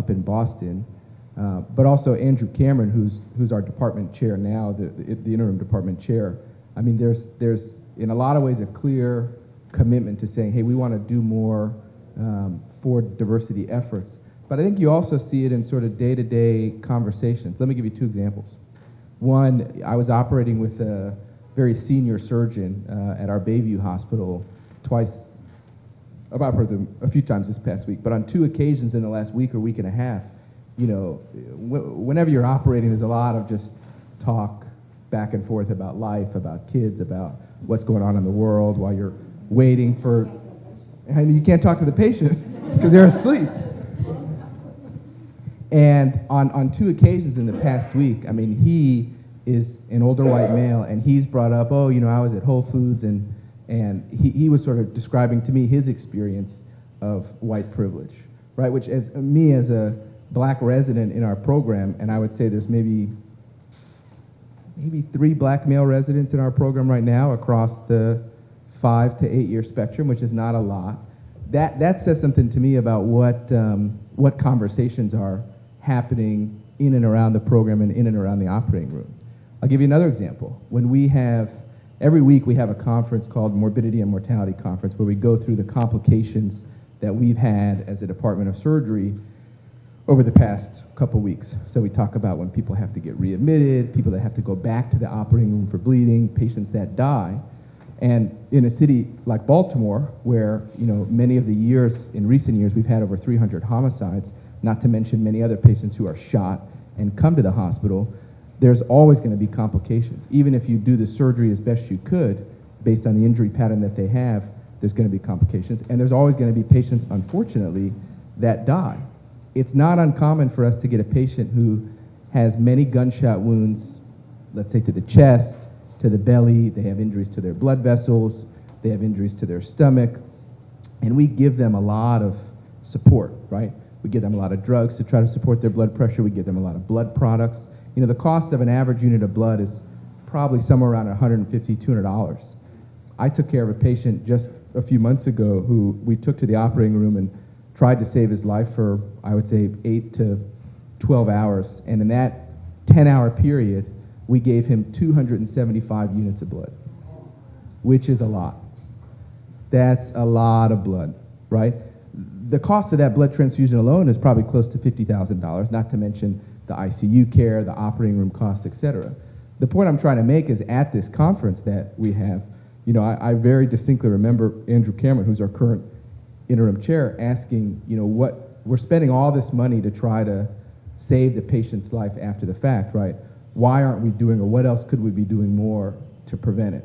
in Boston. But also Andrew Cameron, who's our department chair now, the interim department chair. I mean, there's in a lot of ways a clear commitment to saying, hey, we want to do more for diversity efforts. But I think you also see it in sort of day-to-day conversations. Let me give you two examples. One, I was operating with a very senior surgeon at our Bayview Hospital twice, about a few times this past week, but on two occasions in the last week or week and a half, whenever you're operating, there's a lot of just talk back and forth about life, about kids, about what's going on in the world while you're waiting for, and you can't talk to the patient because they're asleep. And on two occasions in the past week, I mean, he is an older white male, and he's brought up, oh, I was at Whole Foods, and And he was sort of describing to me his experience of white privilege, right? Which as me as a black resident in our program, and I would say there's maybe 3 black male residents in our program right now across the 5 to 8 year spectrum, which is not a lot. That says something to me about what conversations are happening in and around the program and in and around the operating room. I'll give you another example. Every week we have a conference called Morbidity and Mortality Conference where we go through the complications that we've had as a Department of Surgery over the past couple weeks. So we talk about when people have to get readmitted, people that have to go back to the operating room for bleeding, patients that die. And in a city like Baltimore, where many of the years, in recent years, we've had over 300 homicides, not to mention many other patients who are shot and come to the hospital, there's always going to be complications. Even if you do the surgery as best you could, based on the injury pattern that they have, there's going to be complications. And there's always going to be patients, unfortunately, that die. It's not uncommon for us to get a patient who has many gunshot wounds, let's say to the chest, to the belly, they have injuries to their blood vessels, they have injuries to their stomach, and we give them a lot of support, right? We give them a lot of drugs to try to support their blood pressure, we give them a lot of blood products. The cost of an average unit of blood is probably somewhere around $150, $200. I took care of a patient just a few months ago who we took to the operating room and tried to save his life for, I would say, 8 to 12 hours. And in that 10-hour period, we gave him 275 units of blood, which is a lot. That's a lot of blood, right? The cost of that blood transfusion alone is probably close to $50,000, not to mention the ICU care, the operating room costs, et cetera. The point I'm trying to make is at this conference that we have, I very distinctly remember Andrew Cameron, who's our current interim chair, asking, we're spending all this money to try to save the patient's life after the fact, right? Why aren't we doing, or what else could we be doing more to prevent it?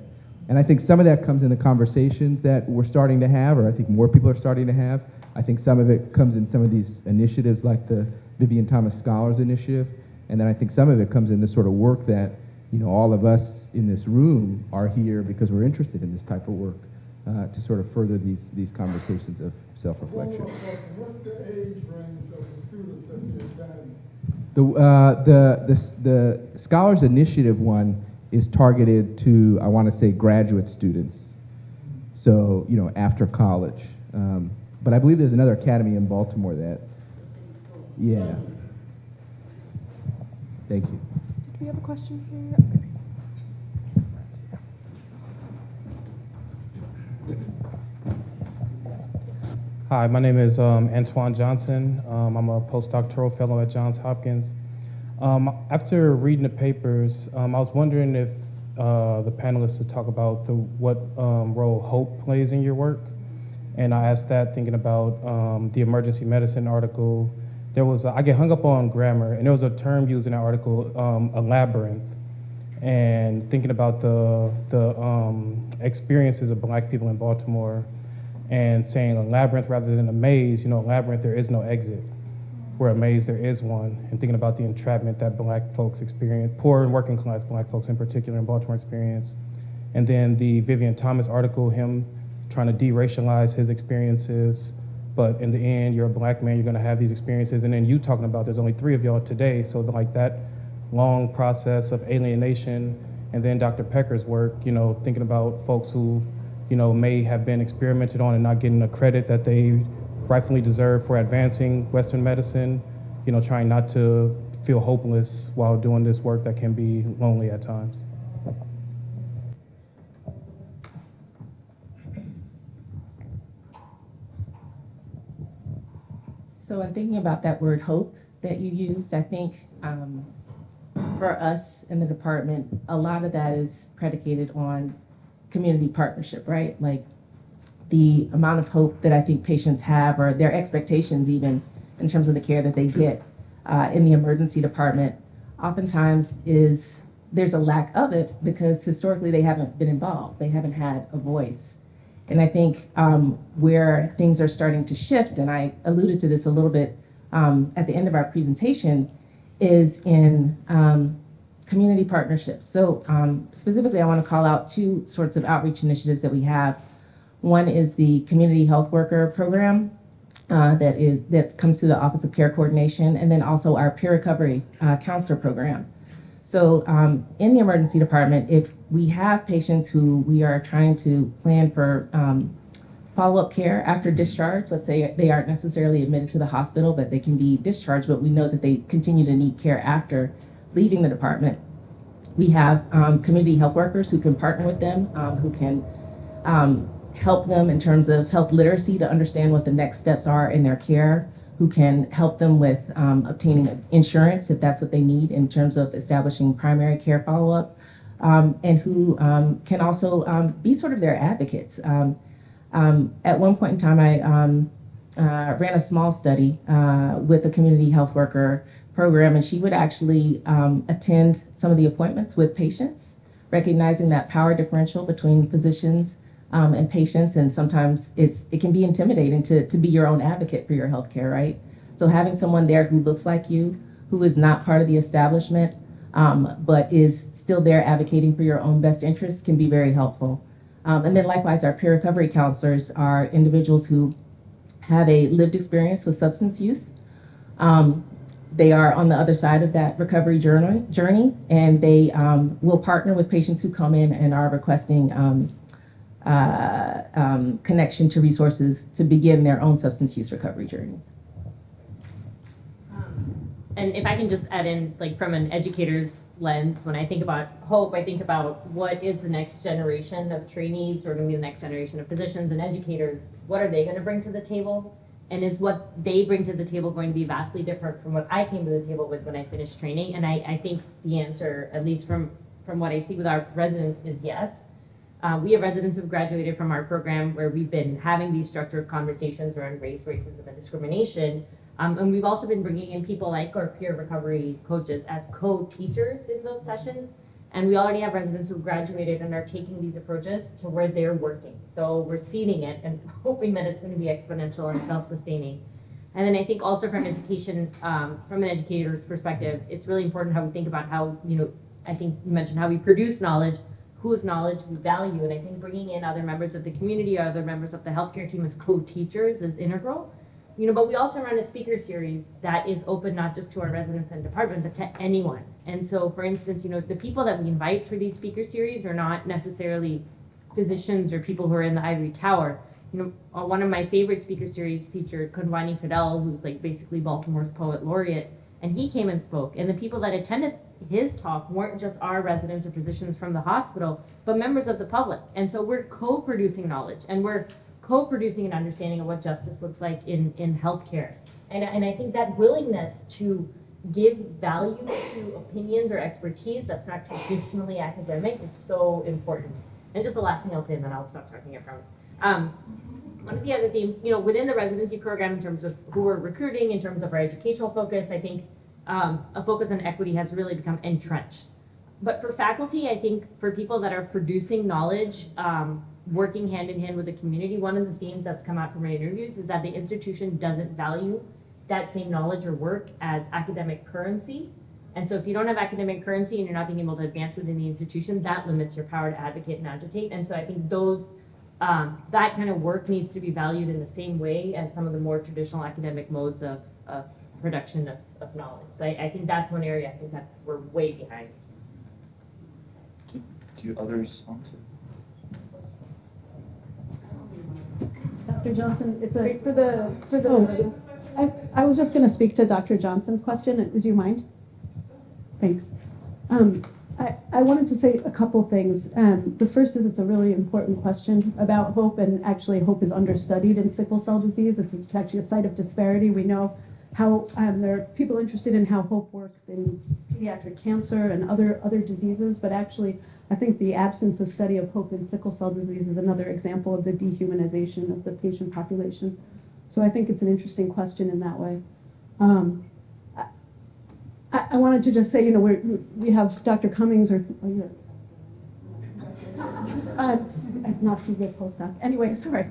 And I think some of that comes in the conversations that we're starting to have, or I think more people are starting to have. I think some of it comes in some of these initiatives like the Vivien Thomas Scholars Initiative, and then I think some of it comes in this sort of work that, all of us in this room are here because we're interested in this type of work to sort of further these conversations of self-reflection. What's the age range of the students that you're attending? The Scholars Initiative one is targeted to, I want to say, graduate students, so, after college. But I believe there's another academy in Baltimore that, yeah. Thank you. Do we have a question here? Hi, my name is Antoine Johnson. I'm a postdoctoral fellow at Johns Hopkins. After reading the papers, I was wondering if the panelists would talk about what role hope plays in your work. And I asked that thinking about the emergency medicine article. I get hung up on grammar, and there was a term used in that article, a labyrinth. And thinking about the experiences of Black people in Baltimore, and saying a labyrinth rather than a maze. A labyrinth, there is no exit. Where a maze, there is one. And thinking about the entrapment that Black folks experience, poor and working class Black folks in particular in Baltimore experience. And then the Vivien Thomas article, him trying to de-racialize his experiences, but in the end, you're a Black man, you're gonna have these experiences. And then you talking about there's only 3 of y'all today, so like that long process of alienation. And then Dr. Pecker's work, thinking about folks who may have been experimented on and not getting the credit that they rightfully deserve for advancing Western medicine, trying not to feel hopeless while doing this work that can be lonely at times. So in thinking about that word hope that you used, I think for us in the department, a lot of that is predicated on community partnership, right? Like the amount of hope that I think patients have, or their expectations even in terms of the care that they get in the emergency department, oftentimes there's a lack of it because historically they haven't been involved, they haven't had a voice. And I think where things are starting to shift, and I alluded to this a little bit at the end of our presentation, is in community partnerships. So specifically, I want to call out two sorts of outreach initiatives that we have. One is the community health worker program that comes through the Office of Care Coordination, and then also our peer recovery counselor program. So in the emergency department, if we have patients who we are trying to plan for follow-up care after discharge, let's say they aren't necessarily admitted to the hospital, but they can be discharged, but we know that they continue to need care after leaving the department. We have community health workers who can partner with them, who can help them in terms of health literacy to understand what the next steps are in their care, who can help them with obtaining insurance if that's what they need in terms of establishing primary care follow-up, and who can also be sort of their advocates. At one point in time, I ran a small study with a community health worker program, and she would actually attend some of the appointments with patients, recognizing that power differential between physicians and patients, and sometimes it can be intimidating to be your own advocate for your healthcare, right? So having someone there who looks like you, who is not part of the establishment, but is still there advocating for your own best interests can be very helpful. And then likewise, our peer recovery counselors are individuals who have a lived experience with substance use. They are on the other side of that recovery journey, and they will partner with patients who come in and are requesting connection to resources to begin their own substance use recovery journeys. And if I can just add in, like from an educator's lens, when I think about hope, I think about what is the next generation of trainees, or maybe the next generation of physicians and educators. What are they going to bring to the table? And is what they bring to the table going to be vastly different from what I came to the table with when I finished training? And I think the answer, at least from what I see with our residents, is yes. We have residents who've graduated from our program where we've been having these structured conversations around race, racism, and discrimination. And we've also been bringing in people like our peer recovery coaches as co-teachers in those sessions. And we already have residents who've graduated and are taking these approaches to where they're working. So we're seeding it and hoping that it's going to be exponential and self-sustaining. And then I think also from education, from an educator's perspective, it's really important how we think about how, I think you mentioned how we produce knowledge, whose knowledge we value. And I think bringing in other members of the community or other members of the healthcare team as co-teachers is integral. But we also run a speaker series that is open not just to our residents and department, but to anyone. And so, for instance, the people that we invite for these speaker series are not necessarily physicians or people who are in the ivory tower. One of my favorite speaker series featured Conwani Fidel, who's like basically Baltimore's poet laureate, and he came and spoke. And the people that attended his talk weren't just our residents or physicians from the hospital, but members of the public. And so we're co-producing knowledge, and we're co-producing an understanding of what justice looks like in healthcare. And I think that willingness to give value to opinions or expertise that's not traditionally academic is so important. And just the last thing I'll say, and then I'll stop talking, I promise. One of the other themes, within the residency program, in terms of who we're recruiting, in terms of our educational focus, I think a focus on equity has really become entrenched. But for faculty, I think for people that are producing knowledge, working hand in hand with the community, one of the themes that's come out from my interviews is that the institution doesn't value that same knowledge or work as academic currency. And so if you don't have academic currency and you're not being able to advance within the institution, that limits your power to advocate and agitate. And so I think that kind of work needs to be valued in the same way as some of the more traditional academic modes of production of knowledge. So I think that's one area I think that we're way behind. Do others want to? Dr. Johnson, it's I was just going to speak to Dr. Johnson's question. Would you mind? Thanks. I wanted to say a couple things. The first is it's a really important question about hope, and actually hope is understudied in sickle cell disease. It's actually a site of disparity. We know how there are people interested in how hope works in pediatric cancer and other diseases, but actually I think the absence of study of hope in sickle cell disease is another example of the dehumanization of the patient population. So I think it's an interesting question in that way. I wanted to just say, we have Dr. Cummings, not too good postdoc. Anyway, sorry.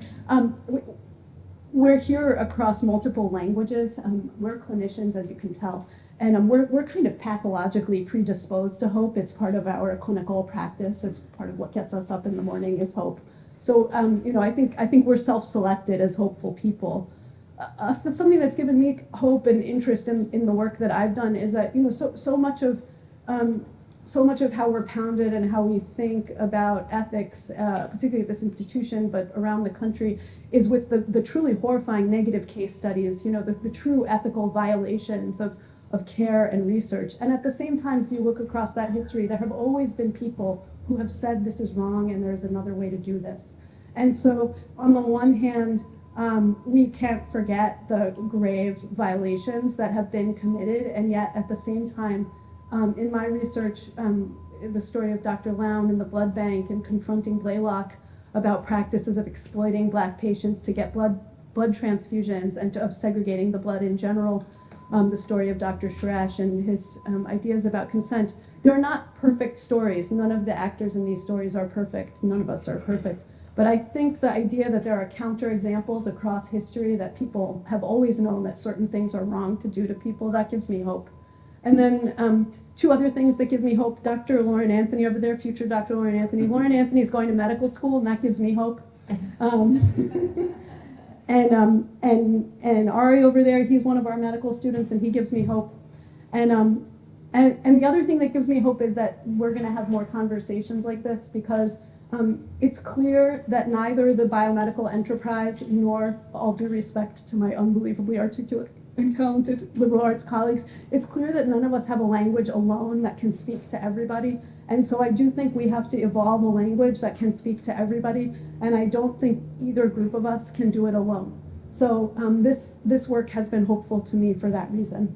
We're here across multiple languages. We're clinicians, as you can tell. And we're kind of pathologically predisposed to hope. It's part of our clinical practice. It's part of what gets us up in the morning is hope. So, I think we're self-selected as hopeful people. Something that's given me hope and interest in the work that I've done is that, so much of how we're pounded and how we think about ethics, particularly at this institution, but around the country, is with the truly horrifying negative case studies, the true ethical violations of care and research. And at the same time, if you look across that history, there have always been people who have said this is wrong and there's another way to do this. And so on the one hand, we can't forget the grave violations that have been committed, and yet at the same time, in my research, the story of Dr. Lown in the blood bank and confronting Blaylock about practices of exploiting Black patients to get blood transfusions and of segregating the blood in general, the story of Dr. Sharash and his ideas about consent. They're not perfect stories. None of the actors in these stories are perfect. None of us are perfect. But I think the idea that there are counterexamples across history, that people have always known that certain things are wrong to do to people, that gives me hope. And then two other things that give me hope. Dr. Lauren Anthony over there, future Dr. Lauren Anthony. Lauren Anthony is going to medical school, and that gives me hope. And Ari over there, he's one of our medical students, and he gives me hope. And the other thing that gives me hope is that we're going to have more conversations like this, because it's clear that neither the biomedical enterprise nor, all due respect to my unbelievably articulate and talented liberal arts colleagues, it's clear that none of us have a language alone that can speak to everybody. And so I do think we have to evolve a language that can speak to everybody, and I don't think either group of us can do it alone. So this work has been hopeful to me for that reason.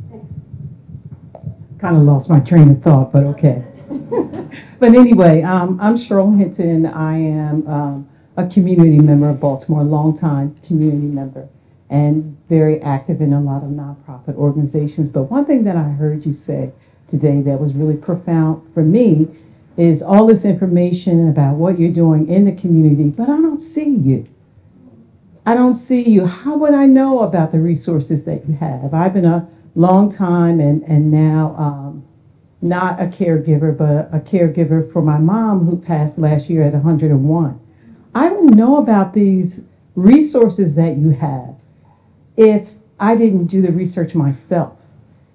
Thanks. Kind of lost my train of thought, but okay. But anyway, I'm Cheryl Hinton. I am a community member of Baltimore, a longtime community member, and very active in a lot of nonprofit organizations. But one thing that I heard you say today that was really profound for me is all this information about what you're doing in the community, but I don't see you. I don't see you. How would I know about the resources that you have? I've been a long time and now not a caregiver, but a caregiver for my mom who passed last year at 101. I would know about these resources that you have if I didn't do the research myself.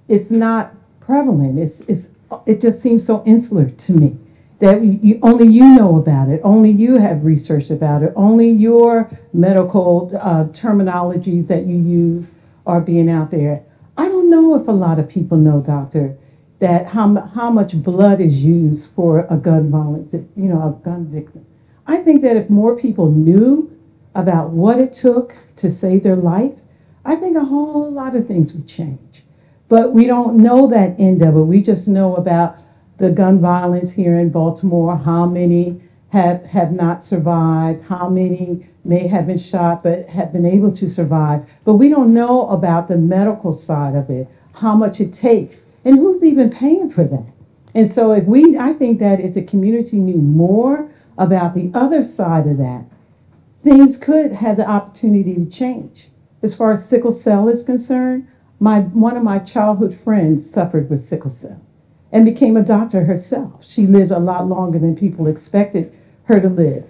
It's not prevalent. It just seems so insular to me that only you know about it, only you have researched about it, only your medical terminologies that you use are being out there. I don't know if a lot of people know, doctor, that how much blood is used for a gun victim. I think that if more people knew about what it took to save their life, I think a whole lot of things would change. But we don't know that end of it. We just know about the gun violence here in Baltimore, how many have not survived, how many may have been shot but have been able to survive. But we don't know about the medical side of it, how much it takes, and who's even paying for that. And so I think that if the community knew more about the other side of that, things could have the opportunity to change. As far as sickle cell is concerned, one of my childhood friends suffered with sickle cell and became a doctor herself. She lived a lot longer than people expected her to live.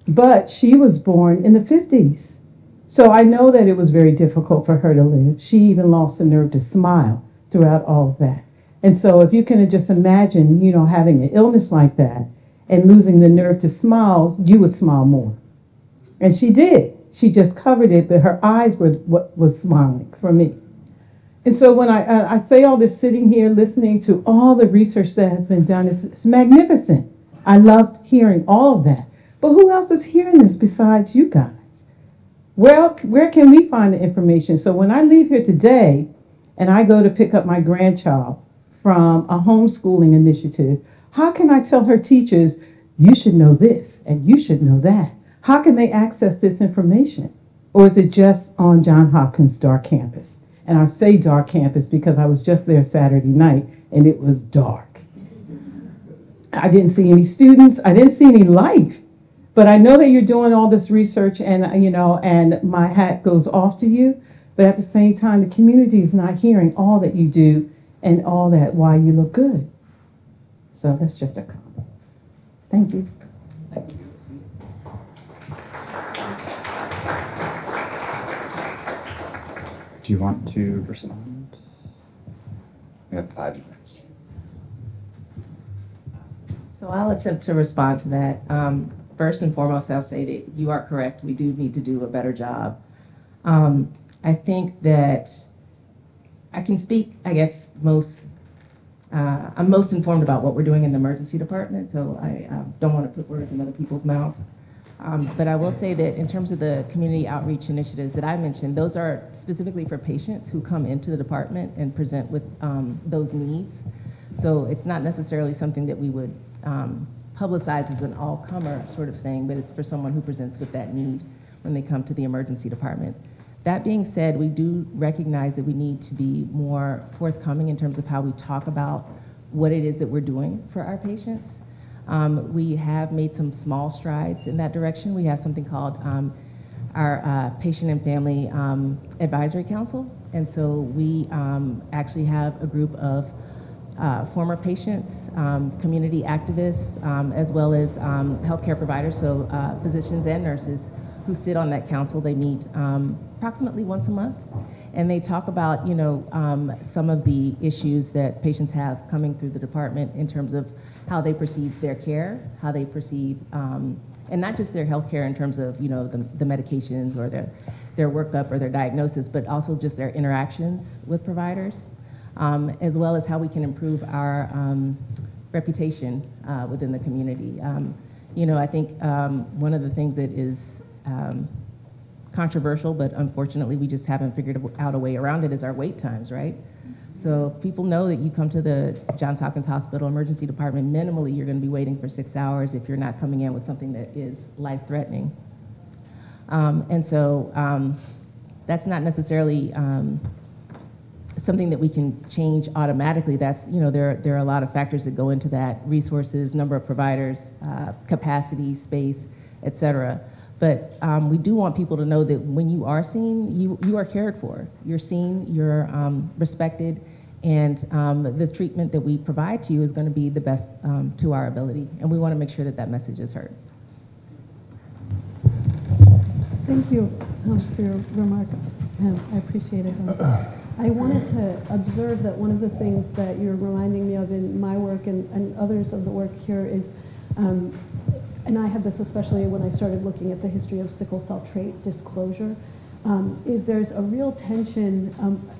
But she was born in the 50s. So I know that it was very difficult for her to live. She even lost the nerve to smile throughout all of that. And so if you can just imagine, having an illness like that and losing the nerve to smile, you would smile more. And she did. She just covered it, but her eyes were what was smiling for me. And so when I say all this sitting here listening to all the research that has been done, it's magnificent. I loved hearing all of that. But who else is hearing this besides you guys? Where can we find the information? So when I leave here today and I go to pick up my grandchild from a homeschooling initiative, how can I tell her teachers, you should know this and you should know that? How can they access this information? Or is it just on Johns Hopkins dark campus? And I say dark campus because I was just there Saturday night and it was dark. I didn't see any students. I didn't see any life. But I know that you're doing all this research and, and my hat goes off to you. But at the same time, the community is not hearing all that you do and all that why you look good. So that's just a comment. Thank you. Thank you. Do you want to respond? We have 5 minutes. So I'll attempt to respond to that. First and foremost, I'll say that you are correct. We do need to do a better job. I think that I can speak, I guess, I'm most informed about what we're doing in the emergency department, so I don't want to put words in other people's mouths. But I will say that in terms of the community outreach initiatives that I mentioned, those are specifically for patients who come into the department and present with those needs. So it's not necessarily something that we would publicize as an all-comer sort of thing, but it's for someone who presents with that need when they come to the emergency department. That being said, we do recognize that we need to be more forthcoming in terms of how we talk about what it is that we're doing for our patients. We have made some small strides in that direction. We have something called our Patient and Family Advisory Council. And so we actually have a group of former patients, community activists, as well as healthcare providers, so physicians and nurses who sit on that council. They meet approximately once a month, and they talk about, some of the issues that patients have coming through the department in terms of how they perceive their care, how they perceive, and not just their health care in terms of, the medications or their workup or their diagnosis, but also just their interactions with providers, as well as how we can improve our reputation within the community. I think one of the things that is controversial, but unfortunately we just haven't figured out a way around it, is our wait times, right? So people know that you come to the Johns Hopkins Hospital Emergency Department, minimally you're going to be waiting for 6 hours if you're not coming in with something that is life-threatening. And so that's not necessarily something that we can change automatically. That's, there are a lot of factors that go into that: resources, number of providers, capacity, space, et cetera. But we do want people to know that when you are seen, you are cared for. You're seen, you're respected, and the treatment that we provide to you is going to be the best to our ability. And we want to make sure that that message is heard. Thank you for your remarks. I appreciate it. I wanted to observe that one of the things that you're reminding me of in my work and others of the work here is, and I had this especially when I started looking at the history of sickle cell trait disclosure, is there's a real tension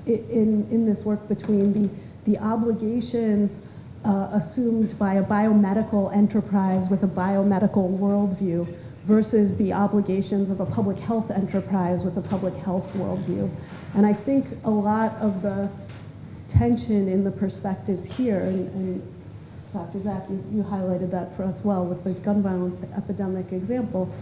in this work between the obligations assumed by a biomedical enterprise with a biomedical worldview versus the obligations of a public health enterprise with a public health worldview. And I think a lot of the tension in the perspectives here, and Dr. Zach, you highlighted that for us well with the gun violence epidemic example,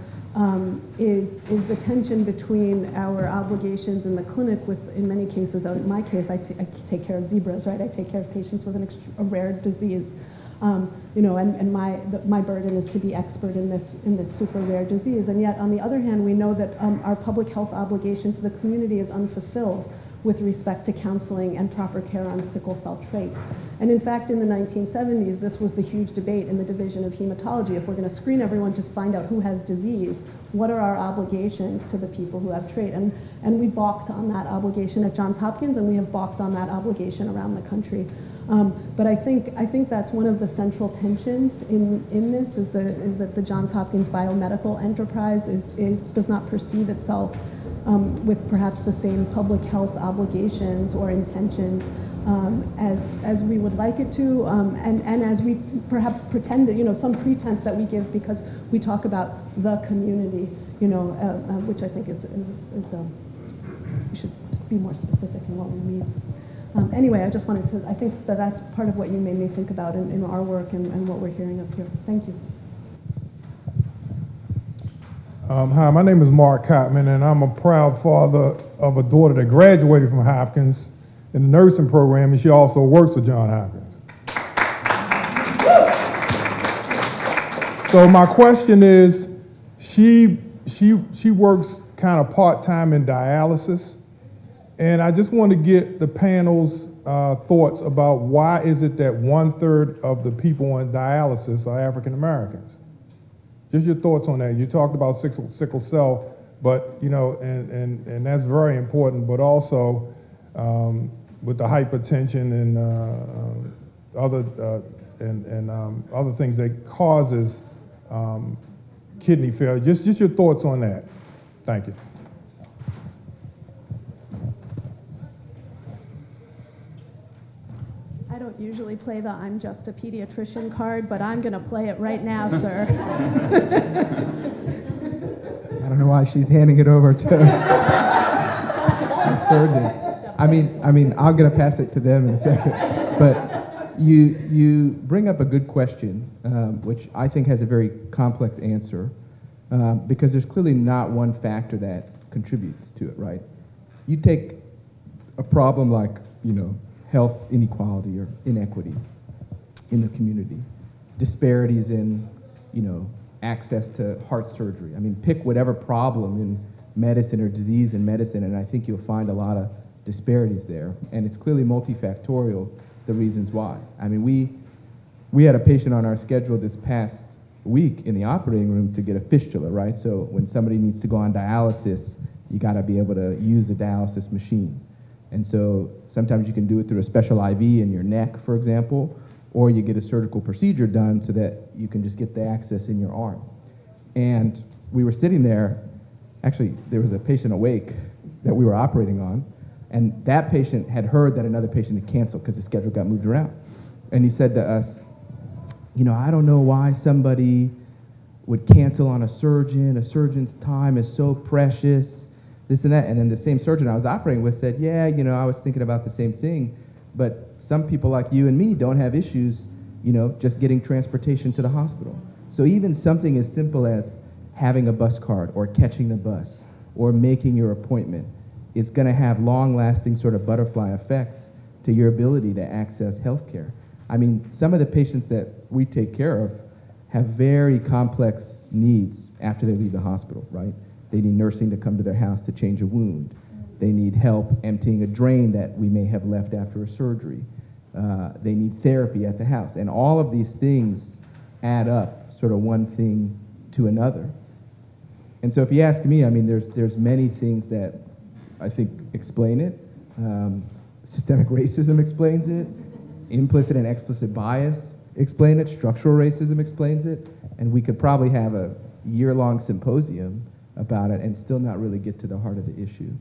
is the tension between our obligations in the clinic with, in many cases, in my case, I take care of zebras, right? I take care of patients with a rare disease. And my burden is to be expert in this super rare disease. And yet, on the other hand, we know that our public health obligation to the community is unfulfilled with respect to counseling and proper care on sickle cell trait. And in fact, in the 1970s, this was the huge debate in the Division of Hematology. If we're going to screen everyone to find out who has disease, what are our obligations to the people who have trait? And we balked on that obligation at Johns Hopkins, and we have balked on that obligation around the country. But I think that's one of the central tensions in this is that the Johns Hopkins biomedical enterprise does not perceive itself with perhaps the same public health obligations or intentions as we would like it to, and as we perhaps pretend, some pretense that we give because we talk about the community, which I think is we should be more specific in what we mean. Anyway, I just wanted to, I think that's part of what you made me think about in our work and what we're hearing up here. Thank you. Hi, my name is Mark Cotman, and I'm a proud father of a daughter that graduated from Hopkins in the nursing program, and she also works for Johns Hopkins. So my question is, she works kind of part-time in dialysis, And I just want to get the panel's thoughts about why is it that 1/3 of the people on dialysis are African Americans? Just your thoughts on that. You talked about sickle cell, but you know, and that's very important. But also with the hypertension and other other things that causes kidney failure. Just your thoughts on that. Thank you. I don't usually play the "I'm just a pediatrician" card, but I'm going to play it right now, sir. I don't know why she's handing it over to the surgeon. I mean, I'm going to pass it to them in a second. But you bring up a good question, which I think has a very complex answer, because there's clearly not one factor that contributes to it, right? You take a problem like, you know, health inequality or inequity in the community, disparities in, you know, access to heart surgery. I mean, pick whatever problem in medicine or disease in medicine, and I think you'll find a lot of disparities there. And it's clearly multifactorial, the reasons why. I mean, we had a patient on our schedule this past week in the operating room to get a fistula, right? So when somebody needs to go on dialysis, you gotta be able to use a dialysis machine. And so sometimes you can do it through a special IV in your neck, for example, or you get a surgical procedure done so that you can just get the access in your arm. And we were sitting there, actually there was a patient awake that we were operating on, and that patient had heard that another patient had canceled because the schedule got moved around. And he said to us, you know, I don't know why somebody would cancel on a surgeon's time is so precious, this and that. And then the same surgeon I was operating with said, yeah, you know, I was thinking about the same thing, but some people like you and me don't have issues, you know, just getting transportation to the hospital. So even something as simple as having a bus card or catching the bus or making your appointment is gonna have long-lasting sort of butterfly effects to your ability to access healthcare. I mean, some of the patients that we take care of have very complex needs after they leave the hospital, right? They need nursing to come to their house to change a wound. They need help emptying a drain that we may have left after a surgery. They need therapy at the house. And all of these things add up, sort of one thing to another. And so if you ask me, I mean, there's many things that I think explain it. Systemic racism explains it. Implicit and explicit bias explain it. Structural racism explains it. And we could probably have a year-long symposium about it and still not really get to the heart of the issue.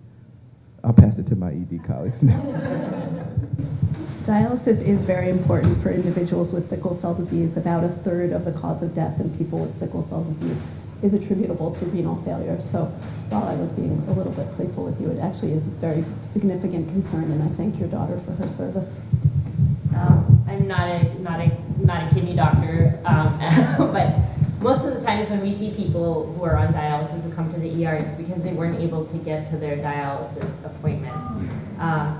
I'll pass it to my ED colleagues now. Dialysis is very important for individuals with sickle cell disease. About 1/3 of the cause of death in people with sickle cell disease is attributable to renal failure. So while I was being a little bit playful with you, it actually is a very significant concern, and I thank your daughter for her service. I'm not a kidney doctor, but most of the times when we see people who are on dialysis who come to the ER, it's because they weren't able to get to their dialysis appointment.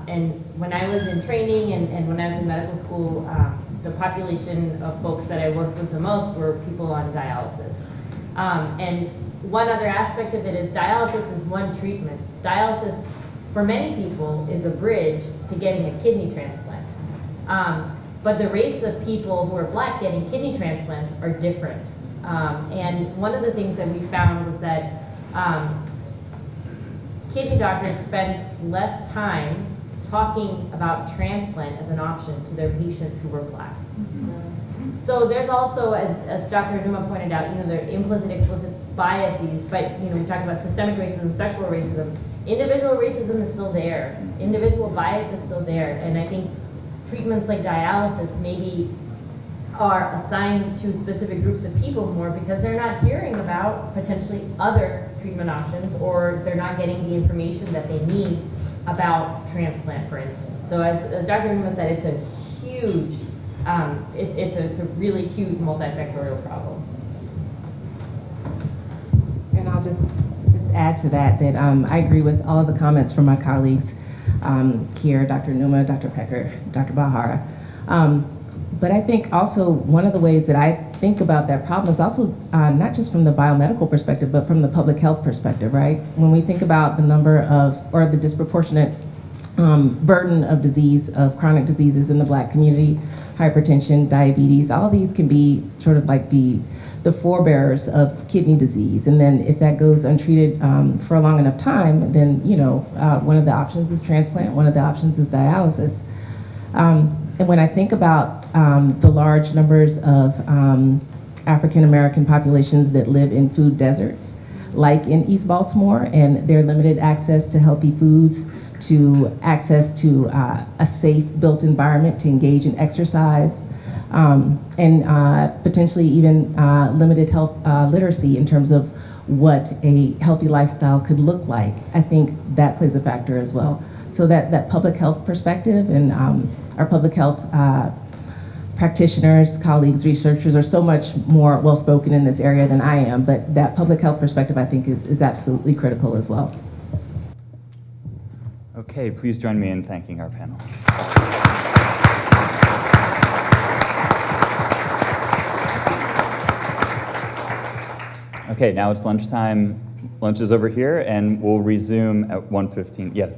And when I was in training and when I was in medical school, the population of folks that I worked with the most were people on dialysis. And one other aspect of it is dialysis is one treatment. Dialysis, for many people, is a bridge to getting a kidney transplant. But the rates of people who are Black getting kidney transplants are different. And one of the things that we found was that kidney doctors spent less time talking about transplant as an option to their patients who were Black. So there's also, as Dr. Enumah pointed out, you know, there are implicit, explicit biases, but you know, we talk about systemic racism, structural racism. Individual racism is still there. Individual bias is still there. And I think treatments like dialysis maybe are assigned to specific groups of people more because they're not hearing about potentially other treatment options, or they're not getting the information that they need about transplant, for instance. So as Dr. Enumah said, it's a huge, it's a really huge multifactorial problem. And I'll just add to that I agree with all of the comments from my colleagues here, Dr. Enumah, Dr. Pecker, Dr. Bahara. But I think also one of the ways that I think about that problem is also not just from the biomedical perspective, but from the public health perspective, right? When we think about the number of, or the disproportionate burden of disease, of chronic diseases in the Black community, hypertension, diabetes, all these can be sort of like the forebearers of kidney disease. And then if that goes untreated for a long enough time, then, you know, one of the options is transplant, one of the options is dialysis. And when I think about the large numbers of African American populations that live in food deserts, like in East Baltimore, and their limited access to healthy foods, to access to a safe built environment to engage in exercise, and potentially even limited health literacy in terms of what a healthy lifestyle could look like. I think that plays a factor as well. So that public health perspective, and our public health practitioners, colleagues, researchers are so much more well-spoken in this area than I am, but that public health perspective I think is absolutely critical as well. Okay, please join me in thanking our panel. Okay, now it's lunchtime. Lunch is over here, and we'll resume at 1:15. Yeah.